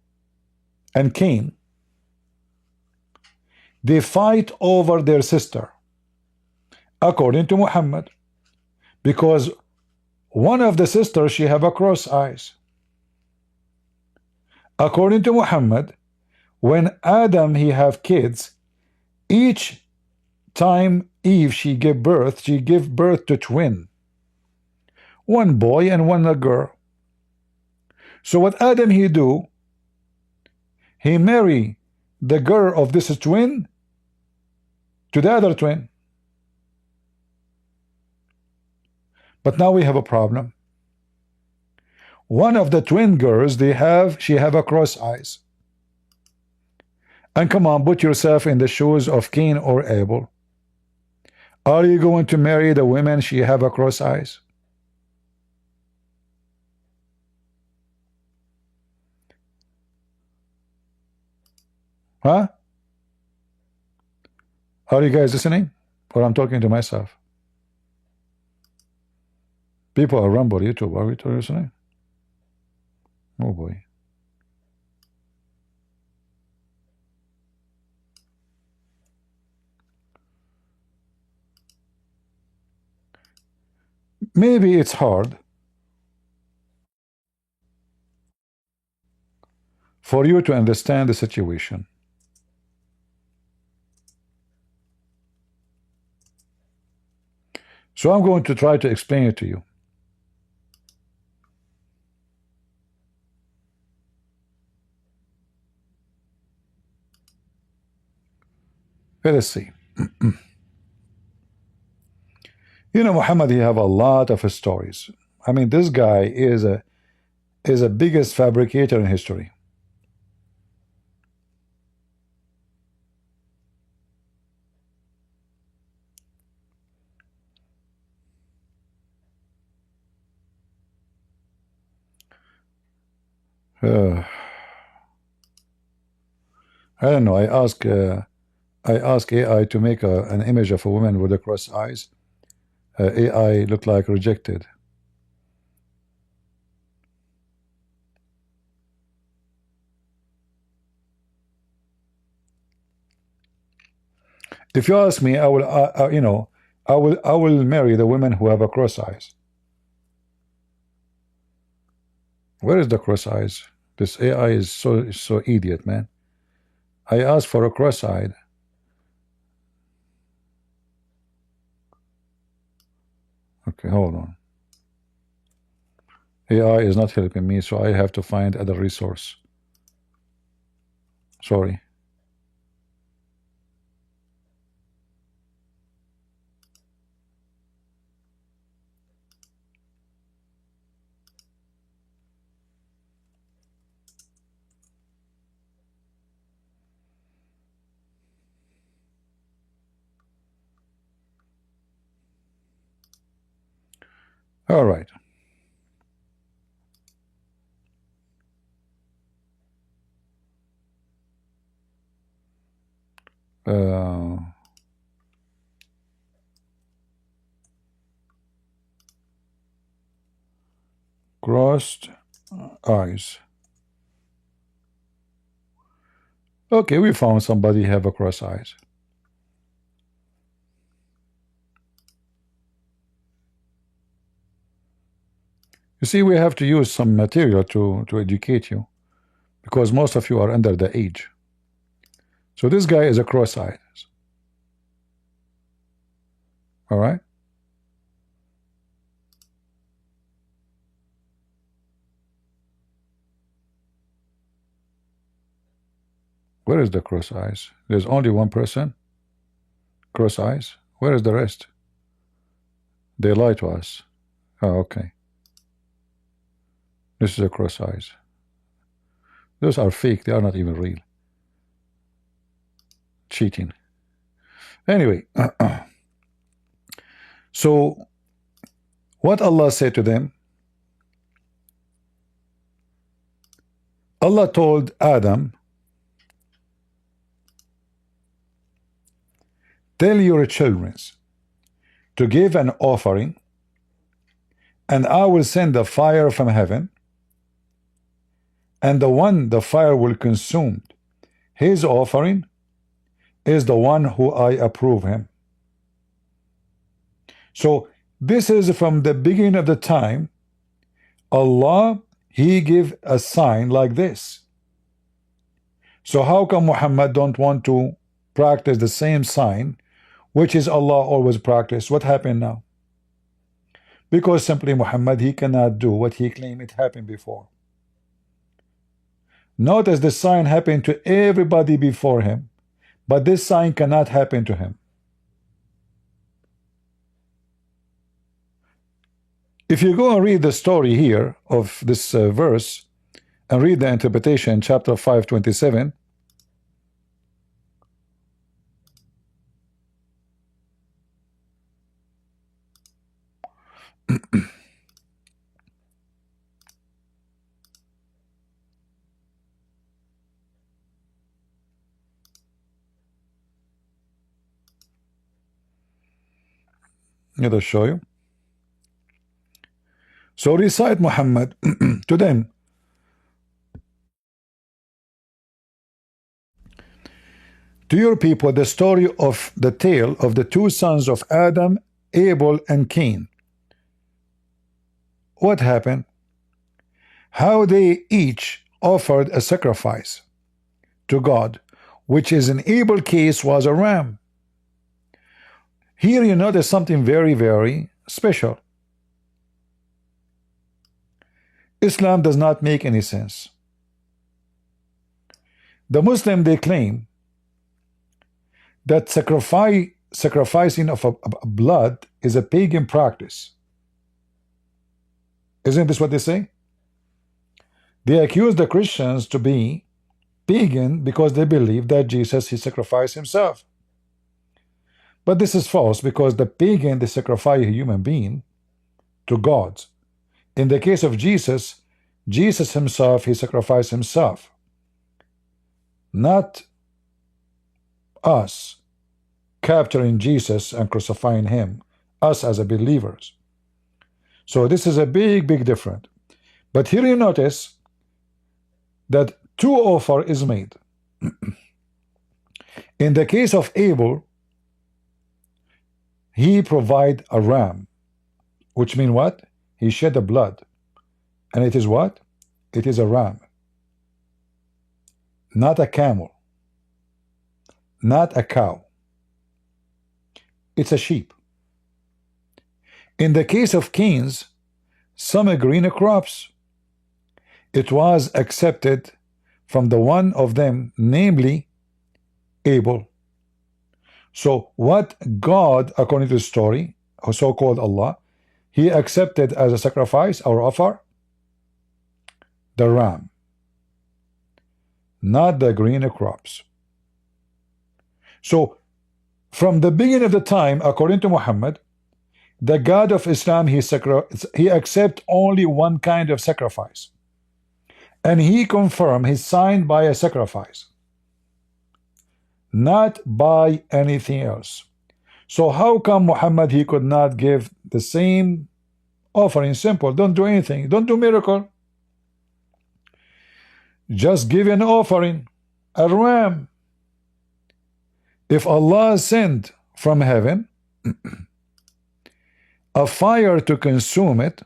[SPEAKER 1] and Cain, they fight over their sister, according to Muhammad, because one of the sisters, she have a cross eyes. According to Muhammad, when Adam, he have kids, each time Eve, she give birth to twin, one boy and one girl. So what Adam he do? He marry the girl of this twin to the other twin. But now we have a problem. One of the twin girls, she have a cross eyes. And come on, put yourself in the shoes of Cain or Abel. Are you going to marry the women she have a cross eyes? Huh? Are you guys listening? Or I'm talking to myself? People are Rumble, YouTube. Are we listening? Oh boy. Maybe it's hard for you to understand the situation. So I'm going to try to explain it to you. Let us see. You know, Muhammad, he have a lot of stories. I mean, this guy is a biggest fabricator in history. I don't know. I ask AI to make an image of a woman with a cross eyes. AI looked like rejected. If you ask me, I will, I will marry the women who have a cross eyes. Where is the cross eyes? This AI is so idiot, man. I asked for a cross-eyed. Okay, hold on. AI is not helping me, so I have to find other resource. Sorry. All right. Crossed eyes. Okay, we found somebody have a cross eyes. You see, we have to use some material to educate you, because most of you are under the age. So this guy is a cross eyes. All right. Where is the cross eyes? There's only one person. Cross eyes. Where is the rest? They lie to us. Oh, okay. This is a cross eyes. Those are fake. They are not even real. Cheating. Anyway, so what Allah said to them? Allah told Adam, tell your children to give an offering, and I will send a fire from heaven, and the one the fire will consume, his offering is the one who I approve him. So this is from the beginning of the time. Allah, he give a sign like this. So how come Muhammad don't want to practice the same sign which is Allah always practiced? What happened now? Because simply Muhammad, he cannot do what he claimed it happened before. Notice the sign happened to everybody before him, but this sign cannot happen to him. If you go and read the story here of this verse and read the interpretation, chapter 5:27, it'll show you. So recite Muhammad to them. To your people the story of the tale of the two sons of Adam, Abel and Cain. What happened? How they each offered a sacrifice to God, which is in Abel's case was a ram. Here you notice something very, very special. Islam does not make any sense. The Muslim, they claim that sacrificing of a blood is a pagan practice. Isn't this what they say? They accuse the Christians to be pagan because they believe that Jesus, he sacrificed himself. But this is false, because the pagan, they sacrifice a human being to God. In the case of Jesus, Jesus himself, he sacrificed himself, not us capturing Jesus and crucifying him, us as a believers. So this is a big, big difference. But here you notice that two offer is made. In the case of Abel, he provide a ram, which means what? He shed the blood. And it is what? It is a ram. Not a camel. Not a cow. It's a sheep. In the case of Cain's, some green crops, it was accepted from the one of them, namely Abel. So what God, according to the story, or so-called Allah, he accepted as a sacrifice or offer? The ram, not the green crops. So from the beginning of the time, according to Muhammad, the God of Islam, he accept only one kind of sacrifice, and he confirmed, he signed by a sacrifice, not by anything else. So how come Muhammad, he could not give the same Offering, simple. Don't do anything. Don't do miracle. Just give an offering, a ram. If Allah sent from heaven a fire to consume it,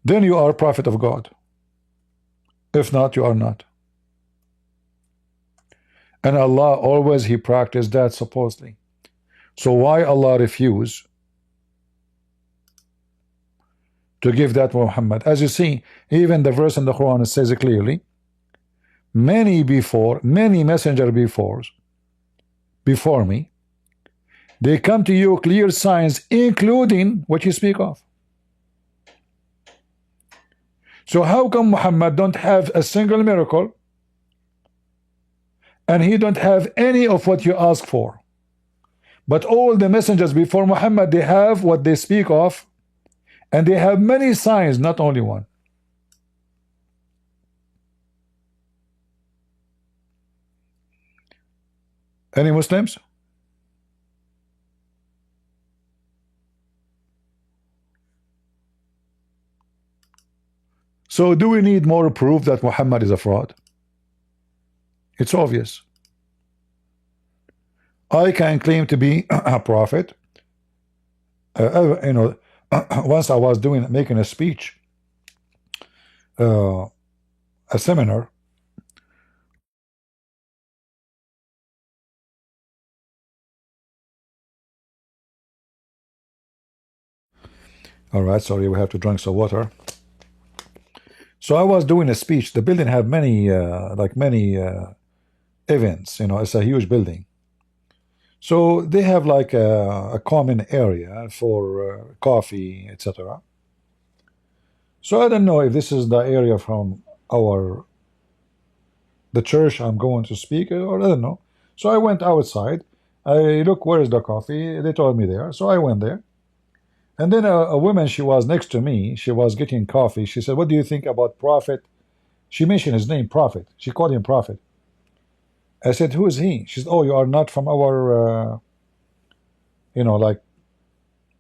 [SPEAKER 1] then you are a prophet of God. If not, you are not. And Allah always, He practiced that supposedly. So why Allah refuse to give that to Muhammad? As you see, even the verse in the Quran says it clearly, many messenger before me, they come to you clear signs, including what you speak of. So how come Muhammad don't have a single miracle, and he don't have any of what you ask for? But all the messengers before Muhammad, they have what they speak of, and they have many signs, not only one. Any Muslims? So do we need more proof that Muhammad is a fraud? It's obvious. I can claim to be a prophet. Once I was making a speech, a seminar. All right, sorry, we have to drink some water. So I was doing a speech. The building had many events. It's a huge building. So they have like a common area for coffee, etc. So I don't know if this is the area from the church I'm going to speak, or I don't know. So I went outside. I look, where is the coffee? They told me there. So I went there. And then a woman, she was next to me. She was getting coffee. She said, what do you think about Prophet? She mentioned his name, Prophet. She called him Prophet. I said, who is he? She said, oh, you are not from our,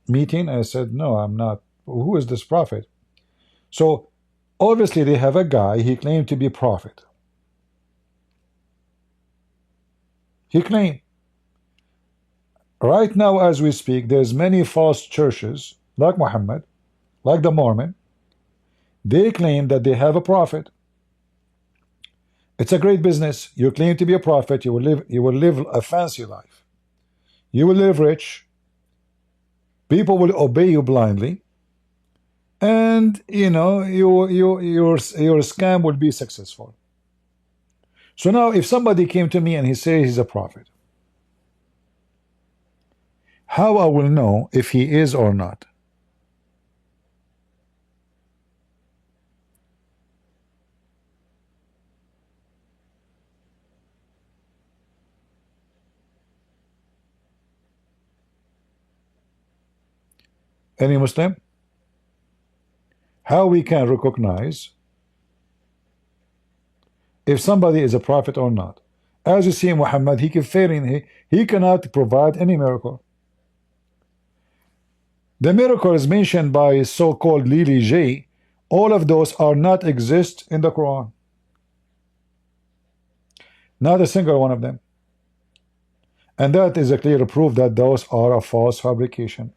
[SPEAKER 1] meeting? I said, no, I'm not. Who is this Prophet? So, obviously, they have a guy. He claimed to be Prophet. He claimed. Right now, as we speak, there's many false churches, like Muhammad, like the Mormon. They claim that they have a prophet. It's a great business. You claim to be a prophet. You will live a fancy life. You will live rich. People will obey you blindly, and your scam will be successful. So now, if somebody came to me and he says he's a prophet, how I will know if he is or not? Any Muslim? How we can recognize if somebody is a prophet or not? As you see, Muhammad, he kept failing. He cannot provide any miracle. The miracles mentioned by so-called Lily J, all of those are not exist in the Quran. Not a single one of them. And that is a clear proof that those are a false fabrication.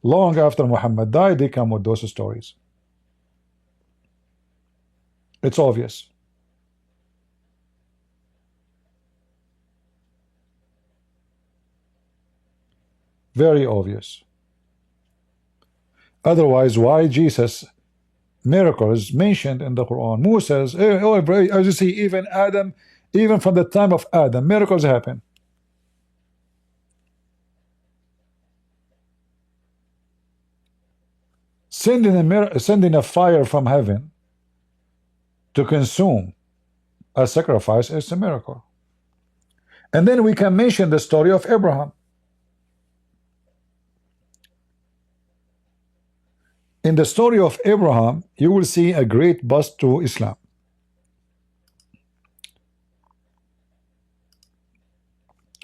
[SPEAKER 1] Long after Muhammad died, they come with those stories. It's obvious. Very obvious. Otherwise, why Jesus miracles mentioned in the Quran? Moses, as you see, even Adam, even from the time of Adam, miracles happen. Sending a fire from heaven to consume a sacrifice is a miracle. And then we can mention the story of Abraham. In the story of Abraham, you will see a great bust to Islam.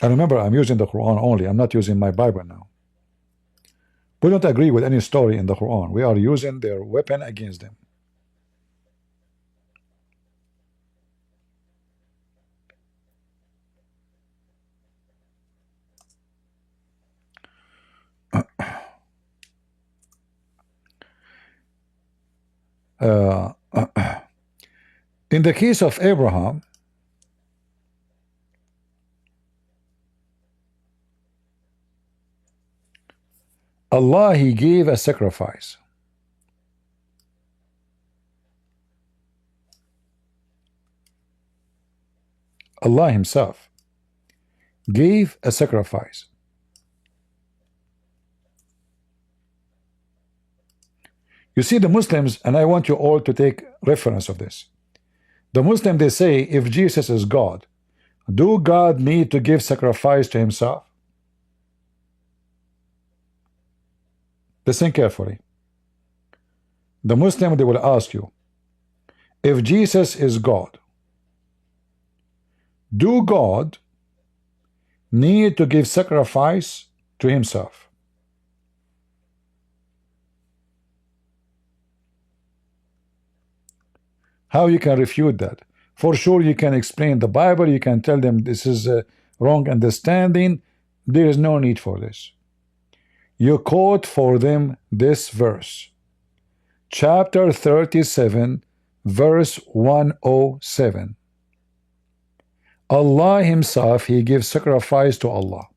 [SPEAKER 1] And remember, I'm using the Quran only. I'm not using my Bible now. We don't agree with any story in the Quran. We are using their weapon against them. In the case of Abraham, Allah, He gave a sacrifice. Allah Himself gave a sacrifice. You see, the Muslims, and I want you all to take reference of this. The Muslims, they say, if Jesus is God, do God need to give sacrifice to Himself? Listen carefully. The Muslim, they will ask you, if Jesus is God, do God need to give sacrifice to Himself? How you can refute that? For sure, you can explain the Bible. You can tell them this is a wrong understanding. There is no need for this. You quote for them this verse, chapter 37, verse 107. Allah Himself, He gives sacrifice to Allah.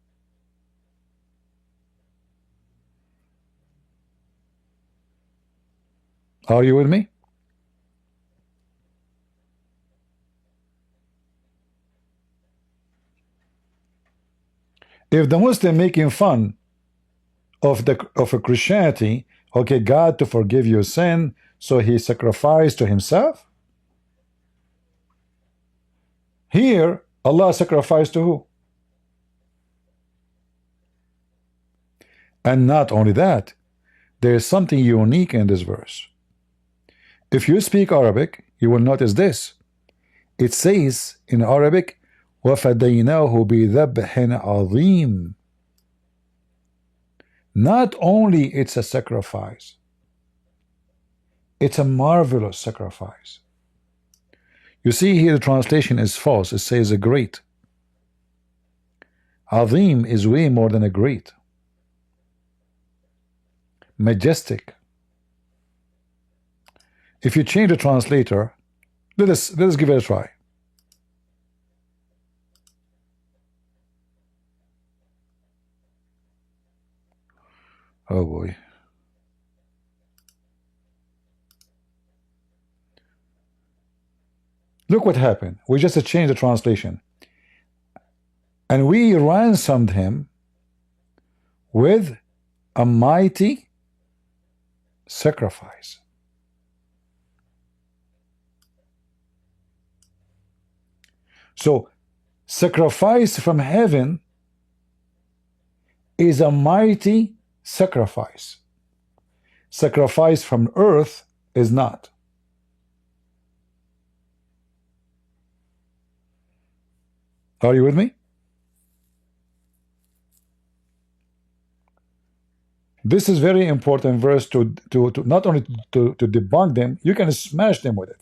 [SPEAKER 1] Are you with me? If the Muslim making fun of a Christianity, okay, God to forgive your sin, so He sacrificed to Himself. Here, Allah sacrificed to who? And not only that, there is something unique in this verse. If you speak Arabic, you will notice this. It says in Arabic, وَفَدَيْنَاهُ بِذَبْحٍ عَظِيمٍ. Not only it's a sacrifice, it's a marvelous sacrifice. You see here the translation is false. It says a great. Azim is way more than a great. Majestic. If you change the translator, let us give it a try. Oh boy. Look what happened. We just changed the translation. And we ransomed him with a mighty sacrifice. So, sacrifice from heaven is a mighty sacrifice. Sacrifice from earth is not. Are you with me? This is very important verse to not only to debunk them, you can smash them with it.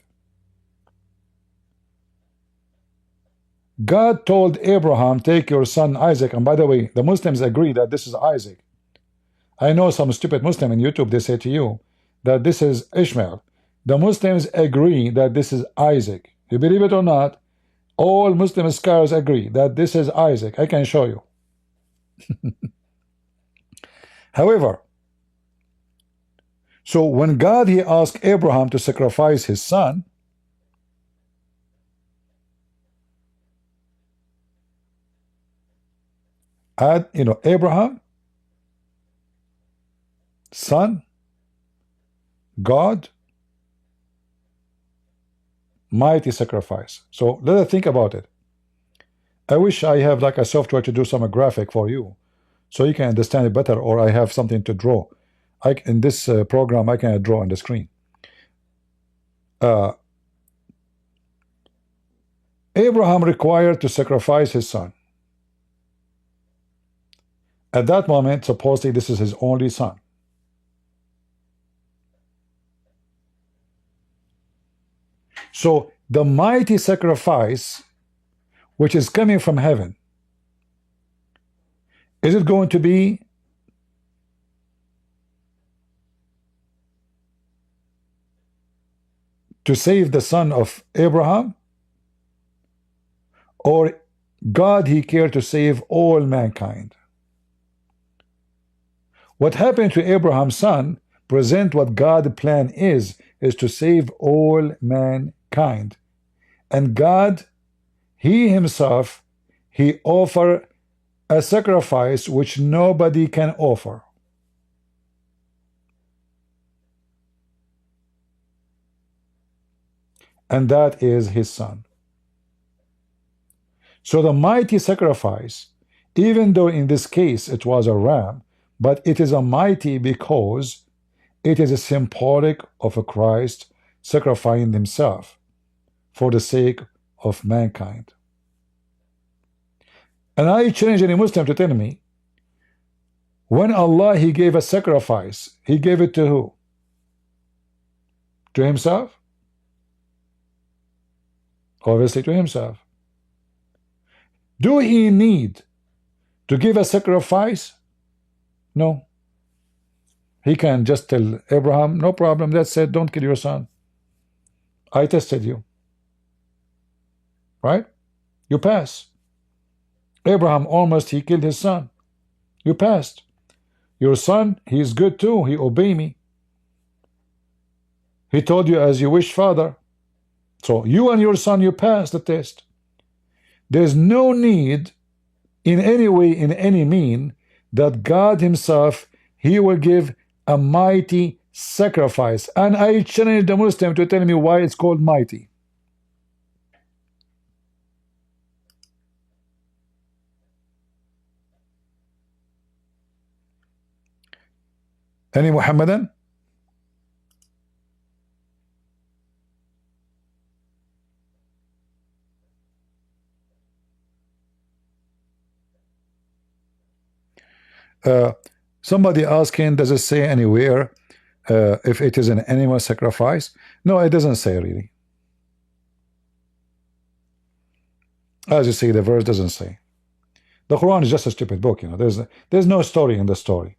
[SPEAKER 1] God told Abraham, take your son Isaac, and by the way, the Muslims agree that this is Isaac. I know some stupid Muslim on YouTube, they say to you that this is Ishmael. The Muslims agree that this is Isaac. You believe it or not, all Muslim scholars agree that this is Isaac. I can show you. However, so when God, He asked Abraham to sacrifice his son, Abraham, son, God, mighty sacrifice. So let us think about it. I wish I have like a software to do some graphic for you so you can understand it better, or I have something to draw. In this program I can draw on the screen. Abraham required to sacrifice his son. At that moment, supposedly this is his only son. So the mighty sacrifice which is coming from heaven, is it going to be to save the son of Abraham, or God he cared to save all mankind? What happened to Abraham's son present what God's plan is to save all mankind. And God, he himself, he offer a sacrifice which nobody can offer. And that is his son. So the mighty sacrifice, even though in this case it was a ram, but it is a mighty because it is a symbolic of a Christ sacrificing himself for the sake of mankind. And I challenge any Muslim to tell me, when Allah he gave a sacrifice, he gave it to who? To himself? Obviously to himself. Do he need to give a sacrifice? No. He can just tell Abraham, no problem, that's it, don't kill your son. I tested you. Right? You pass. Abraham almost he killed his son. You passed. Your son, he is good too, he obey me. He told you as you wish, father. So you and your son, you passed the test. There's no need in any way, in any mean, that God himself, he will give a mighty sacrifice. And I challenge the Muslim to tell me why it's called mighty. Any Muhammadan? Somebody asking, does it say anywhere if it is an animal sacrifice? No, it doesn't say really. As you see, the verse doesn't say. The Quran is just a stupid book, you know. There's no story in the story.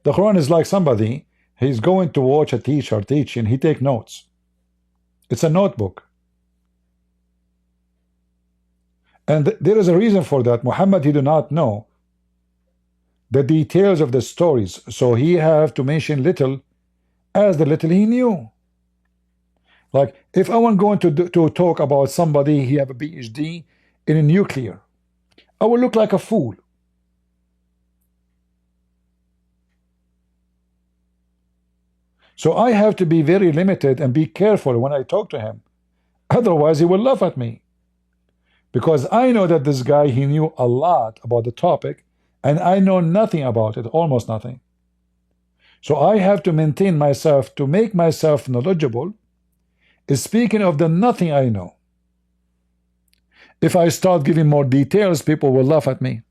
[SPEAKER 1] The Quran is like somebody, he's going to watch a teacher teaching, he take notes. It's a notebook. And there is a reason for that. Muhammad, he do not know the details of the stories, so he have to mention little as the little he knew. Like, if I want going to talk about somebody, he have a PhD in a nuclear, I will look like a fool. So I have to be very limited and be careful when I talk to him. Otherwise, he will laugh at me. Because I know that this guy, he knew a lot about the topic, and I know nothing about it, almost nothing. So I have to maintain myself, to make myself knowledgeable, speaking of the nothing I know. If I start giving more details, people will laugh at me.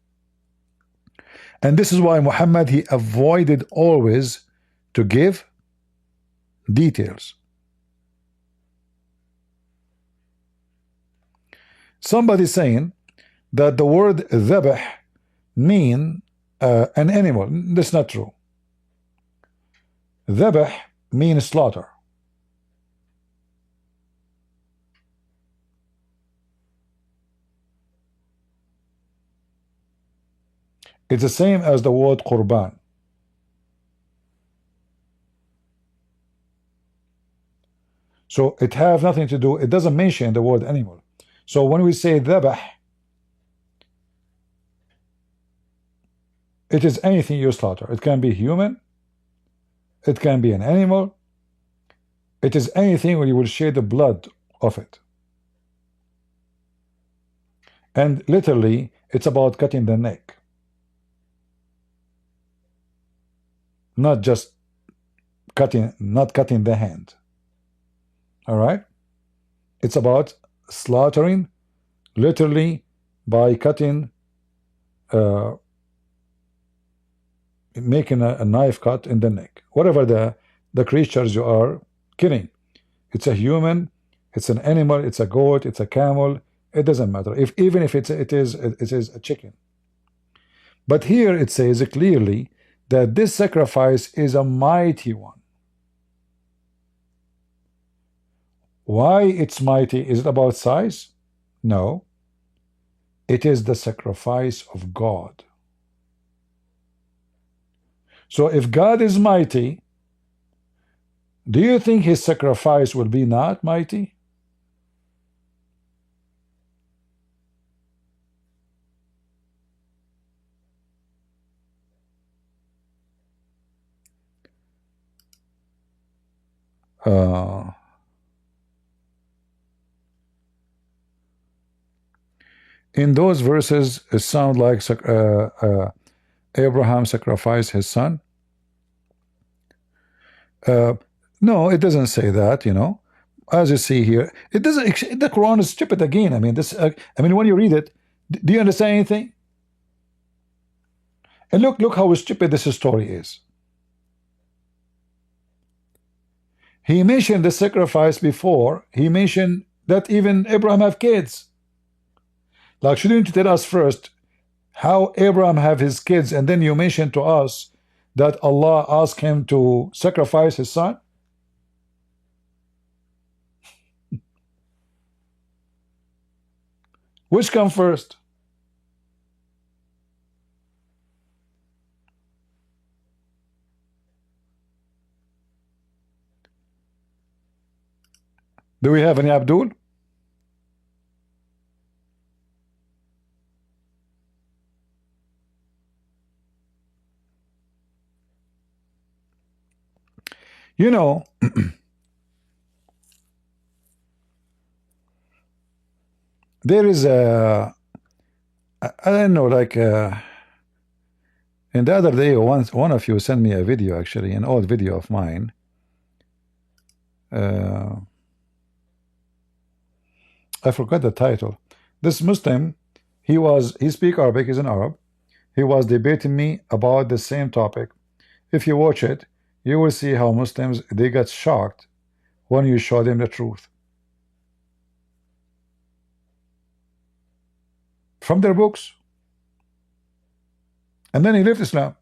[SPEAKER 1] And this is why Muhammad, he avoided always to give details. Somebody saying that the word dhabh mean an animal. That's not true. Dhabh means slaughter. It's the same as the word qurban. So it have nothing to do, it doesn't mention the word animal. So when we say dhabh, it is anything you slaughter. It can be human, it can be an animal, it is anything where you will shed the blood of it. And literally, it's about cutting the neck. Not just cutting, not cutting the hand. All right? It's about slaughtering, literally by cutting making a knife cut in the neck. Whatever the creatures you are killing. It's a human, it's an animal, it's a goat, it's a camel. It doesn't matter. Even if it is a chicken. But here it says clearly that this sacrifice is a mighty one. Why it's mighty? Is it about size? No. It is the sacrifice of God. So if God is mighty, do you think his sacrifice will be not mighty? In those verses, it sounds like Abraham sacrificed his son. No, it doesn't say that, you know. As you see here, it doesn't. The Quran is stupid again. I mean, this. I mean, when you read it, do you understand anything? And look how stupid this story is. He mentioned the sacrifice before. He mentioned that even Abraham have kids. Like, shouldn't you tell us first how Abraham have his kids, and then you mention to us that Allah asked him to sacrifice his son? Which come first? Do we have any Abdul? You know, there is a, I don't know, like, and the other day, one of you sent me a video, actually, an old video of mine. I forgot the title. This Muslim, he speak Arabic, he's an Arab. He was debating me about the same topic. If you watch it, you will see how Muslims, they get shocked when you show them the truth from their books. And then he left Islam.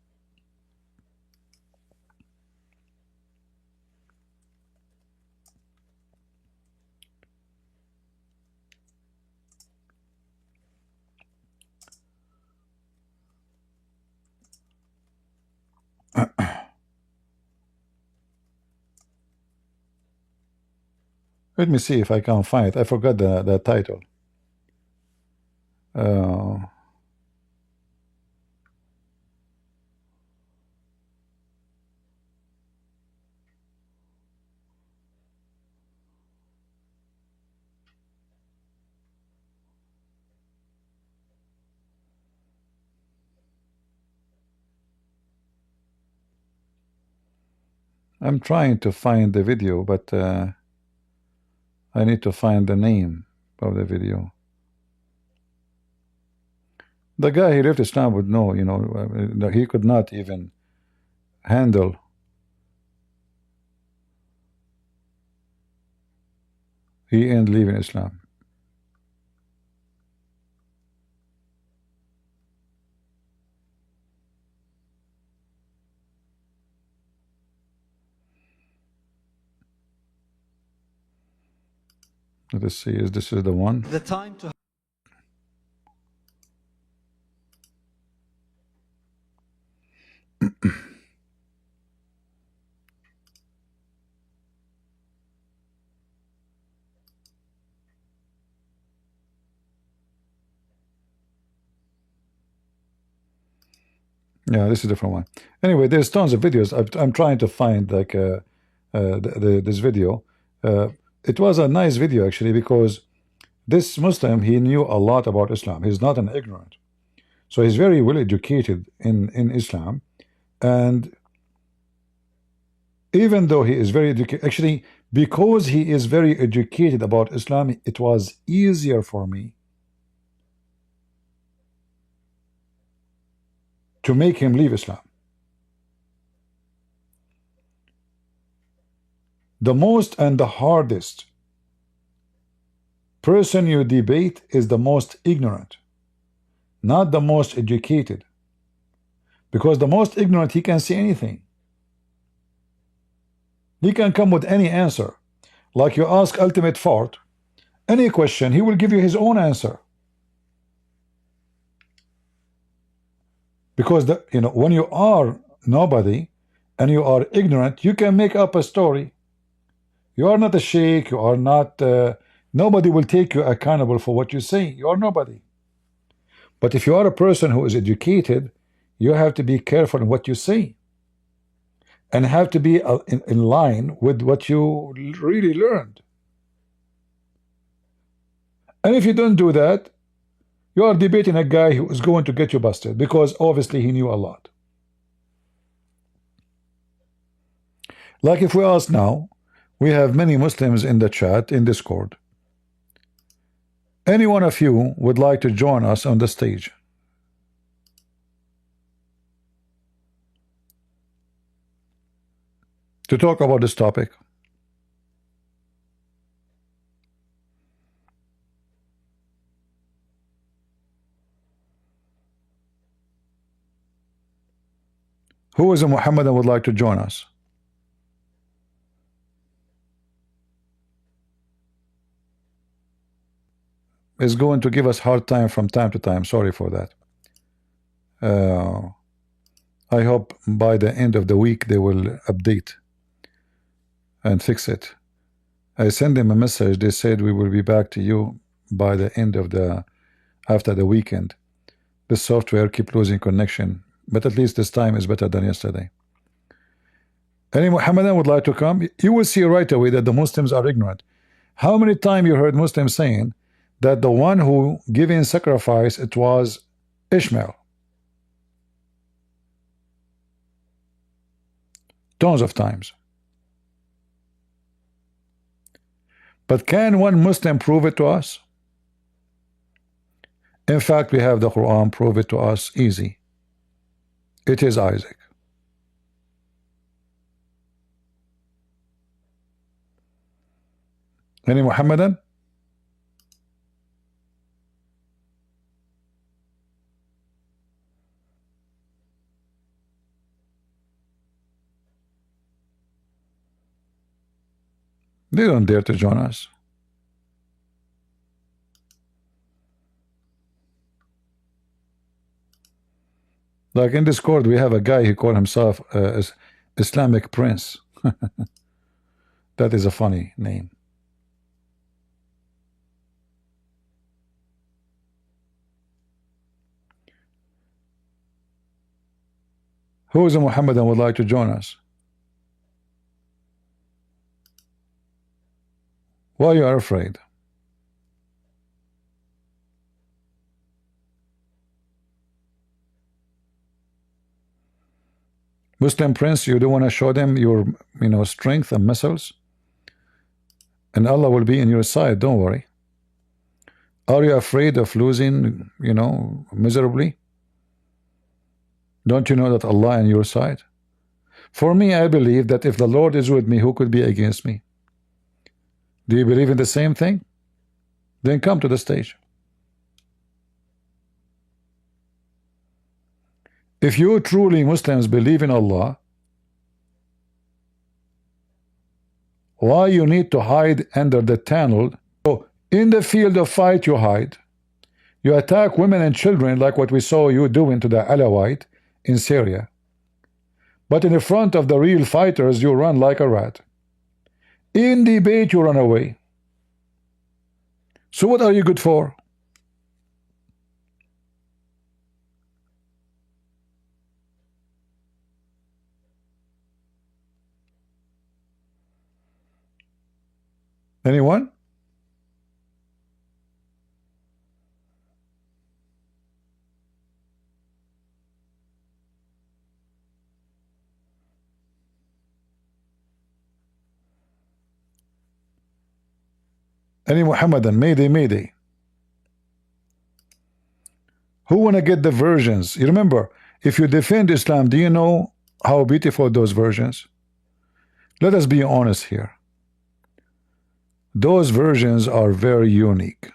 [SPEAKER 1] Let me see if I can find it. I forgot the title. I'm trying to find the video, but I need to find the name of the video. The guy he left Islam would know, you know, he could not even handle. He ain't leaving Islam. Let's see, this is the one?
[SPEAKER 4] The time to
[SPEAKER 1] Yeah, this is a different one. Anyway, there's tons of videos. I'm trying to find like this video. It was a nice video actually, because this Muslim, he knew a lot about Islam. He's not an ignorant, so he's very well educated in Islam. And even though he is very educated, actually, because he is very educated about Islam, it was easier for me to make him leave Islam. The most and the hardest person you debate is the most ignorant, not the most educated. Because the most ignorant, he can say anything. He can come with any answer. Like you ask Ultimate Fart any question, he will give you his own answer. Because when you are nobody and you are ignorant, you can make up a story. You are not a sheikh, you are not nobody will take you accountable for what you say. You are nobody. But if you are a person who is educated, you have to be careful in what you say and have to be in line with what you really learned. And if you don't do that, you are debating a guy who is going to get you busted because obviously he knew a lot. Like if we ask now, we have many Muslims in the chat, in Discord. Any one of you would like to join us on the stage? To talk about this topic? Who is a Muhammadan would like to join us? Is going to give us hard time from time to time. Sorry for that. I hope by the end of the week they will update and fix it. I sent them a message. They said we will be back to you by the end of after the weekend. The software keep losing connection, but at least this time is better than yesterday. Any Muhammadan would like to come? You will see right away that the Muslims are ignorant. How many times you heard Muslims saying that the one who gave in sacrifice, it was Ishmael? Tons of times. But can one Muslim prove it to us? In fact, we have the Quran prove it to us easy. It is Isaac. Any Muhammadan? They don't dare to join us. Like in Discord, we have a guy who called himself Islamic Prince. That is a funny name. Who is a Muhammadan would like to join us? Why you are afraid? Muslim Prince, you don't want to show them your strength and muscles, and Allah will be in your side, don't worry. Are you afraid of losing miserably? Don't you know that Allah on your side? For me, I believe that if the Lord is with me, who could be against me? Do you believe in the same thing? Then come to the stage. If you truly Muslims believe in Allah, why you need to hide under the tunnel? So in the field of fight you hide. You attack women and children like what we saw you doing to the Alawite in Syria. But in the front of the real fighters you run like a rat. In debate you run away. So what are you good for? Anyone? Any Muhammadan? Mayday, mayday. Who wanna get the versions? You remember, if you defend Islam, do you know how beautiful those versions? Let us be honest here. Those versions are very unique.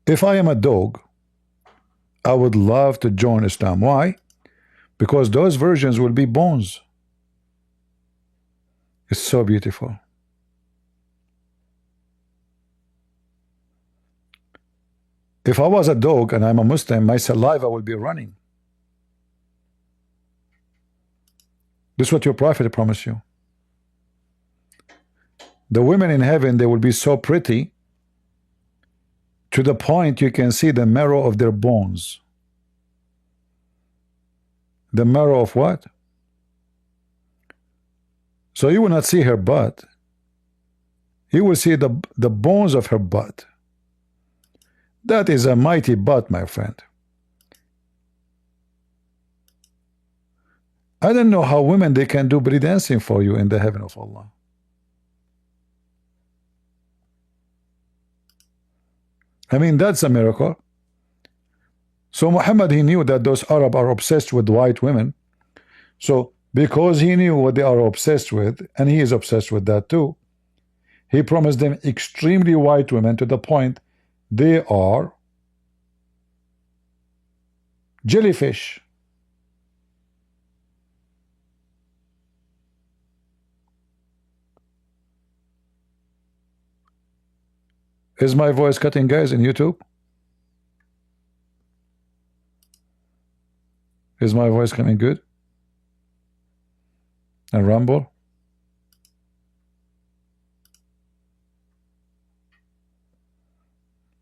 [SPEAKER 1] If I am a dog, I would love to join Islam. Why? Because those versions will be bones. It's so beautiful. If I was a dog and I'm a Muslim, my saliva will be running. This is what your prophet promised you. The women in heaven, they will be so pretty to the point you can see the marrow of their bones. The marrow of what? So you will not see her butt. You will see the bones of her butt. That is a mighty butt, my friend. I don't know how women, they can do belly dancing for you in the heaven of Allah. I mean, that's a miracle. So Muhammad, he knew that those Arab are obsessed with white women. So because he knew what they are obsessed with, and he is obsessed with that too, he promised them extremely white women to the point they are jellyfish. Is my voice cutting, guys, in YouTube? Is my voice coming good? And rumble?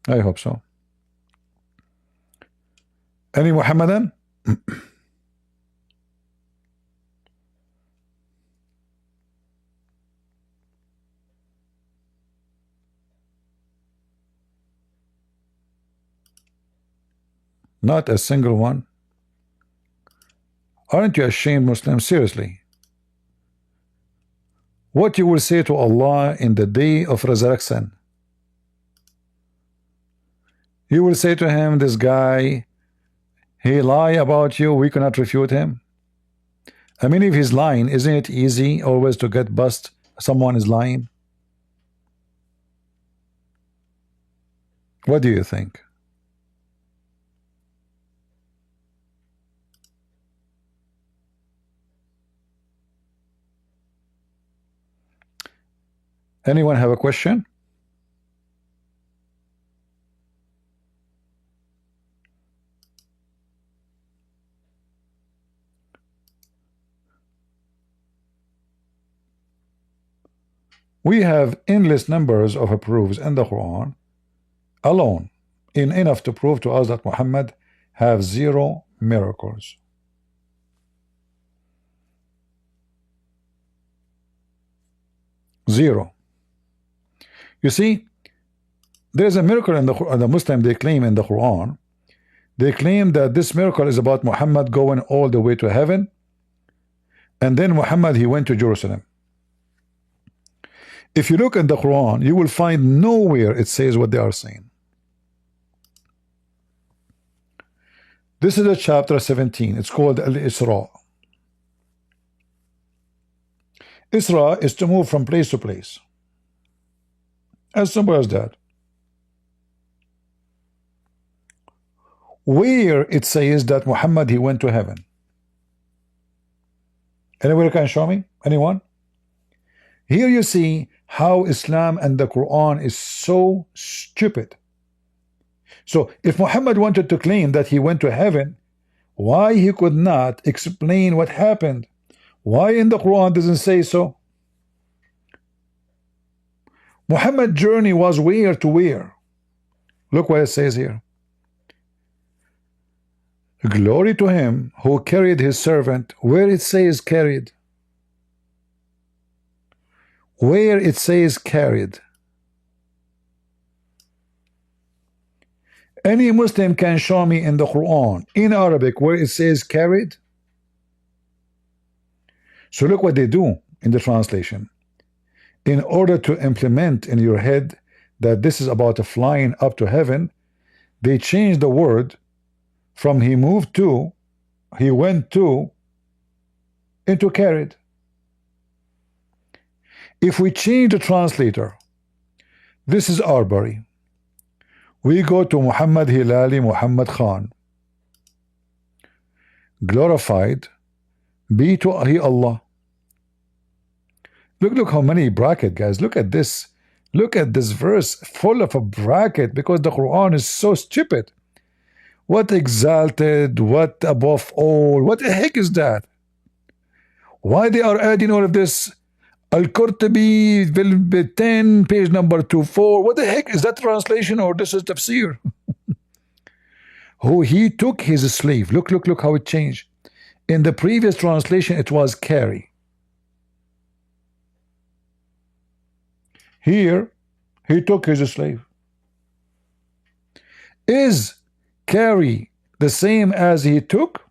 [SPEAKER 1] I hope so. Any Muhammadan? Not a single one. Aren't you ashamed, Muslims? Seriously. What you will say to Allah in the day of resurrection? You will say to him, this guy, he lied about you, we cannot refute him. I mean, if he's lying, isn't it easy always to get bust someone is lying? What do you think? Anyone have a question? We have endless numbers of proofs in the Quran alone, enough to prove to us that Muhammad have 0 miracles. Zero. You see, there is a miracle in the Muslim, they claim in the Quran. They claim that this miracle is about Muhammad going all the way to heaven, and then Muhammad, he went to Jerusalem. If you look at the Quran, you will find nowhere it says what they are saying. This is a chapter 17. It's called Al-Isra. Isra is to move from place to place. As simple as that. Where it says that Muhammad, he went to heaven? Anyone can show me? Anyone? Here you see how Islam and the Quran is so stupid. So if Muhammad wanted to claim that he went to heaven, why he could not explain what happened? Why in the Quran doesn't say so? Muhammad's journey was where to where? Look what it says here. Glory to him who carried his servant. Where it says carried? Where it says carried? Any Muslim can show me in the Quran, in Arabic, where it says carried? So look what they do in the translation. In order to implement in your head that this is about a flying up to heaven, they changed the word from he moved to, he went to, into carried. If we change the translator, this is Arbery. We go to Muhammad Hilali Muhammad Khan. Glorified be to Allah. Look how many bracket, guys. Look at this. Look at this verse full of a bracket because the Quran is so stupid. What exalted, what above all, what the heck is that? Why they are adding all of this? Al-Qurtubi, 10, page number 24. What the heck is that translation or this is tafsir? Who he took his slave. Look how it changed. In the previous translation, it was carry. Here, he took his slave. Is carry the same as he took?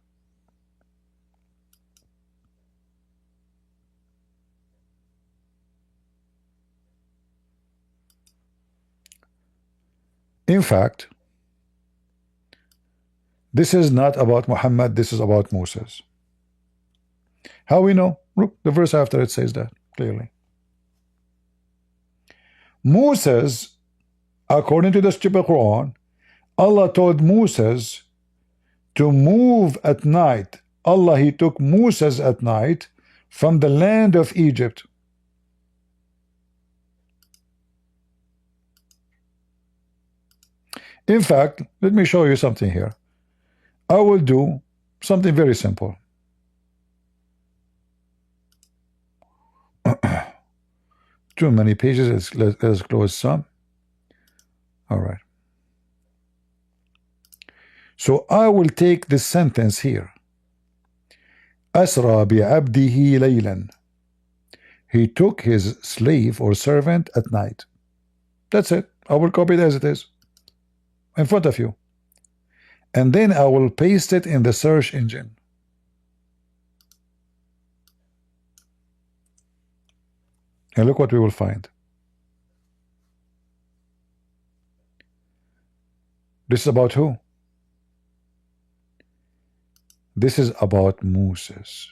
[SPEAKER 1] In fact, this is not about Muhammad, this is about Moses. How we know? Look, the verse after it says that clearly. Moses, according to the stupid Quran, Allah told Moses to move at night. Allah, he took Moses at night from the land of Egypt. In fact, let me show you something here. I will do something very simple. Too many pages. Let's close some. All right. So I will take this sentence here. Asra bi'abdihi laylan. He took his slave or servant at night. That's it. I will copy it as it is in front of you. And then I will paste it in the search engine. And look what we will find. This is about who? This is about Moses.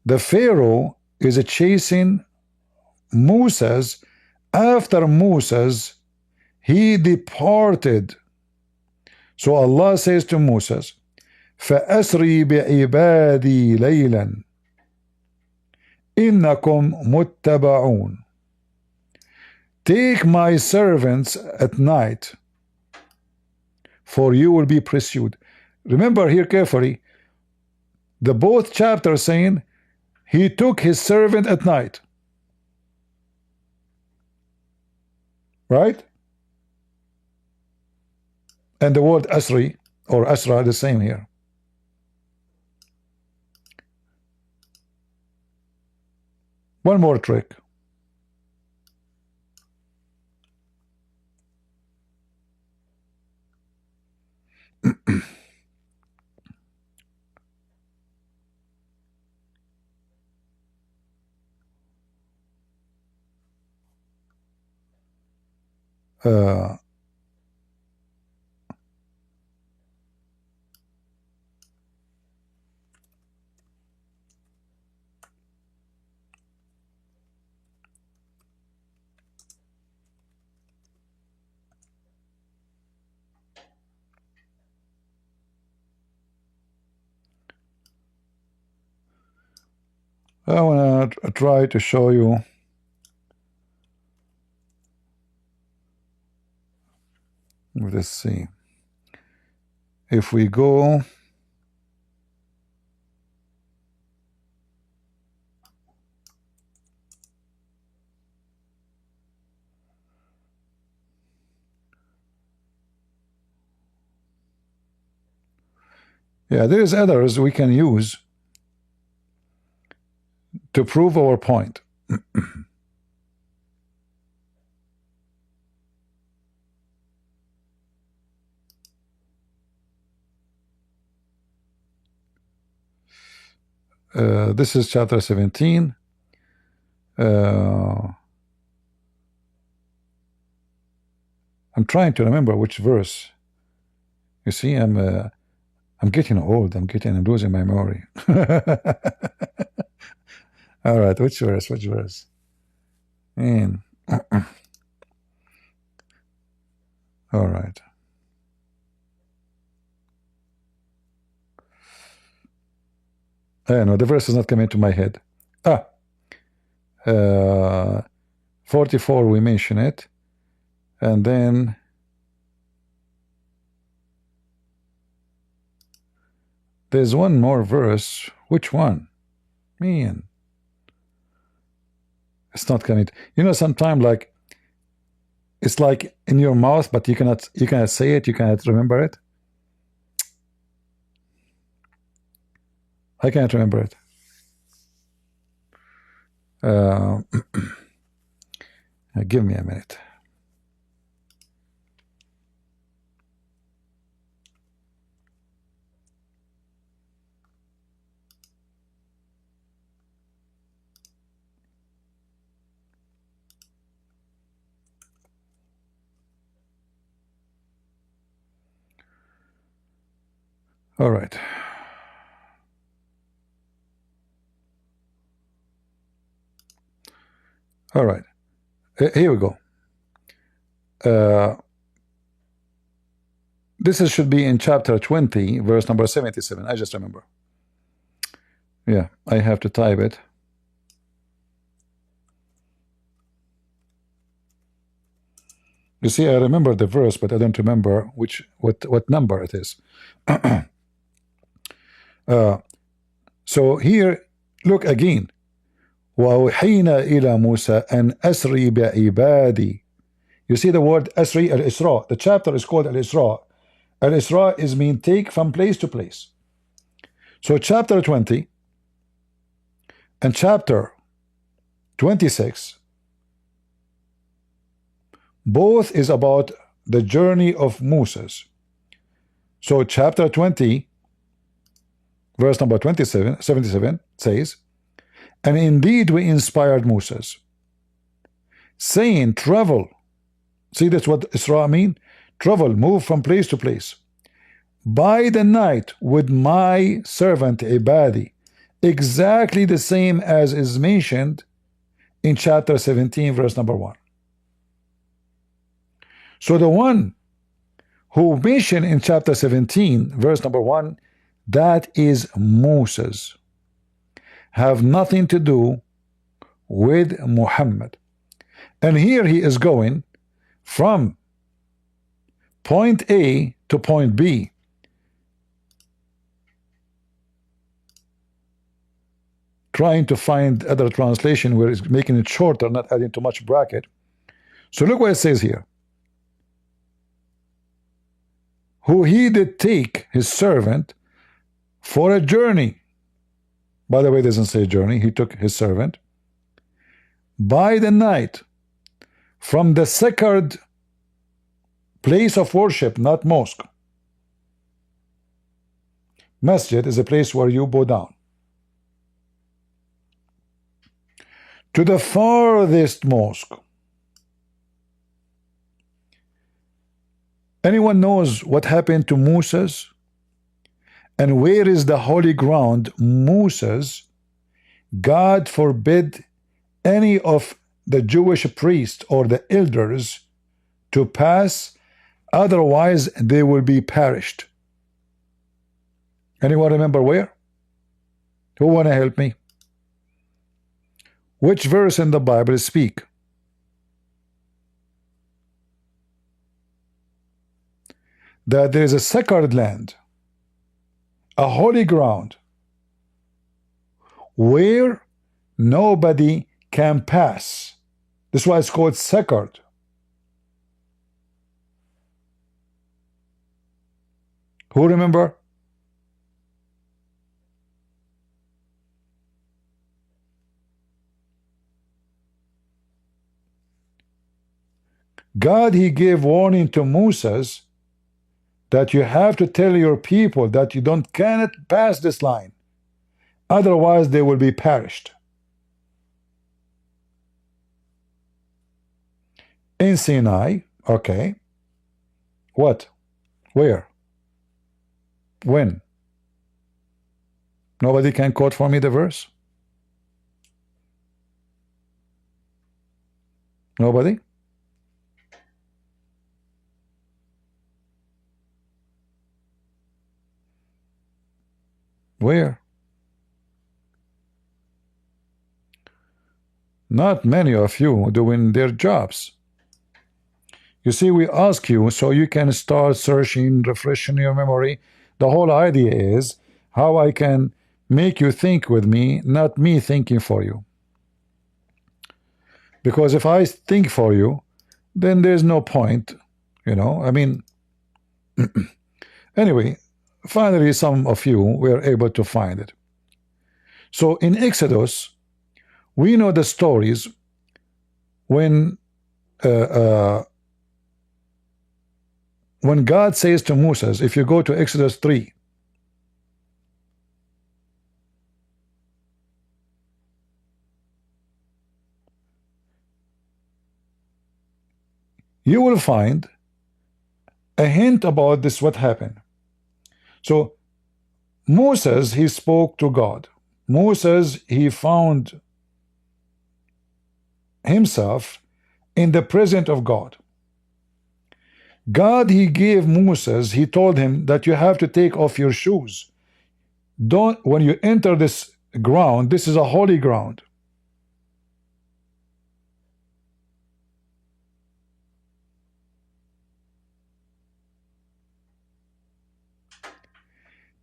[SPEAKER 1] The Pharaoh is chasing Moses. After Moses, he departed. So Allah says to Moses, فَأَسْرِي بِعِبَادِي لَيْلًا إِنَّكُمْ مُتَّبَعُونَ. Take my servants at night, for you will be pursued. Remember here carefully, the both chapters saying he took his servant at night. Right? And the word Asri or Asra the same here. One more trick. uh, I want to try to show you let's see if we go there is others we can use to prove our point. This is chapter 17. I'm trying to remember which verse. You see, I'm getting old. I'm losing my memory. All right, which verse? Which verse? And all right. I know the verse is not coming to my head. 44 we mention it, and then there's one more verse. Which one? Man, it's not coming. You know, sometimes like it's like in your mouth, but you cannot say it. You cannot remember it. I can't remember it. Give me a minute. All right. All right. Here we go. Should be in chapter 20, verse number 77. I just remember. Yeah, I have to type it. You see, I remember the verse, but I don't remember what number it is. So here, look again. وَأَوْحَيْنَا إِلَى مُوسَى أَنْ أَسْرِي بِعِبَادِي. You see the word Asri, Al-Isra. The chapter is called Al-Isra. Al-Isra is mean take from place to place. So chapter 20 and chapter 26 both is about the journey of Moses. So chapter 20 verse number 77 says, and indeed we inspired Moses, saying, travel. See, that's what Isra mean? Travel, move from place to place. By the night with my servant Ibadi. Exactly the same as is mentioned in chapter 17, verse number 1. So the one who mentioned in chapter 17, verse number 1, that is Moses. Have nothing to do with Muhammad. And here he is going from point A to point B. Trying to find other translation where it's making it shorter, not adding too much bracket. So look what it says here. Who he did take his servant for a journey. By the way, it doesn't say journey. He took his servant by the night from the sacred place of worship, not mosque. Masjid is a place where you bow down. To the farthest mosque. Anyone knows what happened to Moses? And where is the holy ground? Moses, God forbid any of the Jewish priests or the elders to pass, otherwise they will be perished. Anyone remember where? Who want to help me? Which verse in the Bible speak? That there is a sacred land, a holy ground, where nobody can pass. This is why it's called sacred. Who remember? God, he gave warning to Moses that you have to tell your people that you cannot pass this line Otherwise, they will be perished. In Sinai, okay. What? Where? When? Nobody can quote for me the verse? Nobody? Where? Not many of you doing their jobs. You see, we ask you so you can start searching, refreshing your memory. The whole idea is how I can make you think with me, not me thinking for you. Because if I think for you, then there's no point, you know. I mean, anyway, finally, some of you were able to find it. So in Exodus, we know the stories when God says to Moses, if you go to Exodus 3, you will find a hint about this, what happened. So Moses, he spoke to God. Moses, he found himself in the presence of God. God, he gave Moses, he told him that you have to take off your shoes. Don't, when you enter this ground, this is a holy ground.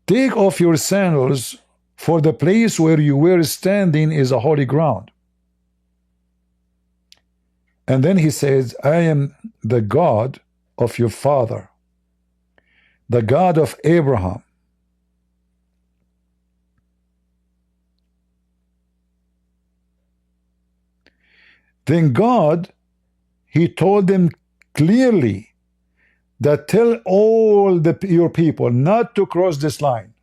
[SPEAKER 1] Take off your sandals, for the place where you were standing is a holy ground. And then he says, I am the God of your father, the God of Abraham. Then God, he told them clearly that tell all your people not to cross this line,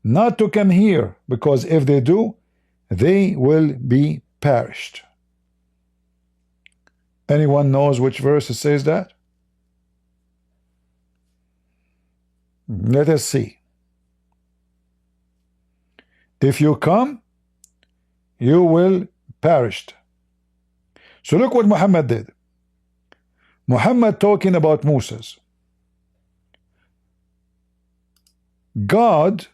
[SPEAKER 1] not to come here, because if they do, they will be perished. Anyone knows which verse it says that? Let us see. If you come, you will perish. So look what Muhammad did. Muhammad talking about Moses. God,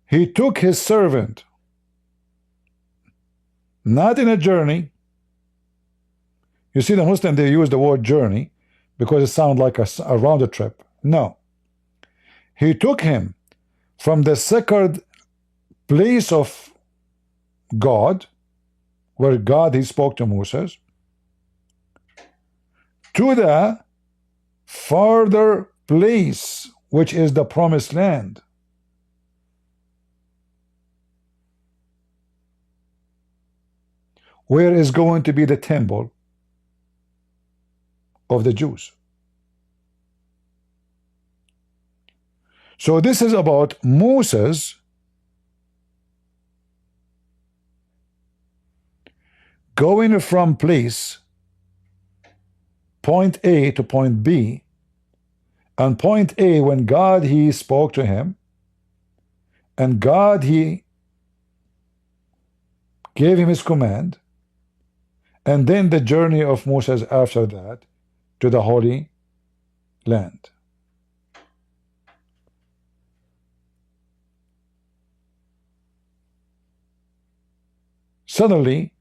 [SPEAKER 1] he took his servant, not in a journey. You see, the Muslim, they use the word journey because it sounds like a round trip. No. He took him from the sacred place of God, where God, he spoke to Moses, to the farther place, which is the promised land. Where is going to be the temple of the Jews. So this is about Moses going from place point A to point B, and point A, when God, he spoke to him, and God, he gave him his command, and then the journey of Moses after that to the Holy Land. Suddenly,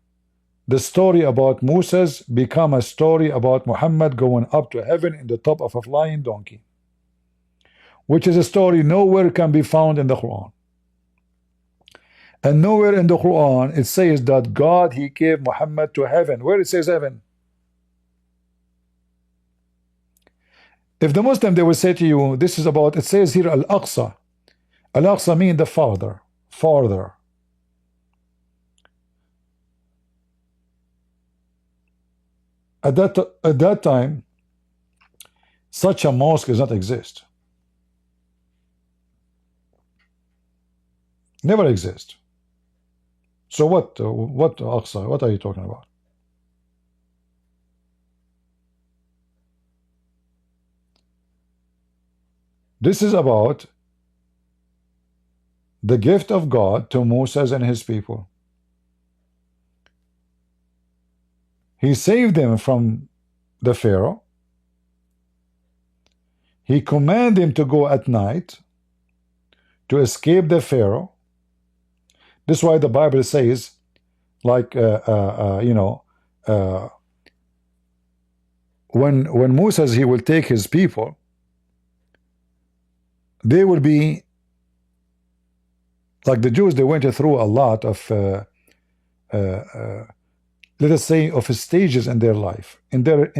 [SPEAKER 1] the story about Moses become a story about Muhammad going up to heaven in the top of a flying donkey, which is a story nowhere can be found in the Quran. And nowhere in the Quran it says that God, he gave Muhammad to heaven. Where it says heaven? If the Muslim, they will say to you, this is about, it says here Al-Aqsa. Al-Aqsa means the farther. At that time, such a mosque does not exist. Never exist. So what Aqsa? What are you talking about? This is about the gift of God to Moses and his people. He saved them from the Pharaoh. He commanded them to go at night to escape the Pharaoh. This is why the Bible says, like, when Moses, he will take his people, they will be like the Jews. They went through a lot of let us say of stages in their life, in their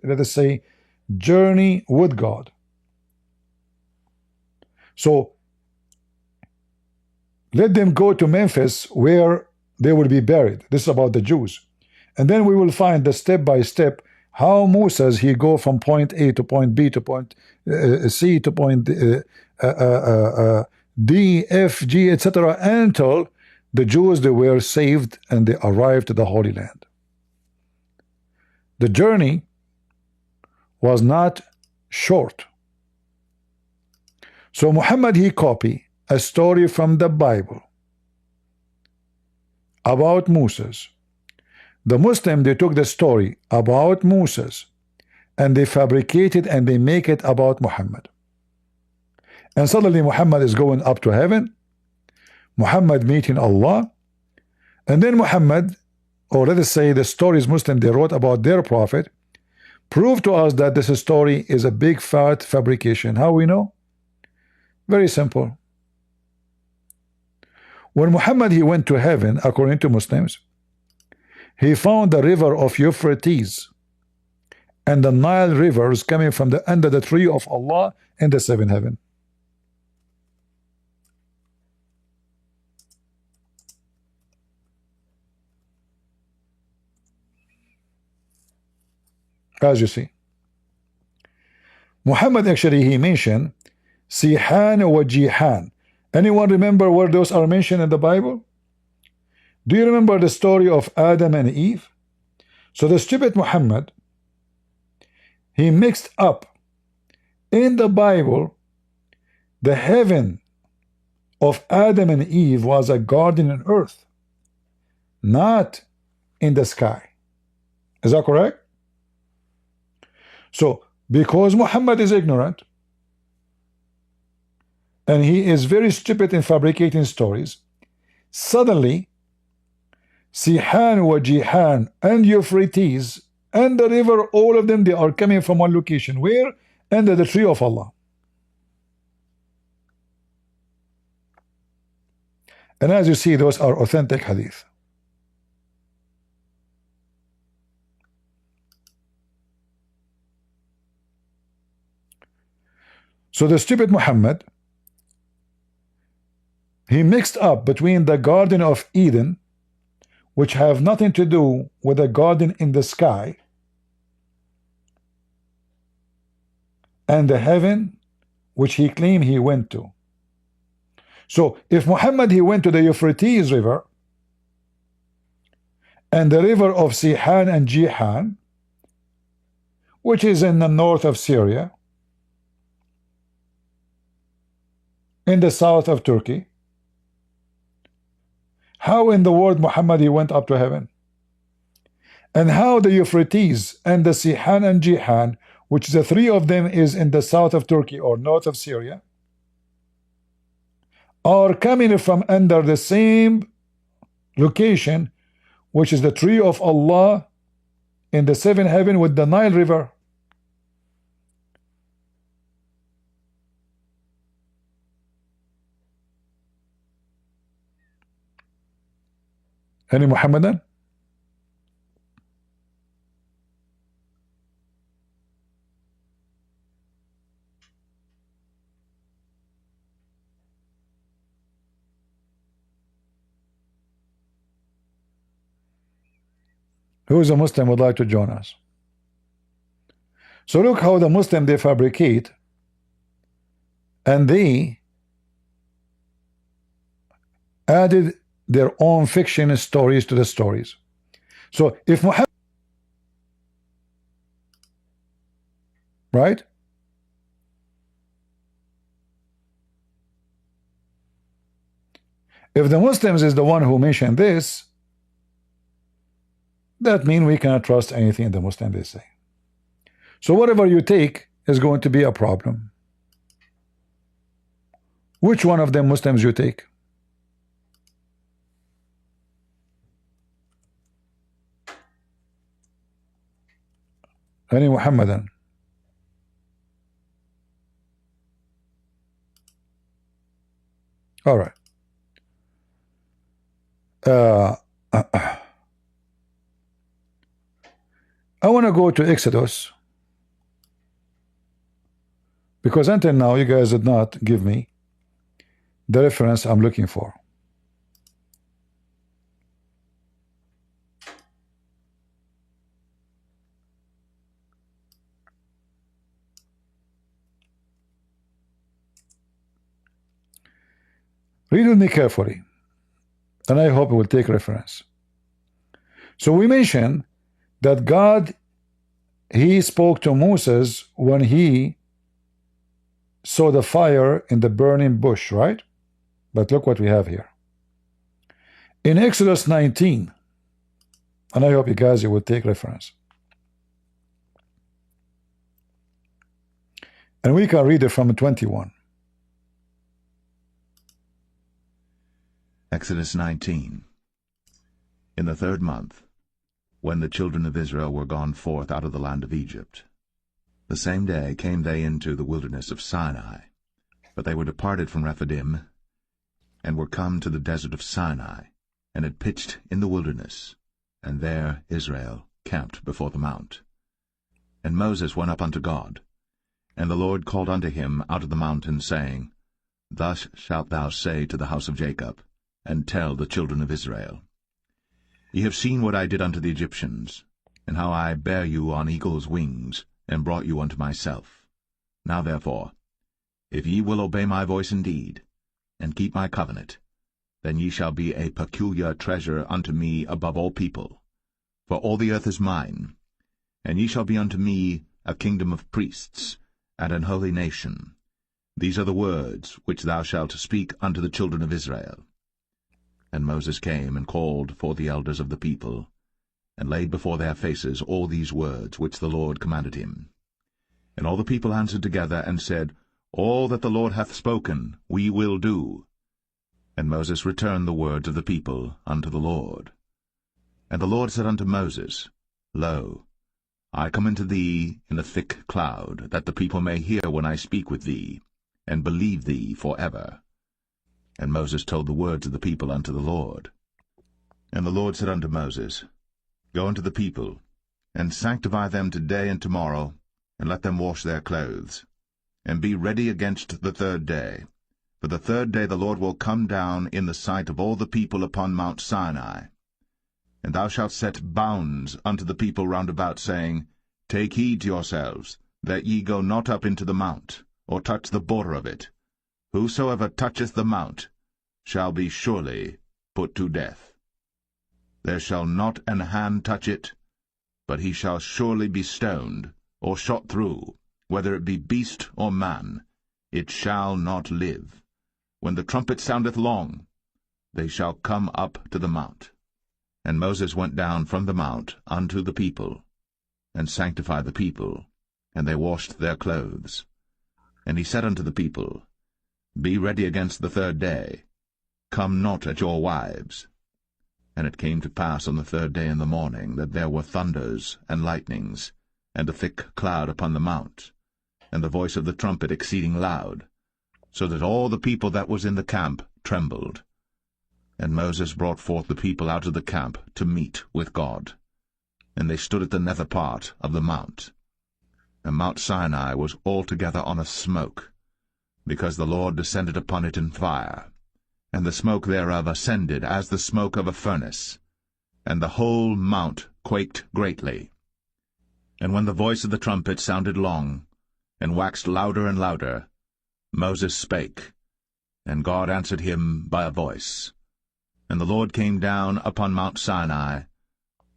[SPEAKER 1] let us say journey with God. So let them go to Memphis where they will be buried. This is about the Jews. And then we will find the step by step how Moses, he go from point A to point B to point C to point D, F, G, etc. until the Jews, they were saved and they arrived to the Holy Land. The journey was not short. So Muhammad, he copied a story from the Bible about Moses. The Muslim, they took the story about Moses and they fabricated and they make it about Muhammad. And suddenly Muhammad is going up to heaven, Muhammad meeting Allah, and then Muhammad, or let us say the stories Muslim they wrote about their prophet, prove to us that this story is a big fat fabrication. How we know? Very simple. When Muhammad, he went to heaven, according to Muslims, he found the river of Euphrates and the Nile rivers coming from under the tree of Allah in the seventh heaven. As you see, Muhammad actually, he mentioned Sihan wa Jihan. Anyone remember where those are mentioned in the Bible? Do you remember the story of Adam and Eve? So the stupid Muhammad, he mixed up in the Bible the heaven of Adam and Eve was a garden on earth, not in the sky. Is that correct? So because Muhammad is ignorant and he is very stupid in fabricating stories, suddenly Sihan wa Jihan and Euphrates and the river, all of them, they are coming from one location. Where? Under the tree of Allah. And as you see, those are authentic hadith. So the stupid Muhammad, he mixed up between the Garden of Eden, which have nothing to do with a garden in the sky, and the heaven which he claimed he went to. So if Muhammad, he went to the Euphrates River and the river of Sihan and Jihan, which is in the north of Syria, in the south of Turkey, how in the world Muhammad, he went up to heaven? And how the Euphrates and the Sihan and Jihan, which the three of them is in the south of Turkey or north of Syria, are coming from under the same location, which is the tree of Allah in the seventh heaven with the Nile River. Any Muhammadan? Who is a Muslim would like to join us? So look how the Muslim, they fabricate and they added their own fiction stories to the stories. So if Muhammad, right? If the Muslims is the one who mentioned this, that means we cannot trust anything the Muslims they say. So whatever you take is going to be a problem. Which one of them Muslims you take? Any Muhammadan? All right. I want to go to Exodus, because until now you guys did not give me the reference I'm looking for. Read with me carefully, and I hope it will take reference. So we mentioned that God, he spoke to Moses when he saw the fire in the burning bush, right? But look what we have here. In Exodus 19, and I hope you guys will take reference. And we can read it from 21.
[SPEAKER 8] Exodus 19. In the 3rd month, when the children of Israel were gone forth out of the land of Egypt, the same day came they into the wilderness of Sinai. But they were departed from Rephidim, and were come to the desert of Sinai, and had pitched in the wilderness, and there Israel camped before the mount. And Moses went up unto God, and the Lord called unto him out of the mountain, saying, Thus shalt thou say to the house of Jacob, and tell the children of Israel, Ye have seen what I did unto the Egyptians, and how I bare you on eagle's wings, and brought you unto myself. Now therefore, if ye will obey my voice indeed, and keep my covenant, then ye shall be a peculiar treasure unto me above all people. For all the earth is mine, and ye shall be unto me a kingdom of priests, and an holy nation. These are the words which thou shalt speak unto the children of Israel. And Moses came and called for the elders of the people, and laid before their faces all these words which the Lord commanded him. And all the people answered together, and said, All that the Lord hath spoken we will do. And Moses returned the words of the people unto the Lord. And the Lord said unto Moses, Lo, I come unto thee in a thick cloud, that the people may hear when I speak with thee, and believe thee for ever. And Moses told the words of the people unto the Lord. And the Lord said unto Moses, Go unto the people, and sanctify them today and tomorrow, and let them wash their clothes, and be ready against the 3rd day. For the 3rd day the Lord will come down in the sight of all the people upon Mount Sinai. And thou shalt set bounds unto the people round about, saying, Take heed to yourselves, that ye go not up into the mount, or touch the border of it. Whosoever toucheth the mount shall be surely put to death. There shall not an hand touch it, but he shall surely be stoned, or shot through, whether it be beast or man, it shall not live. When the trumpet soundeth long, they shall come up to the mount. And Moses went down from the mount unto the people, and sanctified the people, and they washed their clothes. And he said unto the people, Be ready against the 3rd day, come not at your wives. And it came to pass on the 3rd day in the morning, that there were thunders and lightnings, and a thick cloud upon the mount, and the voice of the trumpet exceeding loud, so that all the people that was in the camp trembled. And Moses brought forth the people out of the camp to meet with God. And they stood at the nether part of the mount. And Mount Sinai was altogether on a smoke, because the Lord descended upon it in fire, and the smoke thereof ascended as the smoke of a furnace, and the whole mount quaked greatly. And when the voice of the trumpet sounded long, and waxed louder and louder, Moses spake, and God answered him by a voice, And the Lord came down upon Mount Sinai,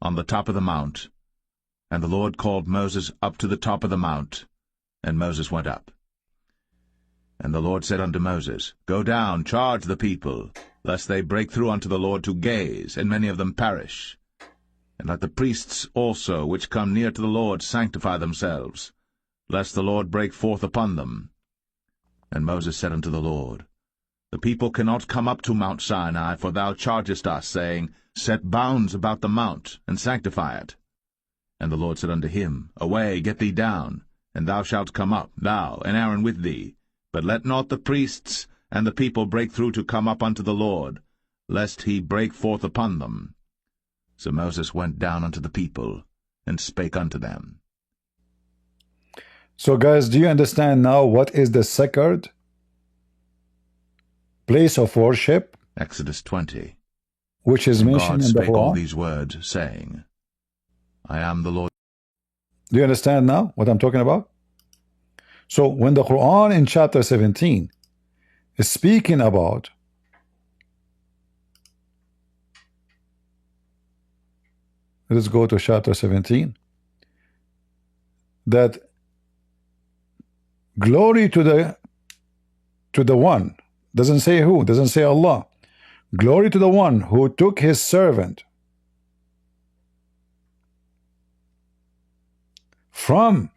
[SPEAKER 8] on the top of the mount. And the Lord called Moses up to the top of the mount, and Moses went up. And the Lord said unto Moses, Go down, charge the people, lest they break through unto the Lord to gaze, and many of them perish. And let the priests also, which come near to the Lord, sanctify themselves, lest the Lord break forth upon them. And Moses said unto the Lord, The people cannot come up to Mount Sinai, for thou chargest us, saying, Set bounds about the mount, and sanctify it. And the Lord said unto him, Away, get thee down, and thou shalt come up, thou and Aaron with thee. But let not the priests and the people break through to come up unto the Lord, lest he break forth upon them. So Moses went down unto the people, and spake unto them.
[SPEAKER 1] So guys, do you understand now what is the sacred place of worship?
[SPEAKER 8] Exodus 20.
[SPEAKER 1] Which is
[SPEAKER 8] And
[SPEAKER 1] mentioned
[SPEAKER 8] God
[SPEAKER 1] in the
[SPEAKER 8] spake all
[SPEAKER 1] Quran?
[SPEAKER 8] these words, saying, I am the Lord.
[SPEAKER 1] Do you understand now what I'm talking about? So when the Quran in chapter 17 is speaking about let's go to chapter 17, that glory to the one, doesn't say who, doesn't say Allah, glory to the one who took his servant from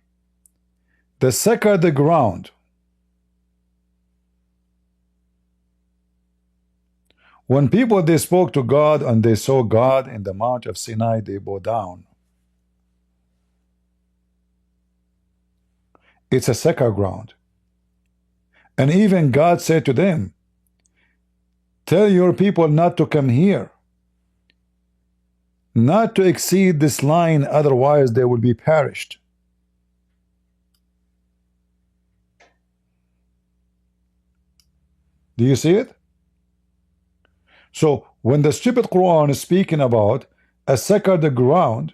[SPEAKER 1] the sacred ground. When people, they spoke to God and they saw God in the Mount of Sinai, they bowed down. It's a sacred ground. And even God said to them, Tell your people not to come here, not to exceed this line, otherwise they will be perished. Do you see it? So when the stupid Quran is speaking about a sacred ground,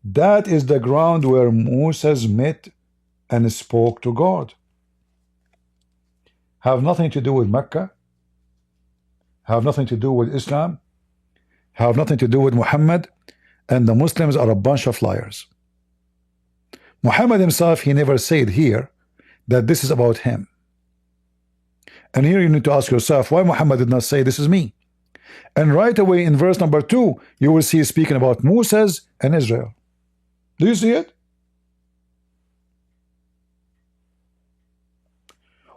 [SPEAKER 1] that is the ground where Moses met and spoke to God. Have nothing to do with Mecca, have nothing to do with Islam, have nothing to do with Muhammad, and the Muslims are a bunch of liars. Muhammad himself, he never said here that this is about him. And here you need to ask yourself, why Muhammad did not say this is me? And right away in verse number 2, you will see speaking about Moses and Israel. Do you see it?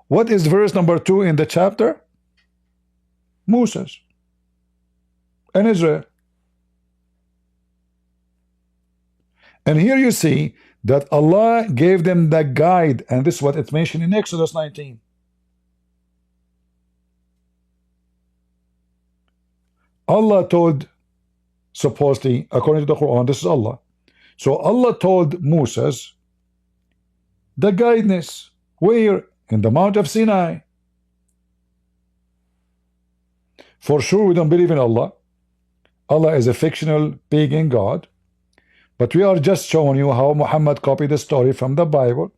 [SPEAKER 1] What is verse number 2 in the chapter? Moses and Israel. And here you see that Allah gave them the guide, and this is what it's mentioned in Exodus 19. Allah told, supposedly, according to the Quran, this is Allah. So Allah told Moses the guidance. Where? In the Mount of Sinai. For sure we don't believe in Allah. Allah is a fictional pagan God. But we are just showing you how Muhammad copied the story from the Bible,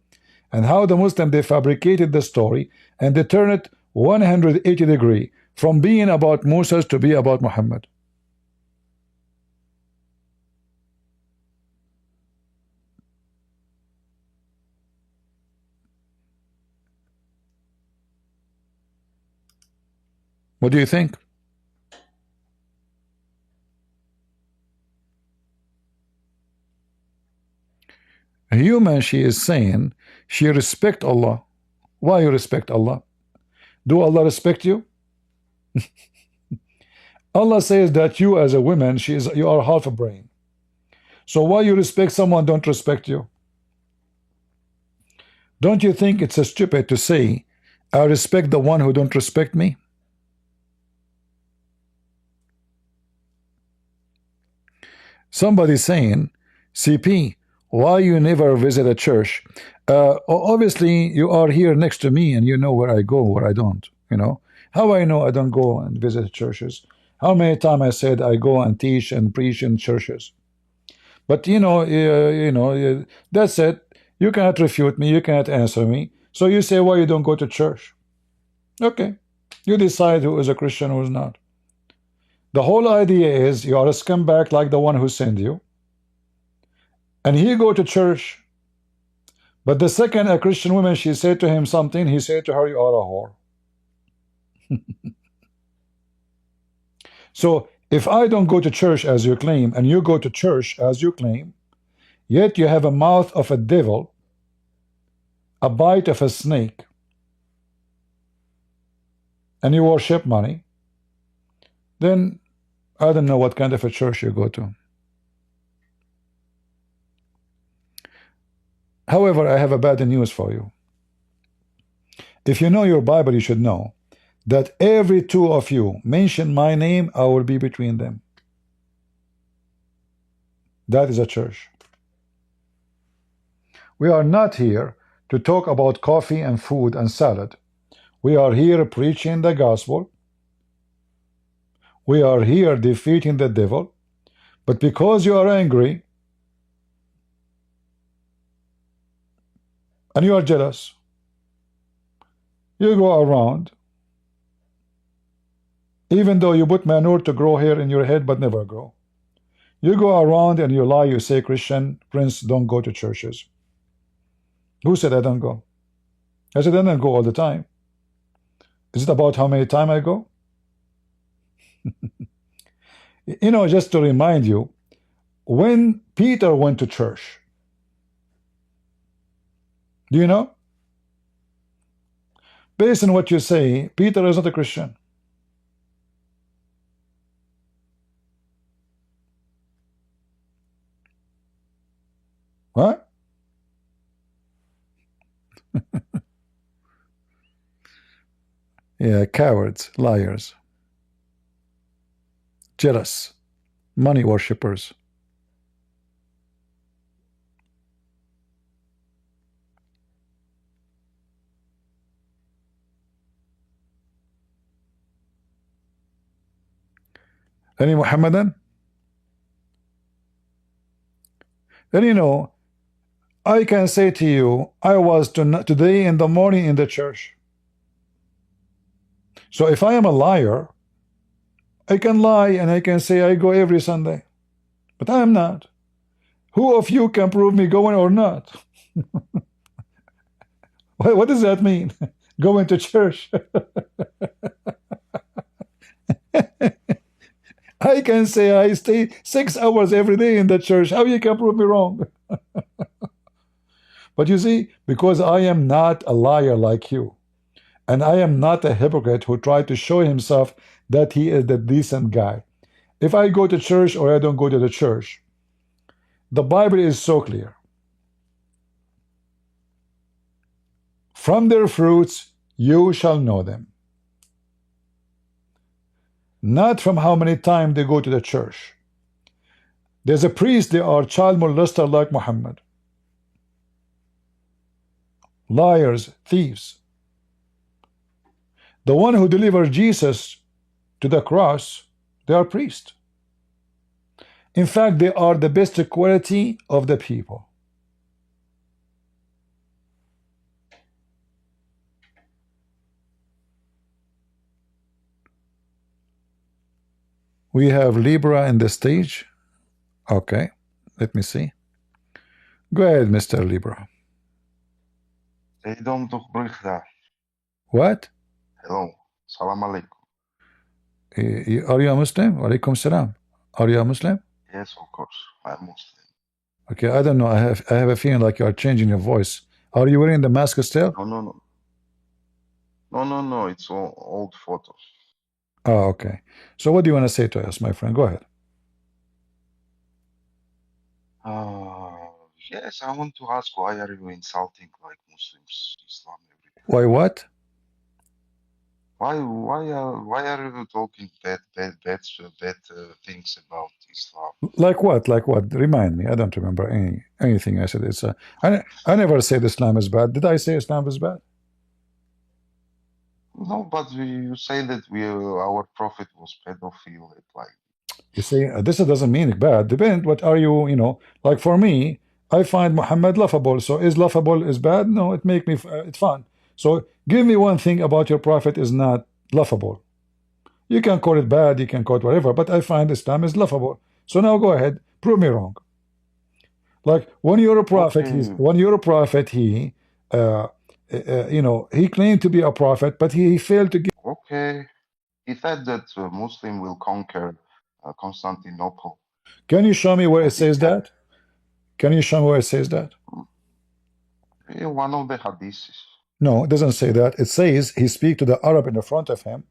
[SPEAKER 1] and how the Muslim, they fabricated the story and they turn it 180 degrees from being about Moses to be about Muhammad. What do you think? A human, she is saying she respect Allah. Why you respect Allah? Do Allah respect you? Allah says that you as a woman, you are half a brain. So why you respect someone don't respect you? Don't you think it's a stupid to say, I respect the one who don't respect me? Somebody saying, CP, why you never visit a church? Obviously you are here next to me and you know where I go, where I don't, you know. How I know I don't go and visit churches? How many times I said I go and teach and preach in churches? But that's it. You cannot refute me, you cannot answer me. So you say why you don't go to church? Okay, you decide who is a Christian, who is not. The whole idea is you are a scumbag like the one who sent you, and he go to church, but the second a Christian woman, she said to him something, he said to her, you are a whore. So if I don't go to church as you claim, and you go to church as you claim, yet you have a mouth of a devil, a bite of a snake, and you worship money, then I don't know what kind of a church you go to. However, I have a bad news for you. If you know your Bible, you should know that every two of you mention my name, I will be between them. That is a church. We are not here to talk about coffee and food and salad. We are here preaching the gospel. We are here defeating the devil. But because you are angry and you are jealous, you go around, even though you put manure to grow hair in your head but never grow. You go around and you lie, you say, Christian Prince, don't go to churches. Who said I don't go? I said I don't go all the time. Is it about how many times I go? You know, just to remind you, when Peter went to church, do you know? Based on what you say, Peter is not a Christian. What? Yeah, cowards, liars, jealous, money worshippers. Any Muhammadan? Then you know, I can say to you, I was today in the morning in the church. So if I am a liar, I can lie and I can say I go every Sunday. But I am not. Who of you can prove me going or not? What does that mean? Going to church? I can say I stay 6 hours every day in the church. How you can prove me wrong? But you see, because I am not a liar like you, and I am not a hypocrite who tried to show himself that he is the decent guy. If I go to church or I don't go to the church, the Bible is so clear. From their fruits you shall know them. Not from how many times they go to the church. There's a priest, they are child molester like Muhammad. Liars, thieves. The one who delivered Jesus to the cross, they are priests. In fact, they are the best quality of the people. We have Libra in the stage. Okay, let me see. Go ahead, Mr. Libra. What?
[SPEAKER 9] Hello. Salam alaikum.
[SPEAKER 1] Are you a Muslim? Alaikum salam. Are you a Muslim?
[SPEAKER 9] Yes, of course. I'm Muslim.
[SPEAKER 1] Okay, I don't know. I have a feeling like you are changing your voice. Are you wearing the mask still?
[SPEAKER 9] No. It's all old photos.
[SPEAKER 1] Oh, okay. So what do you want to say to us, my friend? Go ahead.
[SPEAKER 9] Yes, I want to ask, why are you insulting like Muslims, Islam, everything?
[SPEAKER 1] Why what?
[SPEAKER 9] Why are you talking bad things about Islam?
[SPEAKER 1] Like what? Like what? Remind me. I don't remember anything I said. It's I never said Islam is bad. Did I say Islam is bad?
[SPEAKER 9] No, but you say that our prophet was pedophile. Like,
[SPEAKER 1] you say this doesn't mean it bad. Depend. What are you? You know, like for me, I find Muhammad laughable. So is laughable is bad? No, it make me it's fun. So give me one thing about your prophet is not laughable. You can call it bad, you can call it whatever, but I find Islam is laughable. So now go ahead, prove me wrong. Like when you're a prophet, he he claimed to be a prophet, but he failed to give.
[SPEAKER 9] Okay. He said that Muslim will conquer Constantinople.
[SPEAKER 1] Can you show me where it says that? Can you show me where it says that?
[SPEAKER 9] In one of the hadiths.
[SPEAKER 1] No, it doesn't say that. It says he speak to the Arab in the front of him.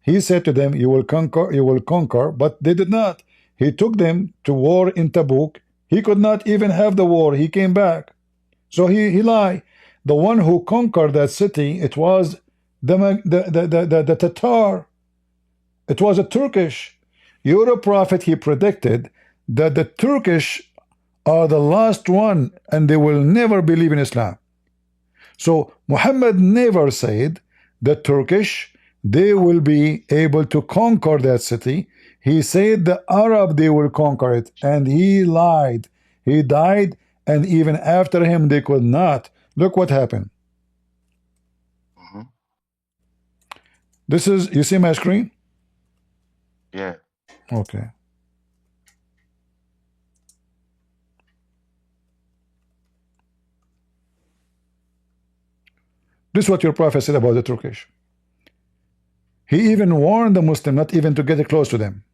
[SPEAKER 1] He said to them, you will conquer, but they did not. He took them to war in Tabuk. He could not even have the war. He came back. So he lied. The one who conquered that city, it was the Tatar. It was a Turkish. You're a prophet, he predicted that the Turkish are the last one and they will never believe in Islam. So Muhammad never said the Turkish, they will be able to conquer that city. He said the Arab, they will conquer it. And he lied. He died, and even after him, they could not. Look what happened. This is, you see my screen?
[SPEAKER 9] Yeah.
[SPEAKER 1] Okay. This is what your prophet said about the Turkish. He even warned the Muslim not even to get close to them.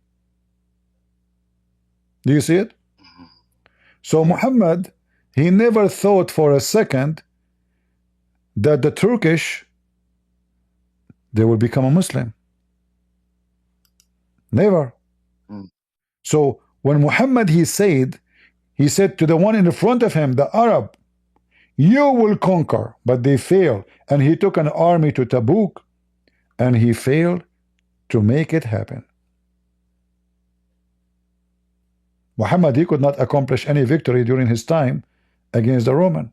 [SPEAKER 1] Do you see it? So Muhammad, he never thought for a second that the Turkish, they will become a Muslim. Never. So when Muhammad, he said to the one in the front of him, the Arab, you will conquer, but they failed. And he took an army to Tabuk, and he failed to make it happen. Muhammad, he could not accomplish any victory during his time against the Roman.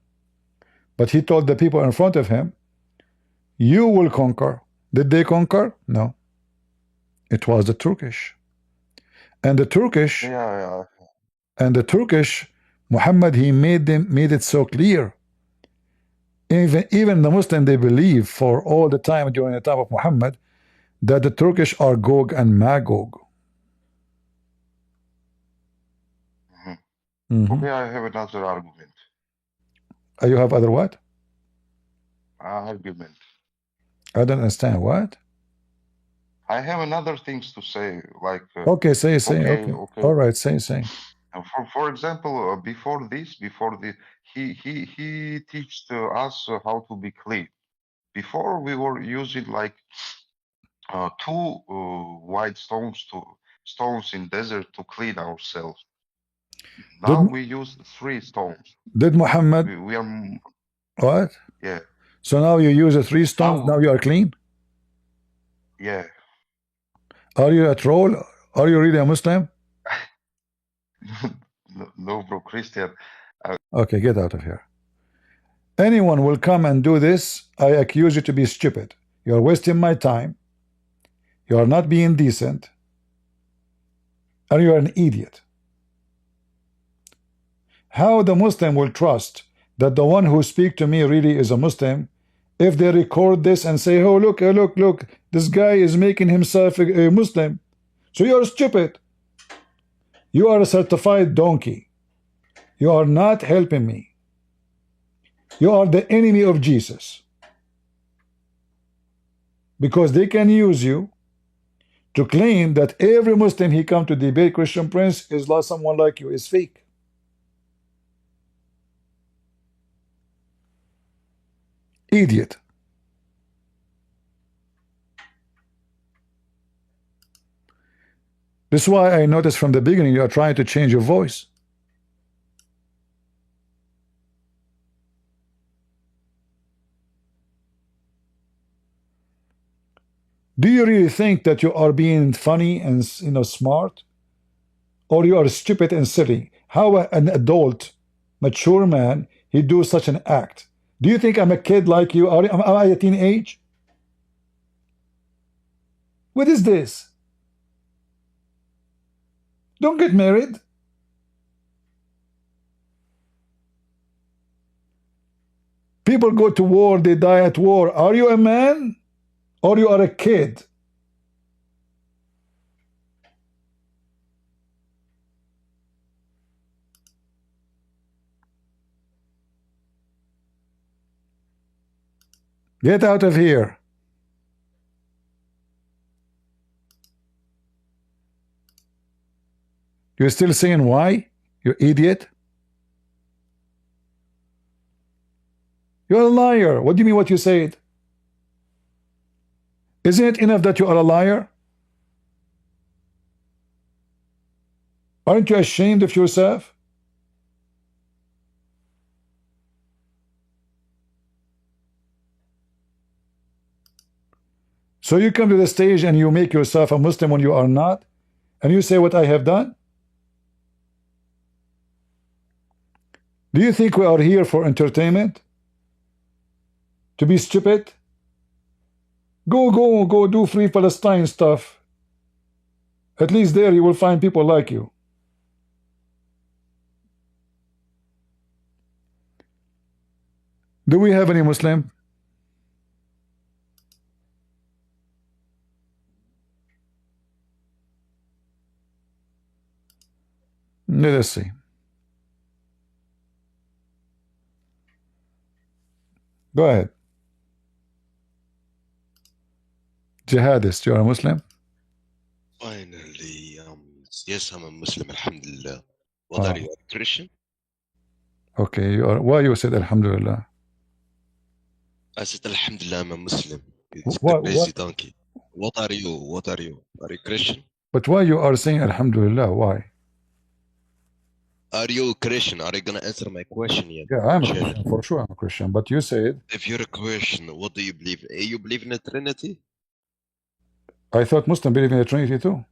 [SPEAKER 1] But he told the people in front of him, you will conquer. Did they conquer? No. It was the Turkish. And the Turkish, Muhammad, he made it so clear. Even the Muslim, they believe for all the time during the time of Muhammad that the Turkish are Gog and Magog.
[SPEAKER 9] Okay, I have another argument.
[SPEAKER 1] You have other what?
[SPEAKER 9] Argument.
[SPEAKER 1] I don't understand. What?
[SPEAKER 9] I have another things to say, like.
[SPEAKER 1] Okay, say. Okay. All right, say.
[SPEAKER 9] For example, before this, he teached us how to be clean. Before we were using like two white stones in desert to clean ourselves. Now we use 3 stones.
[SPEAKER 1] Did Muhammad?
[SPEAKER 9] We are.
[SPEAKER 1] What?
[SPEAKER 9] Yeah.
[SPEAKER 1] So now you use the 3 stones. Now you are clean.
[SPEAKER 9] Yeah.
[SPEAKER 1] Are you a troll? Are you really a Muslim?
[SPEAKER 9] No, bro, Christian.
[SPEAKER 1] Okay, get out of here. Anyone will come and do this, I accuse you to be stupid. You are wasting my time. You are not being decent. And you are an idiot. How the Muslim will trust that the one who speaks to me really is a Muslim if they record this and say, oh, look, this guy is making himself a Muslim. So you are stupid. You are a certified donkey. You are not helping me. You are the enemy of Jesus. Because they can use you to claim that every Muslim he come to debate Christian Prince is like someone like you is fake. Idiot. This is why I noticed from the beginning you are trying to change your voice. Do you really think that you are being funny and smart? Or you are stupid and silly? How an adult, mature man, he do such an act? Do you think I'm a kid like you? Am I a teenage? What is this? Don't get married. People go to war, they die at war. Are you a man? Or you are a kid? Get out of here. You're still saying why? You idiot. You're a liar. What do you mean what you said? Isn't it enough that you are a liar? Aren't you ashamed of yourself? So you come to the stage and you make yourself a Muslim when you are not, and you say what I have done? Do you think we are here for entertainment? To be stupid? Go do Free Palestine stuff. At least there you will find people like you. Do we have any Muslim? Let us see. Go ahead. Jihadist, you're a Muslim?
[SPEAKER 10] Finally, yes, I'm a Muslim, alhamdulillah. What are you, a Christian?
[SPEAKER 1] Okay, you are. Why you said alhamdulillah?
[SPEAKER 10] I said alhamdulillah, I'm a Muslim. It's
[SPEAKER 1] What-
[SPEAKER 10] crazy
[SPEAKER 1] what-
[SPEAKER 10] donkey. What are you? What are you? Are you Christian?
[SPEAKER 1] But why you are saying alhamdulillah? Why?
[SPEAKER 10] Are you Christian? Are you gonna answer my question yet?
[SPEAKER 1] Yeah, I'm a
[SPEAKER 10] Chill.
[SPEAKER 1] Christian, for sure I'm a Christian. But you said,
[SPEAKER 10] If you're a Christian, what do you believe? You believe in the Trinity?
[SPEAKER 1] I thought Muslim believe in the Trinity too.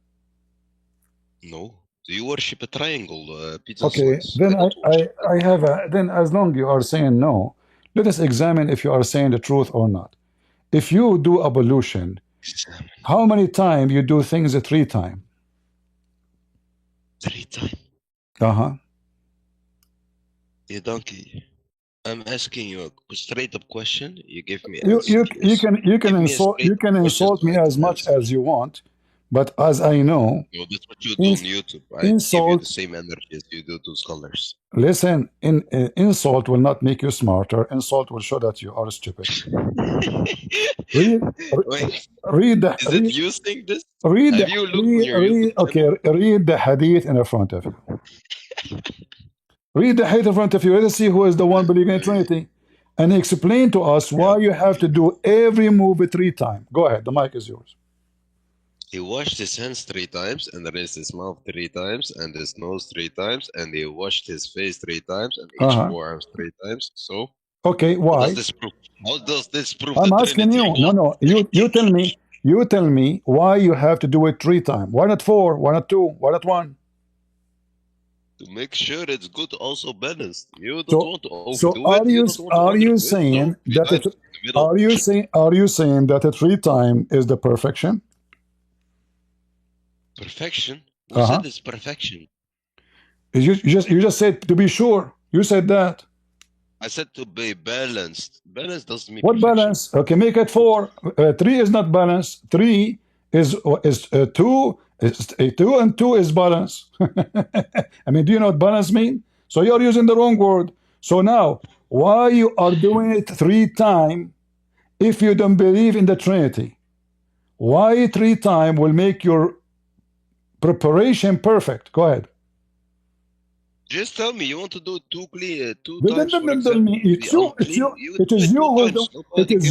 [SPEAKER 10] No. Do you worship a triangle, pizza
[SPEAKER 1] Okay,
[SPEAKER 10] slice?
[SPEAKER 1] then
[SPEAKER 10] don't worship
[SPEAKER 1] I have a, then as long you are saying no, let us examine if you are saying the truth or not. If you do ablution,
[SPEAKER 10] Examine.
[SPEAKER 1] how many times you do things 3 times?
[SPEAKER 10] 3 times.
[SPEAKER 1] Uh-huh.
[SPEAKER 10] You donkey. I'm asking you a straight up question. You give me
[SPEAKER 1] You
[SPEAKER 10] answer. Yes.
[SPEAKER 1] can
[SPEAKER 10] Give me a
[SPEAKER 1] insult
[SPEAKER 10] straight question
[SPEAKER 1] insult
[SPEAKER 10] so
[SPEAKER 1] me
[SPEAKER 10] I
[SPEAKER 1] as
[SPEAKER 10] can
[SPEAKER 1] much
[SPEAKER 10] answer.
[SPEAKER 1] as you want, but as I know,
[SPEAKER 10] No, that's what you do on
[SPEAKER 1] ins-
[SPEAKER 10] YouTube. I give you
[SPEAKER 1] insult
[SPEAKER 10] the same energy as you do to scholars.
[SPEAKER 1] listen, insult will not make you smarter. Insult will show that you are stupid. Read
[SPEAKER 10] Wait,
[SPEAKER 1] read the
[SPEAKER 10] is it you saying this?
[SPEAKER 1] read
[SPEAKER 10] Have
[SPEAKER 1] the
[SPEAKER 10] you looked on your YouTube
[SPEAKER 1] okay, read the hadith in front of you. Read the hadith in front of you. Let's see who is the one believing in Trinity, and explain to us why you have to do every move 3 times. Go ahead, the mic is yours.
[SPEAKER 10] He washed his hands 3 times, and raised his mouth 3 times, and his nose 3 times, and he washed his face 3 times, and each
[SPEAKER 1] Uh-huh.
[SPEAKER 10] forearms 3 times. So,
[SPEAKER 1] Okay,
[SPEAKER 10] what
[SPEAKER 1] why?
[SPEAKER 10] does this prove? How does this prove
[SPEAKER 1] I'm
[SPEAKER 10] the
[SPEAKER 1] asking
[SPEAKER 10] Trinity?
[SPEAKER 1] you. No, you tell me. You tell me why you have to do it 3 times. Why not 4? Why not 2? Why not 1?
[SPEAKER 10] To make sure it's good, also balanced. You don't
[SPEAKER 1] So,
[SPEAKER 10] want to
[SPEAKER 1] so
[SPEAKER 10] overdo it. You don't want to
[SPEAKER 1] are you
[SPEAKER 10] underdo it.
[SPEAKER 1] saying
[SPEAKER 10] So, 3
[SPEAKER 1] that it,
[SPEAKER 10] times in the middle.
[SPEAKER 1] are you saying that a 3 times is the perfection?
[SPEAKER 10] Perfection? Who
[SPEAKER 1] Uh-huh.
[SPEAKER 10] said it's perfection?
[SPEAKER 1] You just said to be sure. You said that.
[SPEAKER 10] I said to be balanced. Balance doesn't mean
[SPEAKER 1] What
[SPEAKER 10] perfection.
[SPEAKER 1] balance? Okay, make it 4. 3 is not balance. 3 is 2. Is 2 and 2 is balance. I mean, do you know what balance mean? So you're using the wrong word. So now, why you are doing it 3 times if you don't believe in the Trinity? Why 3 times will make your preparation perfect? Go ahead.
[SPEAKER 10] Just tell me, you want to do 2 clear, 2
[SPEAKER 1] Don't
[SPEAKER 10] times, for
[SPEAKER 1] tell
[SPEAKER 10] example,
[SPEAKER 1] me. It's
[SPEAKER 10] be
[SPEAKER 1] you.
[SPEAKER 10] unclean? You
[SPEAKER 1] It
[SPEAKER 10] do
[SPEAKER 1] is
[SPEAKER 10] it
[SPEAKER 1] you.
[SPEAKER 10] 2
[SPEAKER 1] Who
[SPEAKER 10] times.
[SPEAKER 1] the,
[SPEAKER 10] Nobody cares.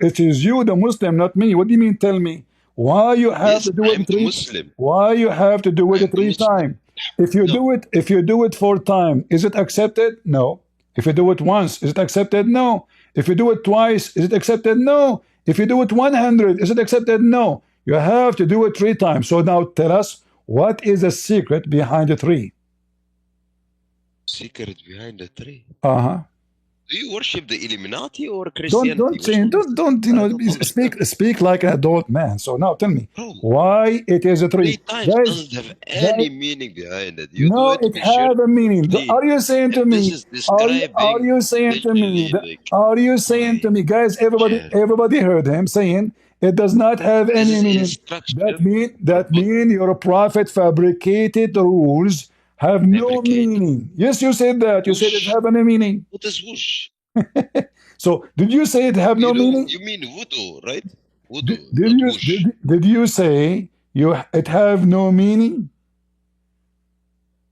[SPEAKER 1] It is you, the Muslim, not me. What do you mean? Tell me why you have
[SPEAKER 10] Yes,
[SPEAKER 1] to do
[SPEAKER 10] I'm
[SPEAKER 1] it
[SPEAKER 10] the
[SPEAKER 1] 3.
[SPEAKER 10] Muslim.
[SPEAKER 1] Why you have to do
[SPEAKER 10] I'm
[SPEAKER 1] it
[SPEAKER 10] the
[SPEAKER 1] 3
[SPEAKER 10] Muslim.
[SPEAKER 1] times? If you do it 4 times, is it accepted? No. If you do it once, is it accepted? No. If you do it twice, is it accepted? No. If you do it 100, is it accepted? No. You have to do it 3 times. So now tell us, what is the secret behind the 3?
[SPEAKER 10] Secret behind the 3.
[SPEAKER 1] Uh-huh.
[SPEAKER 10] Do you worship the Illuminati or Christianity?
[SPEAKER 1] Don't
[SPEAKER 10] Which one is it?
[SPEAKER 1] don't
[SPEAKER 10] I don't understand.
[SPEAKER 1] speak like an adult man. So now tell me
[SPEAKER 10] Bro,
[SPEAKER 1] why it is a 3.
[SPEAKER 10] 3 times
[SPEAKER 1] Guys,
[SPEAKER 10] doesn't have any meaning behind it. You do
[SPEAKER 1] no,
[SPEAKER 10] it,
[SPEAKER 1] it
[SPEAKER 10] make sure
[SPEAKER 1] have a meaning.
[SPEAKER 10] clean.
[SPEAKER 1] Are you saying to
[SPEAKER 10] If this
[SPEAKER 1] me?
[SPEAKER 10] is describing
[SPEAKER 1] Are you saying to me?
[SPEAKER 10] visually, like,
[SPEAKER 1] Are you saying to me, guys?
[SPEAKER 10] Chill.
[SPEAKER 1] Everybody heard him saying it does not have
[SPEAKER 10] This
[SPEAKER 1] any
[SPEAKER 10] is
[SPEAKER 1] meaning.
[SPEAKER 10] instruction
[SPEAKER 1] That
[SPEAKER 10] for good.
[SPEAKER 1] mean your prophet fabricated rules have no
[SPEAKER 10] Fabricated.
[SPEAKER 1] meaning. Yes, you said that. You said it
[SPEAKER 10] Whoosh.
[SPEAKER 1] have any meaning.
[SPEAKER 10] What is whoosh?
[SPEAKER 1] So did you say it have no meaning?
[SPEAKER 10] You mean voodoo, right? Voodoo,
[SPEAKER 1] Did
[SPEAKER 10] not
[SPEAKER 1] you
[SPEAKER 10] whoosh.
[SPEAKER 1] did you say it have no meaning?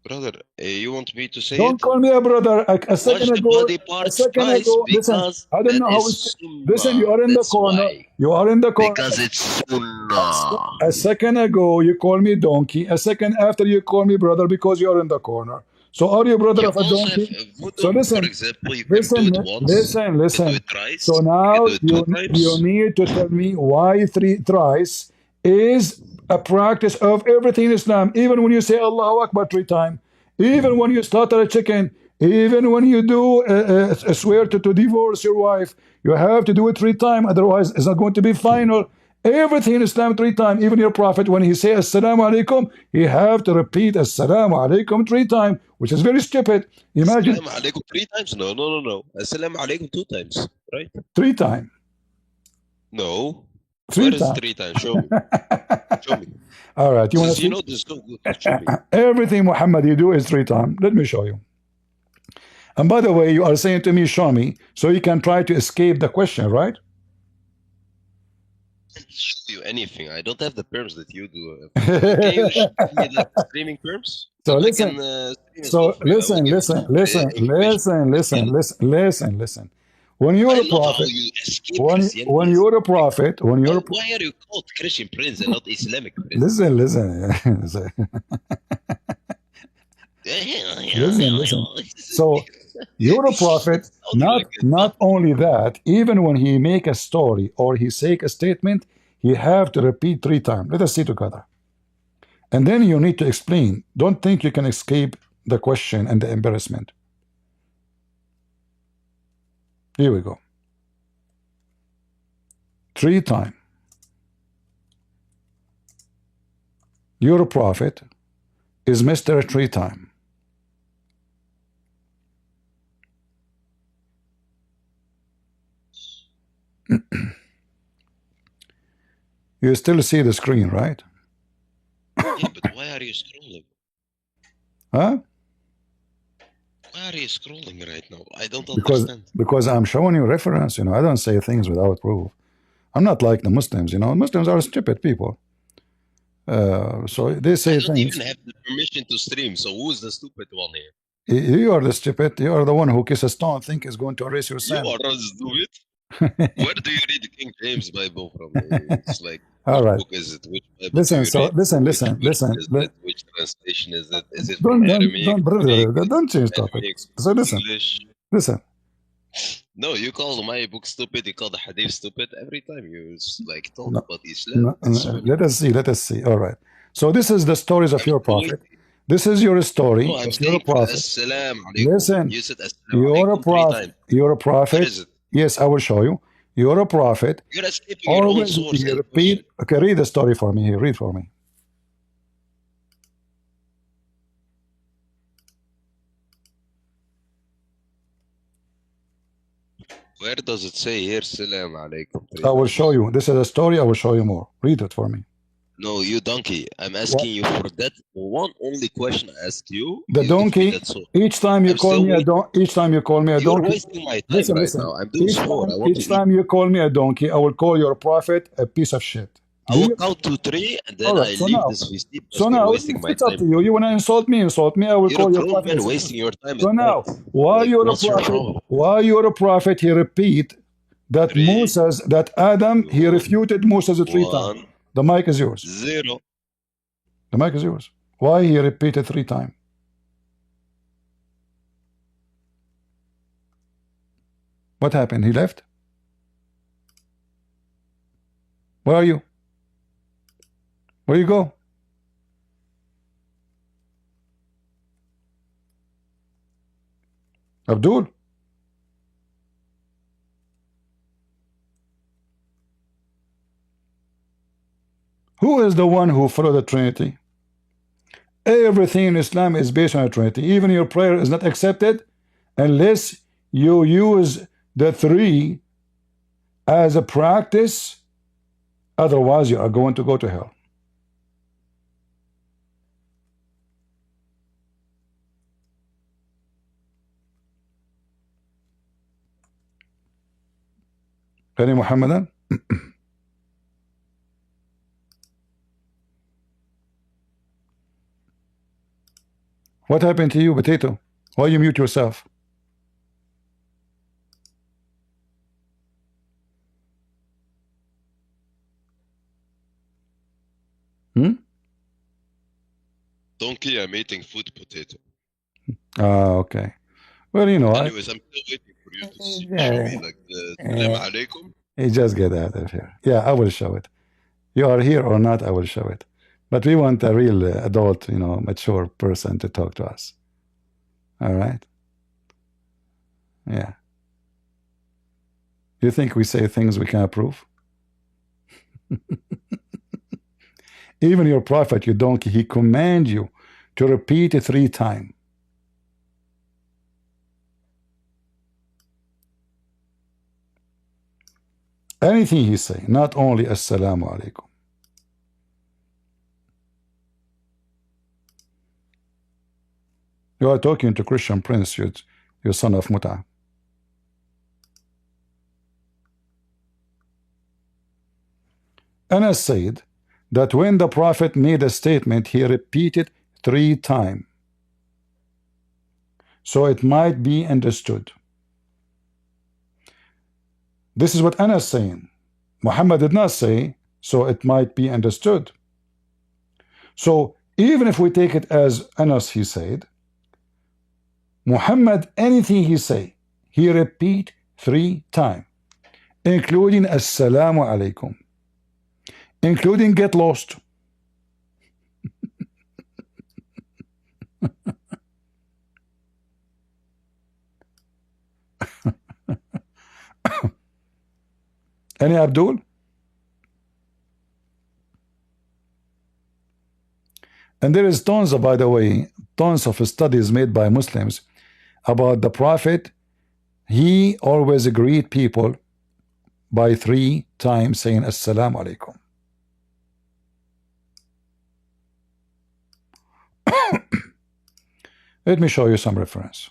[SPEAKER 10] Brother, you want me to say
[SPEAKER 1] Don't
[SPEAKER 10] it?
[SPEAKER 1] call me a brother. A
[SPEAKER 10] Wash
[SPEAKER 1] second
[SPEAKER 10] the
[SPEAKER 1] ago,
[SPEAKER 10] body
[SPEAKER 1] a
[SPEAKER 10] parts
[SPEAKER 1] second
[SPEAKER 10] twice
[SPEAKER 1] ago. Listen,
[SPEAKER 10] because
[SPEAKER 1] I don't
[SPEAKER 10] that
[SPEAKER 1] know how it's.
[SPEAKER 10] is
[SPEAKER 1] Listen, you
[SPEAKER 10] sunnah.
[SPEAKER 1] are in the
[SPEAKER 10] That's
[SPEAKER 1] corner.
[SPEAKER 10] why.
[SPEAKER 1] You are in the corner.
[SPEAKER 10] Because it's sunnah.
[SPEAKER 1] A second ago, you call me donkey. A second after, you call me brother because you are in the corner. So are you brother
[SPEAKER 10] You
[SPEAKER 1] of a
[SPEAKER 10] also have
[SPEAKER 1] donkey?
[SPEAKER 10] a
[SPEAKER 1] So
[SPEAKER 10] voodoo, for
[SPEAKER 1] listen,
[SPEAKER 10] example. You can do
[SPEAKER 1] listen,
[SPEAKER 10] it once.
[SPEAKER 1] listen,
[SPEAKER 10] You can do
[SPEAKER 1] listen.
[SPEAKER 10] it thrice.
[SPEAKER 1] So
[SPEAKER 10] You
[SPEAKER 1] now
[SPEAKER 10] can do it two
[SPEAKER 1] you
[SPEAKER 10] times.
[SPEAKER 1] need to tell me why thrice is a practice of everything in Islam. Even when you say Allahu Akbar 3 times, even when you slaughter a chicken, even when you do swear to divorce your wife, you have to do it 3 times. Otherwise, it's not going to be final. Everything in Islam 3 times. Even your Prophet, when he say Assalamu alaikum, he have to repeat Assalamu alaikum 3 times, which is very stupid. Imagine
[SPEAKER 10] Assalamu alaikum 3 times? No, no, no, no. Assalamu alaikum 2 times, right?
[SPEAKER 1] 3 times.
[SPEAKER 10] No.
[SPEAKER 1] Three
[SPEAKER 10] Where is
[SPEAKER 1] times.
[SPEAKER 10] 3 times? Show me. Show me.
[SPEAKER 1] All right. You want to
[SPEAKER 10] Since you
[SPEAKER 1] see?
[SPEAKER 10] know this is so good, show me.
[SPEAKER 1] Everything Muhammad you do is 3 times. Let me show you. And by the way, you are saying to me, show me, so you can try to escape the question, right?
[SPEAKER 10] I can't show you anything. I don't have the perms that you do. Can you show me the streaming perms?
[SPEAKER 1] So
[SPEAKER 10] That I
[SPEAKER 1] listen.
[SPEAKER 10] can stream as well
[SPEAKER 1] So
[SPEAKER 10] for you. I will
[SPEAKER 1] listen,
[SPEAKER 10] give
[SPEAKER 1] listen,
[SPEAKER 10] you
[SPEAKER 1] listen,
[SPEAKER 10] information.
[SPEAKER 1] listen, listen, listen, listen, listen. When you're
[SPEAKER 10] I
[SPEAKER 1] a
[SPEAKER 10] love how
[SPEAKER 1] prophet,
[SPEAKER 10] you escape
[SPEAKER 1] when
[SPEAKER 10] Christianity.
[SPEAKER 1] you're a prophet, when you're a
[SPEAKER 10] Why are you called Christian prince and not Islamic prince?
[SPEAKER 1] listen, listen, listen. So you're a prophet. Not only that, even when he make a story or he say a statement, he have to repeat 3 times. Let us see together. And then you need to explain. Don't think you can escape the question and the embarrassment. Here we go. 3 times. You're a prophet is Mr. 3 times. You still see the screen, right?
[SPEAKER 10] Yeah, but why are you scrolling?
[SPEAKER 1] Huh?
[SPEAKER 10] Why are you scrolling right now? I don't
[SPEAKER 1] Because
[SPEAKER 10] understand.
[SPEAKER 1] I'm showing you reference. I don't say things without proof. I'm not like the Muslims. Muslims are stupid people. So they say
[SPEAKER 10] I don't
[SPEAKER 1] things.
[SPEAKER 10] even have the permission to stream, so who's the stupid one here?
[SPEAKER 1] You are the stupid. You are the one who kiss a stone, think is going to erase your
[SPEAKER 10] You
[SPEAKER 1] sin.
[SPEAKER 10] are not stupid. Where do you read the King James Bible from? It's like,
[SPEAKER 1] All
[SPEAKER 10] which
[SPEAKER 1] right.
[SPEAKER 10] book is it? Which Bible
[SPEAKER 1] Listen.
[SPEAKER 10] do you
[SPEAKER 1] So
[SPEAKER 10] read?
[SPEAKER 1] listen.
[SPEAKER 10] Which
[SPEAKER 1] Listen.
[SPEAKER 10] version
[SPEAKER 1] Listen.
[SPEAKER 10] is it? Which translation is it? Is it from
[SPEAKER 1] Don't
[SPEAKER 10] Aramaic,
[SPEAKER 1] brother.
[SPEAKER 10] Greek,
[SPEAKER 1] Don't change topic.
[SPEAKER 10] Arabic,
[SPEAKER 1] So listen.
[SPEAKER 10] English?
[SPEAKER 1] Listen.
[SPEAKER 10] No, you call my book stupid. You call the Hadith stupid every time you like talk
[SPEAKER 1] No,
[SPEAKER 10] about Islam.
[SPEAKER 1] no,
[SPEAKER 10] It's funny.
[SPEAKER 1] let us see. Let us see. All right. So this is the stories of your prophet. This is your story.
[SPEAKER 10] No, I'm
[SPEAKER 1] If you're a
[SPEAKER 10] saying
[SPEAKER 1] prophet.
[SPEAKER 10] Assalamu alaikum.
[SPEAKER 1] Listen.
[SPEAKER 10] You said Assalamu
[SPEAKER 1] You're a
[SPEAKER 10] alaikum 3
[SPEAKER 1] prophet.
[SPEAKER 10] times.
[SPEAKER 1] You're a
[SPEAKER 10] Where
[SPEAKER 1] prophet.
[SPEAKER 10] is it?
[SPEAKER 1] Yes, I will show you. You're a prophet.
[SPEAKER 10] You're escaping your own
[SPEAKER 1] Always
[SPEAKER 10] source
[SPEAKER 1] you
[SPEAKER 10] and
[SPEAKER 1] repeat.
[SPEAKER 10] question.
[SPEAKER 1] Okay, read the story for me here. Read for me.
[SPEAKER 10] Where does it say here, Assalamu alaikum?
[SPEAKER 1] I will show you. This is a story. I will show you more. Read it for me.
[SPEAKER 10] No, you donkey. I'm asking you for that one only question I asked you.
[SPEAKER 1] The
[SPEAKER 10] You give me
[SPEAKER 1] donkey.
[SPEAKER 10] that source.
[SPEAKER 1] Each time you
[SPEAKER 10] I'm
[SPEAKER 1] call
[SPEAKER 10] still
[SPEAKER 1] me a
[SPEAKER 10] waiting.
[SPEAKER 1] donkey. Each time you call me a
[SPEAKER 10] You're
[SPEAKER 1] donkey.
[SPEAKER 10] wasting my time
[SPEAKER 1] Listen,
[SPEAKER 10] right
[SPEAKER 1] listen.
[SPEAKER 10] now. I'm doing sport. I want to
[SPEAKER 1] Each
[SPEAKER 10] eat.
[SPEAKER 1] time you call me a donkey, I will call your prophet a piece of shit.
[SPEAKER 10] I will count to 3 and then
[SPEAKER 1] All right.
[SPEAKER 10] I
[SPEAKER 1] So
[SPEAKER 10] leave
[SPEAKER 1] now,
[SPEAKER 10] this VC because you're wasting my
[SPEAKER 1] it's up
[SPEAKER 10] time.
[SPEAKER 1] to you. You want to insult me? Insult me. I will
[SPEAKER 10] You're
[SPEAKER 1] call
[SPEAKER 10] a
[SPEAKER 1] your
[SPEAKER 10] grown
[SPEAKER 1] prophet.
[SPEAKER 10] man wasting your time
[SPEAKER 1] So
[SPEAKER 10] at
[SPEAKER 1] now,
[SPEAKER 10] night.
[SPEAKER 1] while
[SPEAKER 10] Like,
[SPEAKER 1] you're a
[SPEAKER 10] what's your
[SPEAKER 1] prophet,
[SPEAKER 10] problem?
[SPEAKER 1] he repeat that
[SPEAKER 10] 3,
[SPEAKER 1] that Adam, he
[SPEAKER 10] 2,
[SPEAKER 1] refuted Moses 3 times.
[SPEAKER 10] 1,
[SPEAKER 1] The mic is yours.
[SPEAKER 10] 0.
[SPEAKER 1] The mic is yours. Why he repeated 3 times? What happened? He left? Where are you? Where you go? Abdul? Who is the one who followed the Trinity? Everything in Islam is based on a Trinity. Even your prayer is not accepted unless you use the 3 as a practice. Otherwise, you are going to go to hell. Any Muhammadan? What happened to you, Potato? Why you mute yourself?
[SPEAKER 10] Donkey, I'm eating food, Potato.
[SPEAKER 1] Okay. Well, you know,
[SPEAKER 10] Anyways, I'm still waiting for you to show me like the Salam Alaikum.
[SPEAKER 1] you just get out of here. Yeah, I will show it. You are here or not, I will show it. But we want a real adult, you know, mature person to talk to us. All right? Yeah. You think we say things we can't prove? Even your prophet, you donkey, he commands you to repeat it 3 times. Anything he say, not only Assalamu alaikum. You are talking to Christian Prince, you son of Muta. Anas said that when the Prophet made a statement, he repeated 3 times, so it might be understood. This is what Anas is saying. Muhammad did not say, so it might be understood. So even if we take it as Anas he said, Muhammad, anything he say, he repeat 3 times, including Assalamu alaikum, including get lost. Any Abdul? And there is tons, by the way, tons of studies made by Muslims about the Prophet. He always greet people by 3 times saying Assalamu alaikum. Let me show you some reference.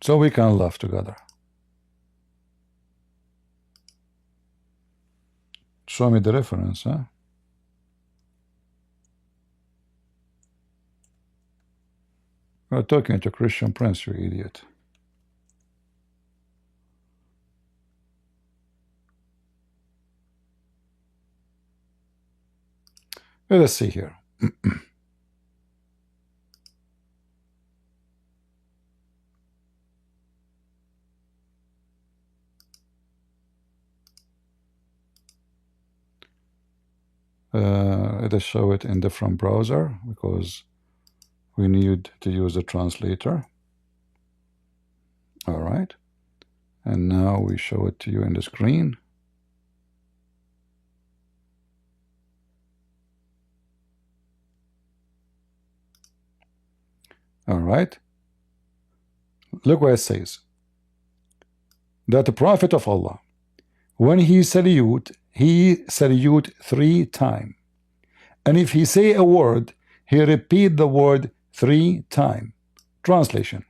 [SPEAKER 1] So we can laugh together. Show me the reference, huh? We're talking to Christian Prince, you idiot. Let us see here. Let us show it in different browser because we need to use a translator. All right. And now we show it to you in the screen. All right. Look what it says. That the Prophet of Allah, when he salute 3 times. And if he say a word, he repeat the word 3 times. Translation.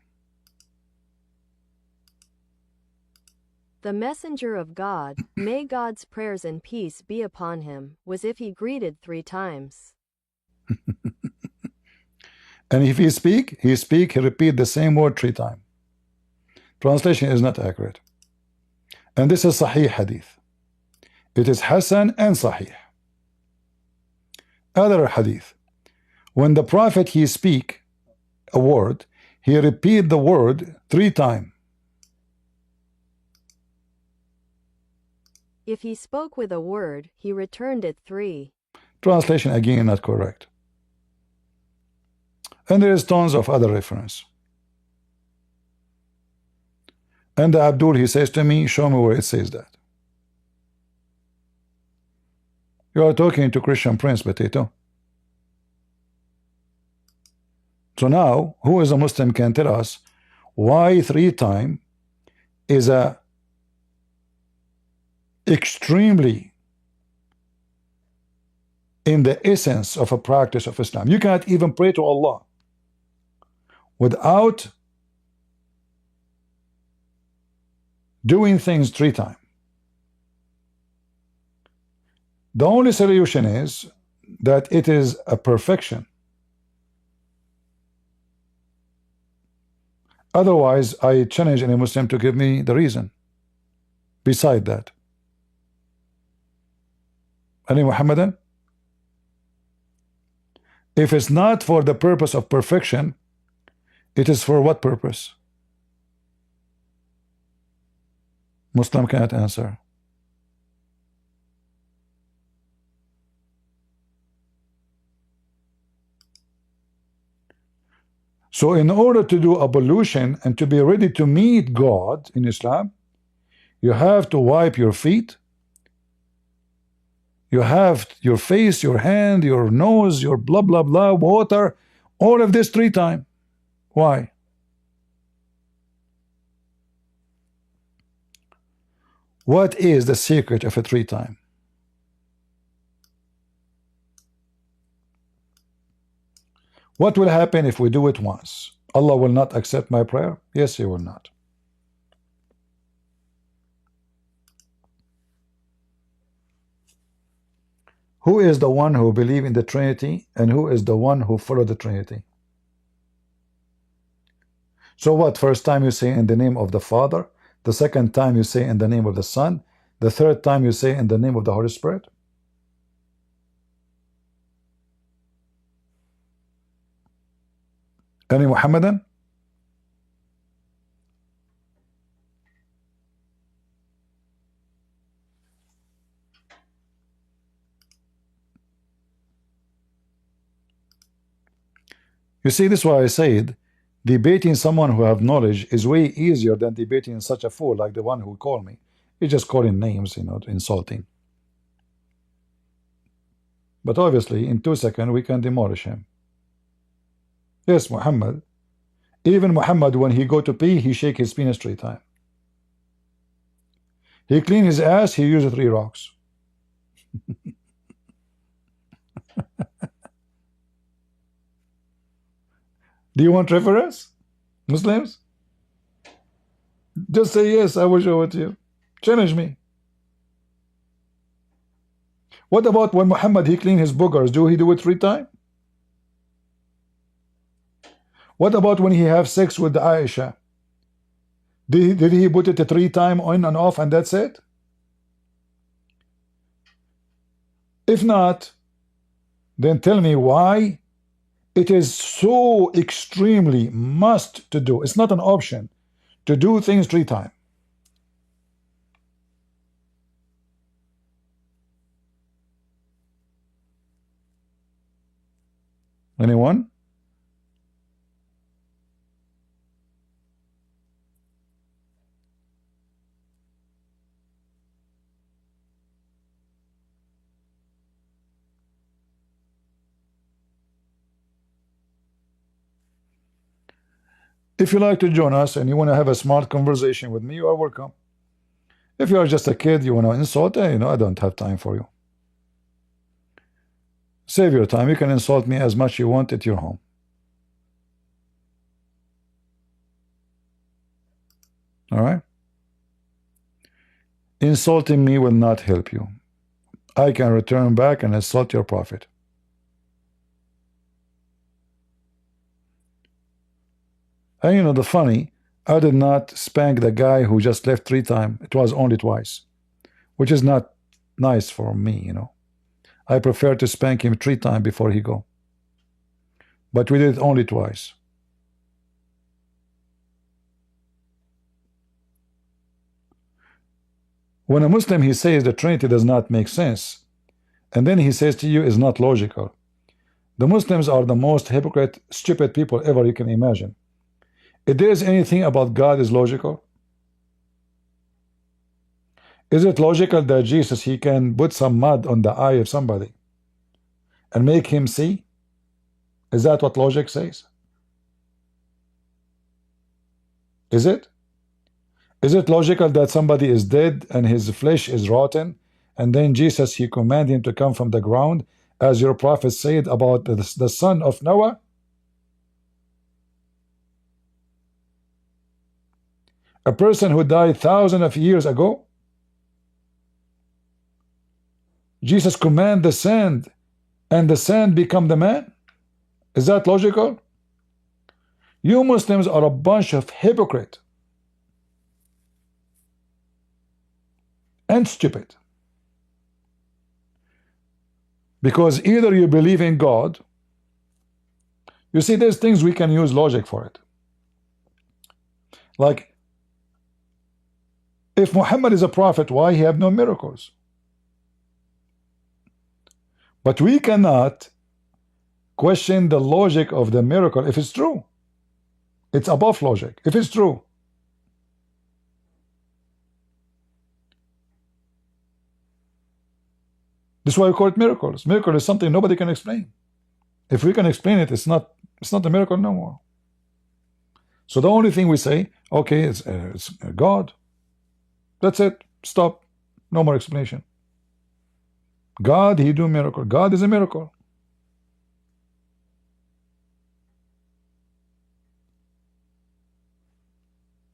[SPEAKER 11] The messenger of God, may God's prayers and peace be upon him, was if he greeted 3 times.
[SPEAKER 1] And if he speak, he repeat the same word 3 times. Translation is not accurate. And this is Sahih Hadith. It is Hasan and Sahih. Other Hadith. When the Prophet he speak a word, he repeat the word 3 times.
[SPEAKER 11] If he spoke with a word, he returned it 3.
[SPEAKER 1] Translation again not correct. And there is tons of other reference. And Abdul, he says to me, show me where it says that. You are talking to Christian Prince, Potato. So now, who is a Muslim can tell us why 3 times is a extremely in the essence of a practice of Islam. You cannot even pray to Allah without doing things 3 times. The only solution is that it is a perfection. Otherwise, I challenge any Muslim to give me the reason beside that. Any Muhammadan? If it's not for the purpose of perfection, it is for what purpose? Muslim cannot answer. So in order to do ablution and to be ready to meet God in Islam, you have to wipe your feet, you have your face, your hand, your nose, your blah blah blah, water, all of this 3 times. Why? What is the secret of a 3 times? What will happen if we do it once? Allah will not accept my prayer? Yes, He will not. Who is the one who believes in the Trinity, and who is the one who follows the Trinity? So what? First time you say in the name of the Father, the second time you say in the name of the Son, the third time you say in the name of the Holy Spirit? Any Muhammadan? You see, this is why I said debating someone who have knowledge is way easier than debating such a fool like the one who called me. He's just calling names, you know, insulting. But obviously, in 2 seconds, we can demolish him. Yes, Muhammad. Even Muhammad, when he go to pee, he shake his penis 3 times. He clean his ass, he use 3 rocks. Do you want reference, Muslims? Just say yes, I will show it to you. Challenge me. What about when Muhammad, he clean his boogers? Do he do it 3 times? What about when he have sex with Aisha? Did he put it 3 times on and off and that's it? If not, then tell me why it is so extremely must to do. It's not an option to do things 3 times. Anyone? If you like to join us and you want to have a smart conversation with me, you are welcome. If you are just a kid, you want to insult, you know, I don't have time for you. Save your time. You can insult me as much you want at your home. All right? Insulting me will not help you. I can return back and insult your prophet. And you know, the funny, I did not spank the guy who just left 3 times. It was only twice, which is not nice for me, you know. I prefer to spank him 3 times before he go. But we did it only twice. When a Muslim, he says the Trinity does not make sense, and then he says to you is not logical. The Muslims are the most hypocrite, stupid people ever you can imagine. If there is anything about God is logical, is it logical that Jesus, he can put some mud on the eye of somebody and make him see? Is that what logic says? Is it? Is it logical that somebody is dead and his flesh is rotten, and then Jesus, he command him to come from the ground as your prophet said about the son of Noah? A person who died thousands of years ago? Jesus command the sand, and the sand become the man? Is that logical? You Muslims are a bunch of hypocrites and stupid. Because either you believe in God, you see, there's things we can use logic for it. Like, if Muhammad is a prophet, why he have no miracles? But we cannot question the logic of the miracle if it's true. It's above logic if it's true. This is why we call it miracles. Miracle is something nobody can explain. If we can explain it, it's not a miracle no more. So the only thing we say, okay, it's God. That's it. Stop. No more explanation. God, he do miracle. God is a miracle.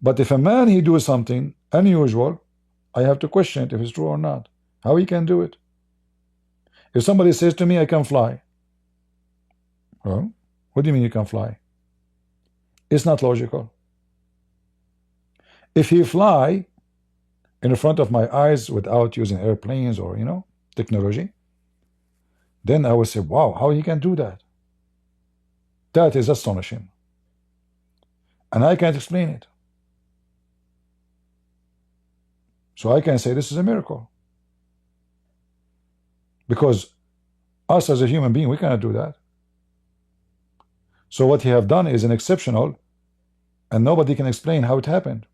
[SPEAKER 1] But if a man he do something unusual, I have to question it if it's true or not. How he can do it? If somebody says to me, I can fly. Well, what do you mean you can fly? It's not logical. If he fly in front of my eyes without using airplanes or, technology, then I would say, wow, how he can do that? That is astonishing. And I can't explain it. So I can say this is a miracle. Because us as a human being, we cannot do that. So what he have done is an exceptional, and nobody can explain how it happened.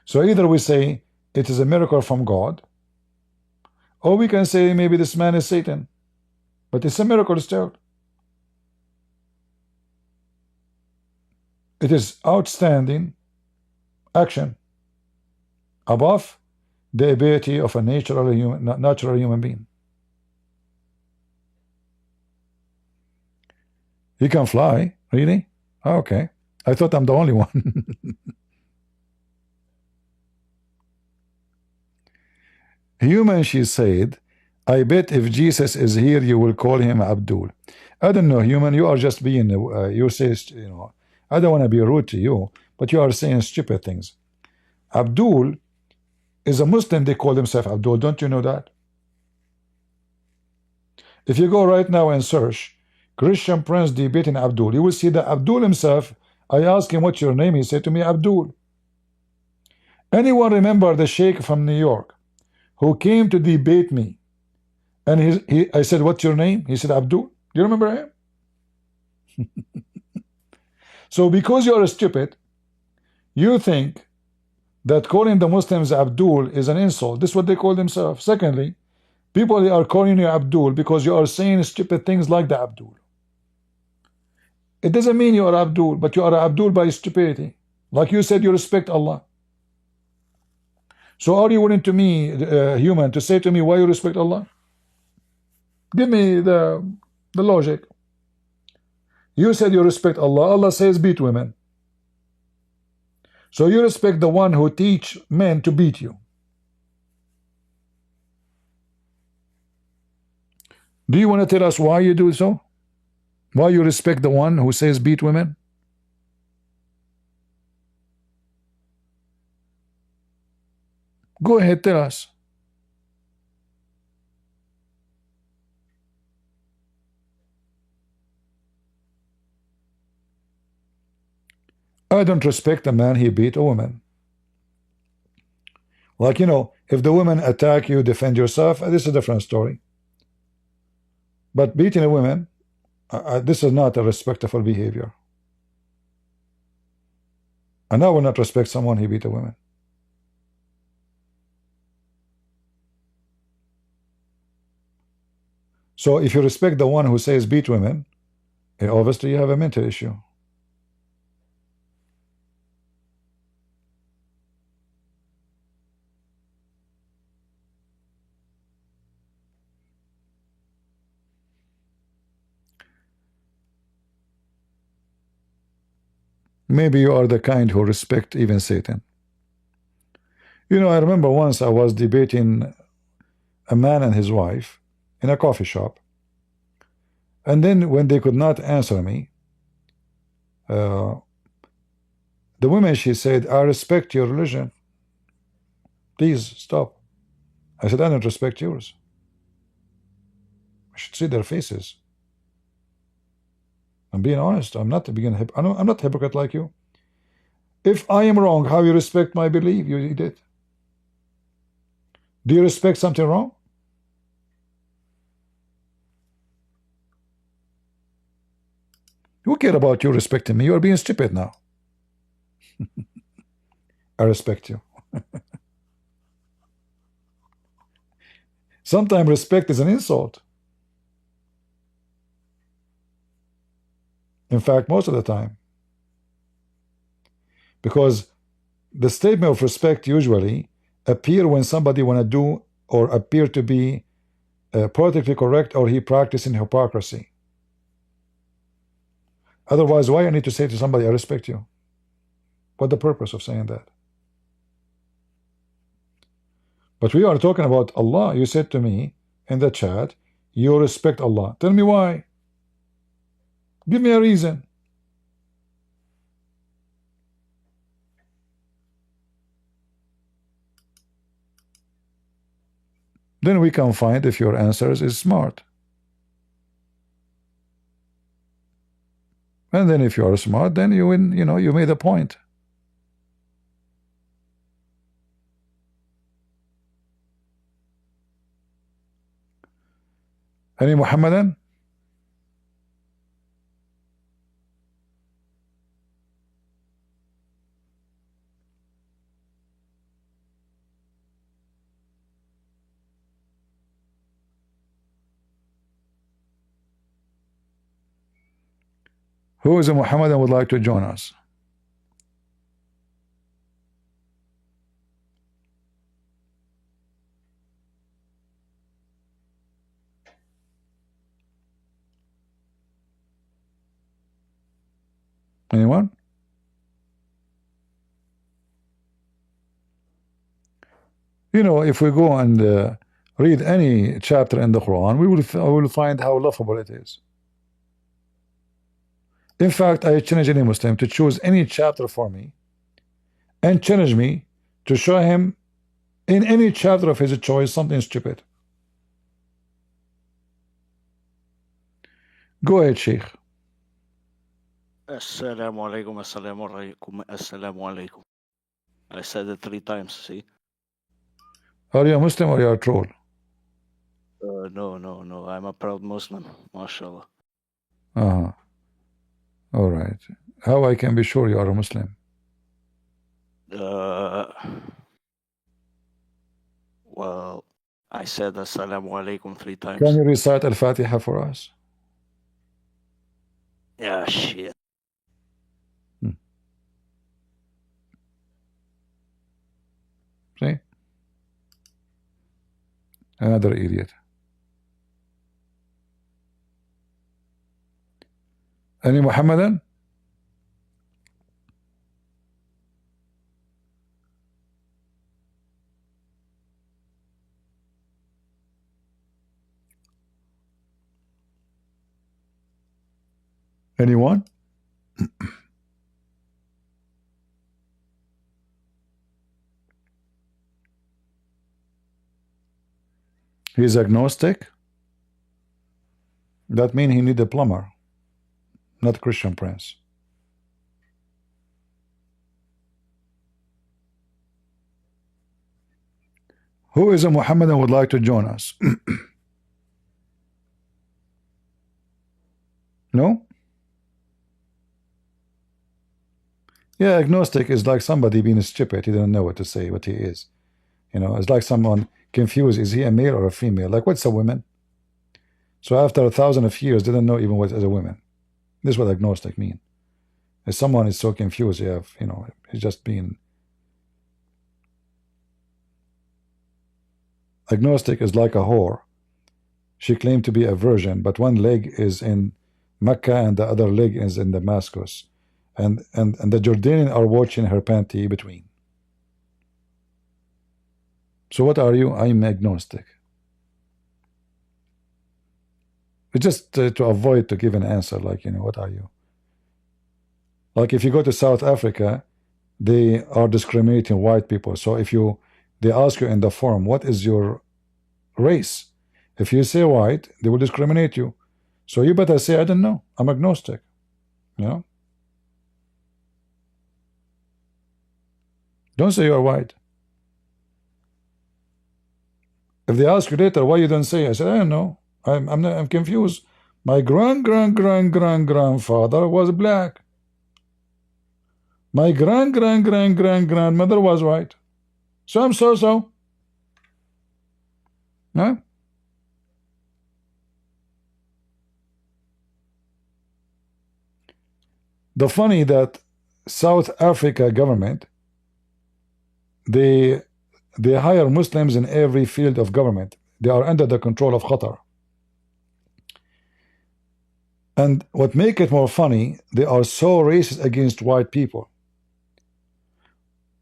[SPEAKER 1] So either we say it is a miracle from God, or we can say maybe this man is Satan. But it's a miracle still. It is outstanding action above the ability of a natural human being. He can fly, really? Oh, okay. I thought I'm the only one. Human, she said, I bet if Jesus is here, you will call him Abdul. I don't know, human, you are just being, you say, I don't want to be rude to you, but you are saying stupid things. Abdul is a Muslim, they call themselves Abdul. Don't you know that? If you go right now and search Christian Prince debating Abdul, you will see that Abdul himself, I asked him, what's your name? He said to me, Abdul. Anyone remember the sheikh from New York who came to debate me? And I said, what's your name? He said, Abdul. Do you remember him? So because you are stupid, you think that calling the Muslims Abdul is an insult. This is what they call themselves. Secondly, people are calling you Abdul because you are saying stupid things like the Abdul. It doesn't mean you are Abdul, but you are Abdul by stupidity. Like you said, you respect Allah. So are you willing to me, human, to say to me why you respect Allah? Give me the logic. You said you respect Allah. Allah says beat women. So you respect the one who teach men to beat you. Do you want to tell us why you do so? Why you respect the one who says beat women? Go ahead, tell us. I don't respect a man he beat a woman. Like, if the woman attack you, defend yourself, this is a different story. But beating a woman, this is not a respectful behavior. And I will not respect someone who beat a woman. So if you respect the one who says beat women, obviously you have a mental issue. Maybe you are the kind who respect even Satan. You know, I remember once I was debating a man and his wife in a coffee shop. And then when they could not answer me, the woman, she said, I respect your religion. Please stop. I said, I don't respect yours. I should see their faces. I'm being honest. I'm not a hypocrite like you. If I am wrong, how you respect my belief? You did. Do you respect something wrong? Who care about you respecting me? You are being stupid now. I respect you. Sometimes respect is an insult. In fact, most of the time. Because the statement of respect usually appear when somebody want to do or appear to be politically correct, or he practicing hypocrisy. Otherwise, why I need to say to somebody, I respect you? What the purpose of saying that? But we are talking about Allah. You said to me in the chat, you respect Allah. Tell me why. Give me a reason. Then we can find if your answers is smart. And then if you are smart, then you win, you know, you made a point. Any Muhammadan? Who is a Muhammadan would like to join us? Anyone? You know, if we go and read any chapter in the Quran, we will find how laughable it is. In fact, I challenge any Muslim to choose any chapter for me and challenge me to show him in any chapter of his choice something stupid. Go ahead, Sheikh.
[SPEAKER 12] Assalamu alaikum, assalamu alaikum, assalamu alaikum. I said it 3 times, see?
[SPEAKER 1] Are you a Muslim or are you a troll?
[SPEAKER 12] No. I'm a proud Muslim, mashallah.
[SPEAKER 1] Uh-huh. All right. How I can be sure you are a Muslim?
[SPEAKER 12] Well, I said assalamu alaikum 3 times.
[SPEAKER 1] Can you recite Al-Fatiha for us?
[SPEAKER 12] Yeah, shit.
[SPEAKER 1] See? Another idiot. Any Muhammadan? Anyone? He's agnostic. That means he need a plumber, not Christian Prince. Who is a Muhammadan would like to join us? No? Yeah, agnostic is like somebody being stupid. He doesn't know what to say, what he is. You know, it's like someone confused. Is he a male or a female? Like, what's a woman? So after 1,000 of years, they don't know even what is a woman. This is what agnostic mean. If someone is so confused, you know, he's just being... Agnostic is like a whore. She claimed to be a virgin, but one leg is in Mecca and the other leg is in Damascus. and the Jordanian are watching her panty between. So what are you? I'm agnostic. It's just to avoid to give an answer like, you know, what are you? Like if you go to South Africa, they are discriminating white people. So if they ask you in the forum, what is your race? If you say white, they will discriminate you. So you better say, I don't know, I'm agnostic. You know? Don't say you're white. If they ask you later why you don't say, I said, I don't know. I'm confused. My grandfather was black. My grandmother was white. So I'm so. Huh? The funny that South Africa government, they hire Muslims in every field of government. They are under the control of Qatar. And what makes it more funny, they are so racist against white people.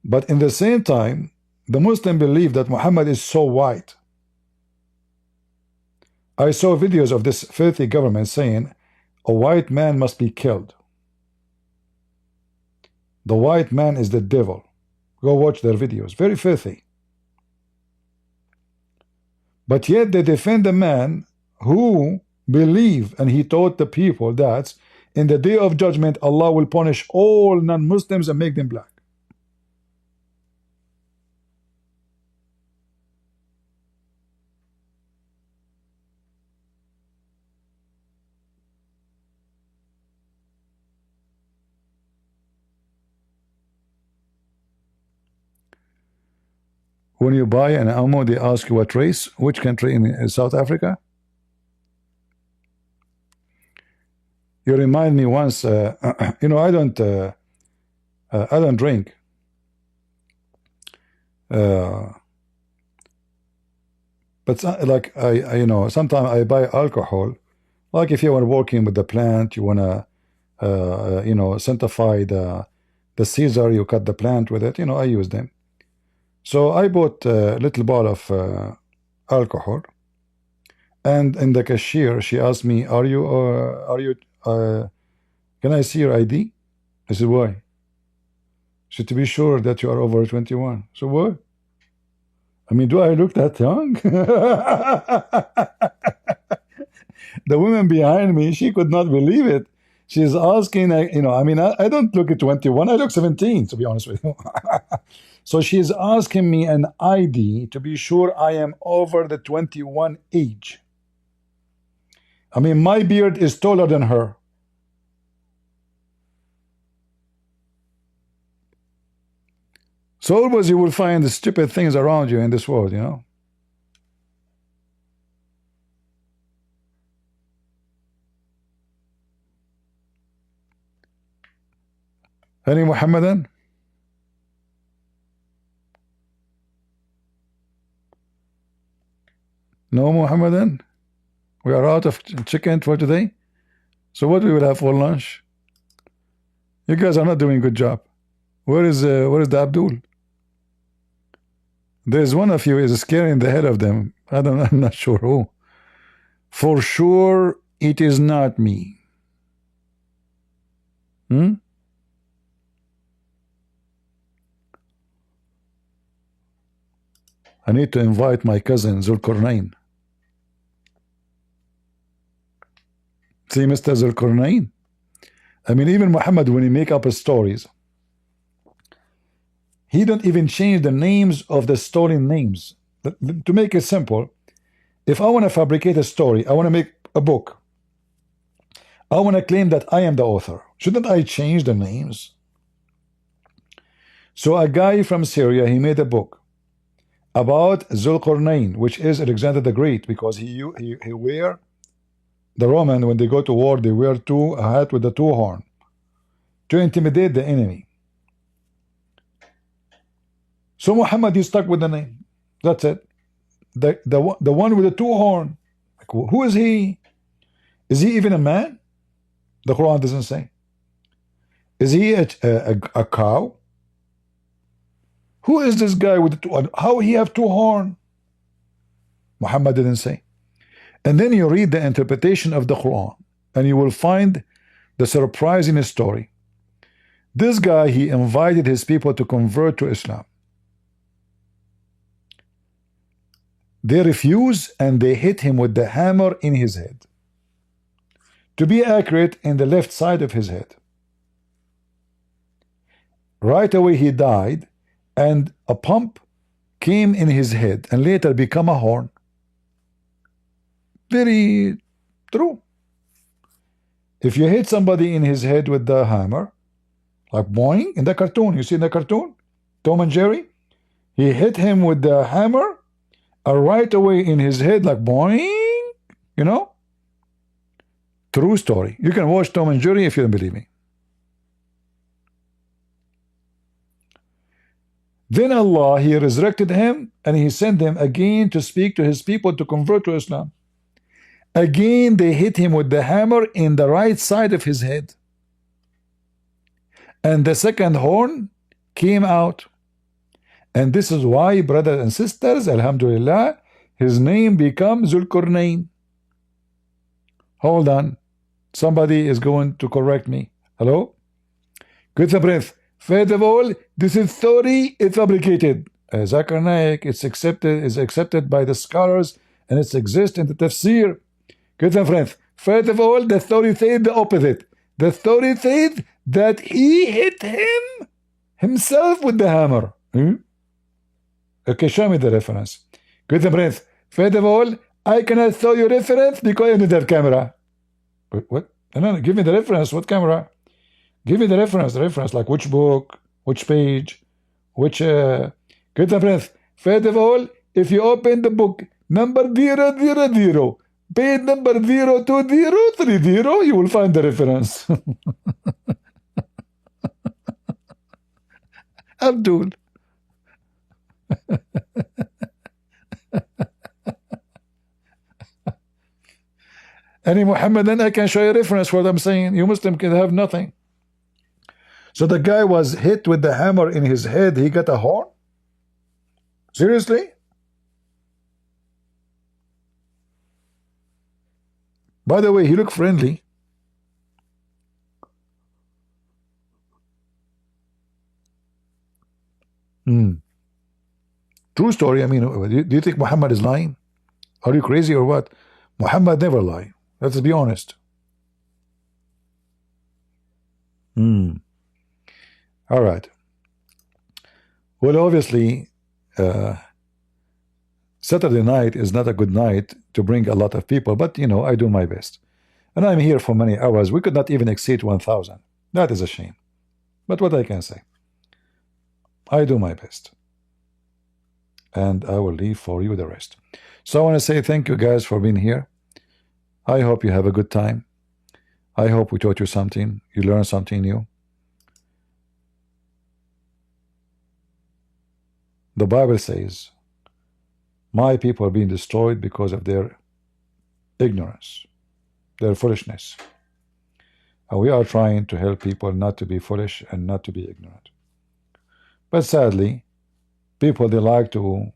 [SPEAKER 1] But in the same time, the Muslim believe that Muhammad is so white. I saw videos of this filthy government saying a white man must be killed. The white man is the devil. Go watch their videos. Very filthy. But yet they defend a man who believe, and he taught the people that in the day of judgment Allah will punish all non-Muslims and make them black. When you buy an ammo, they ask you what race, which country in South Africa. You remind me once, you know, I don't drink. But like you know, sometimes I buy alcohol. Like if you are working with the plant, you wanna, you know, sanctify the Caesar. You cut the plant with it. You know, I use them. So I bought a little bottle of alcohol, and in the cashier she asked me, "Are you? Can I see your ID?" I said, "Why?" She said, "To be sure that you are over 21." So what? I mean, do I look that young? The woman behind me, she could not believe it. She's asking, you know, I mean, I don't look at 21. I look 17, to be honest with you. So she's asking me an ID to be sure I am over the 21 age. I mean, my beard is taller than her. So always you will find the stupid things around you in this world, you know. Any Muhammadan? No Muhammadan? We are out of chicken for today. So what we will have for lunch? You guys are not doing a good job. Where is the Abdul? There's one of you is scaring the head of them. I'm not sure who. For sure, it is not me. I need to invite my cousin Zulkarnain. See, Mr. Zulkarnain? I mean, even Muhammad, when he make up his stories, he don't even change the names of the stolen names. To make it simple, if I want to fabricate a story, I want to make a book, I want to claim that I am the author. Shouldn't I change the names? So a guy from Syria, he made a book about Zulkarnain, which is Alexander the Great, because he wear, the Roman, when they go to war, they wear a hat with the two horn to intimidate the enemy. So Muhammad, he stuck with the name. That's it. The one with the two horn. Like, who is he? Is he even a man? The Quran doesn't say. Is he a cow? Who is this guy with the two? How he have two horns? Muhammad didn't say. And then you read the interpretation of the Quran, and you will find the surprising story. This guy, he invited his people to convert to Islam. They refuse, and they hit him with the hammer in his head. To be accurate, in the left side of his head. Right away he died, and a pump came in his head and later become a horn. Very true. If you hit somebody in his head with the hammer, like boing, in the cartoon, you see in the cartoon, Tom and Jerry, he hit him with the hammer, right away in his head, like boing, you know? True story. You can watch Tom and Jerry if you don't believe me. Then Allah, he resurrected him, and he sent him again to speak to his people to convert to Islam. Again, they hit him with the hammer in the right side of his head. And the second horn came out. And this is why, brothers and sisters, alhamdulillah, his name becomes Zulqarnain. Hold on. Somebody is going to correct me. Hello? Good breath. First of all, this is theory, it's fabricated. Zakir Naik, is accepted by the scholars, and it exists in the tafsir. Good friends. First of all, the story says the opposite. The story says that he hit him himself with the hammer. Okay, show me the reference. Good friends. First of all, I cannot show you reference because I don't have camera. What? No, give me the reference. What camera? Give me the reference, like which book, which page, which... Good friends. First of all, if you open the book, number 000, page number 02030, you will find the reference. Abdul. Any Muhammadan, I can show you a reference for what I'm saying. You Muslim can have nothing. So the guy was hit with the hammer in his head. He got a horn? Seriously? By the way, he looked friendly. True story. I mean, do you think Muhammad is lying? Are you crazy or what? Muhammad never lied. Let's be honest. All right. Well, obviously, Saturday night is not a good night to bring a lot of people, but, you know, I do my best. And I'm here for many hours. We could not even exceed 1,000. That is a shame. But what I can say, I do my best. And I will leave for you the rest. So I want to say thank you guys for being here. I hope you have a good time. I hope we taught you something. You learned something new. The Bible says, my people are being destroyed because of their ignorance, their foolishness. And we are trying to help people not to be foolish and not to be ignorant. But sadly, people, they like to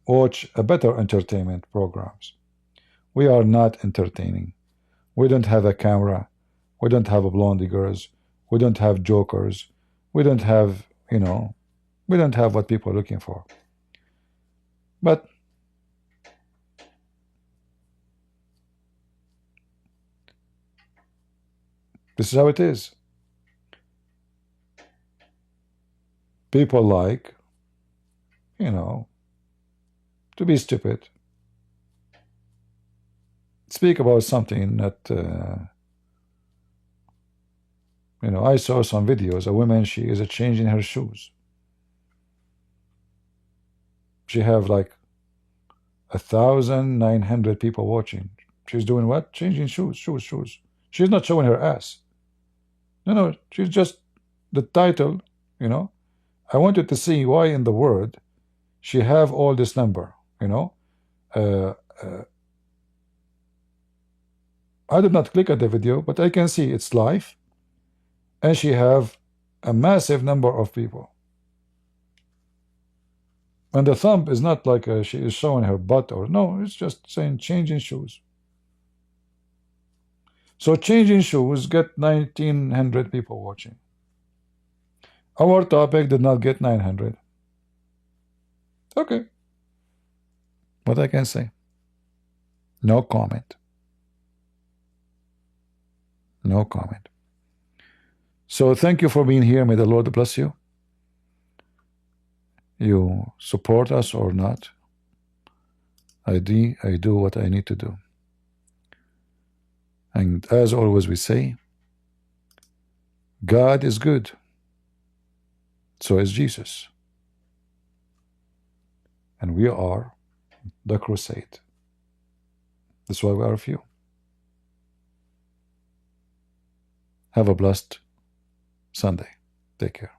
[SPEAKER 1] watch a better entertainment programs. We are not entertaining. We don't have a camera. We don't have a blondie girls. We don't have jokers. We don't have, you know, we don't have what people are looking for. But this is how it is. People like, you know, to be stupid. Speak about something that, you know, I saw some videos. A woman, she is changing her shoes. She have like 1,900 people watching. She's doing what? Changing shoes. She's not showing her ass. No, she's just the title, you know. I wanted to see why in the world she have all this number, you know. I did not click at the video, but I can see it's live. and she have a massive number of people. And the thumb is not like she is showing her butt, or no, it's just saying changing shoes. So changing shoes get 1900 people watching. Our topic did not get 900. Okay. What I can say? No comment. No comment. So thank you for being here. May the Lord bless you. You support us or not, I do what I need to do. And as always we say, God is good. So is Jesus. And we are the crusade. That's why we are few. Have a blessed Sunday. Take care.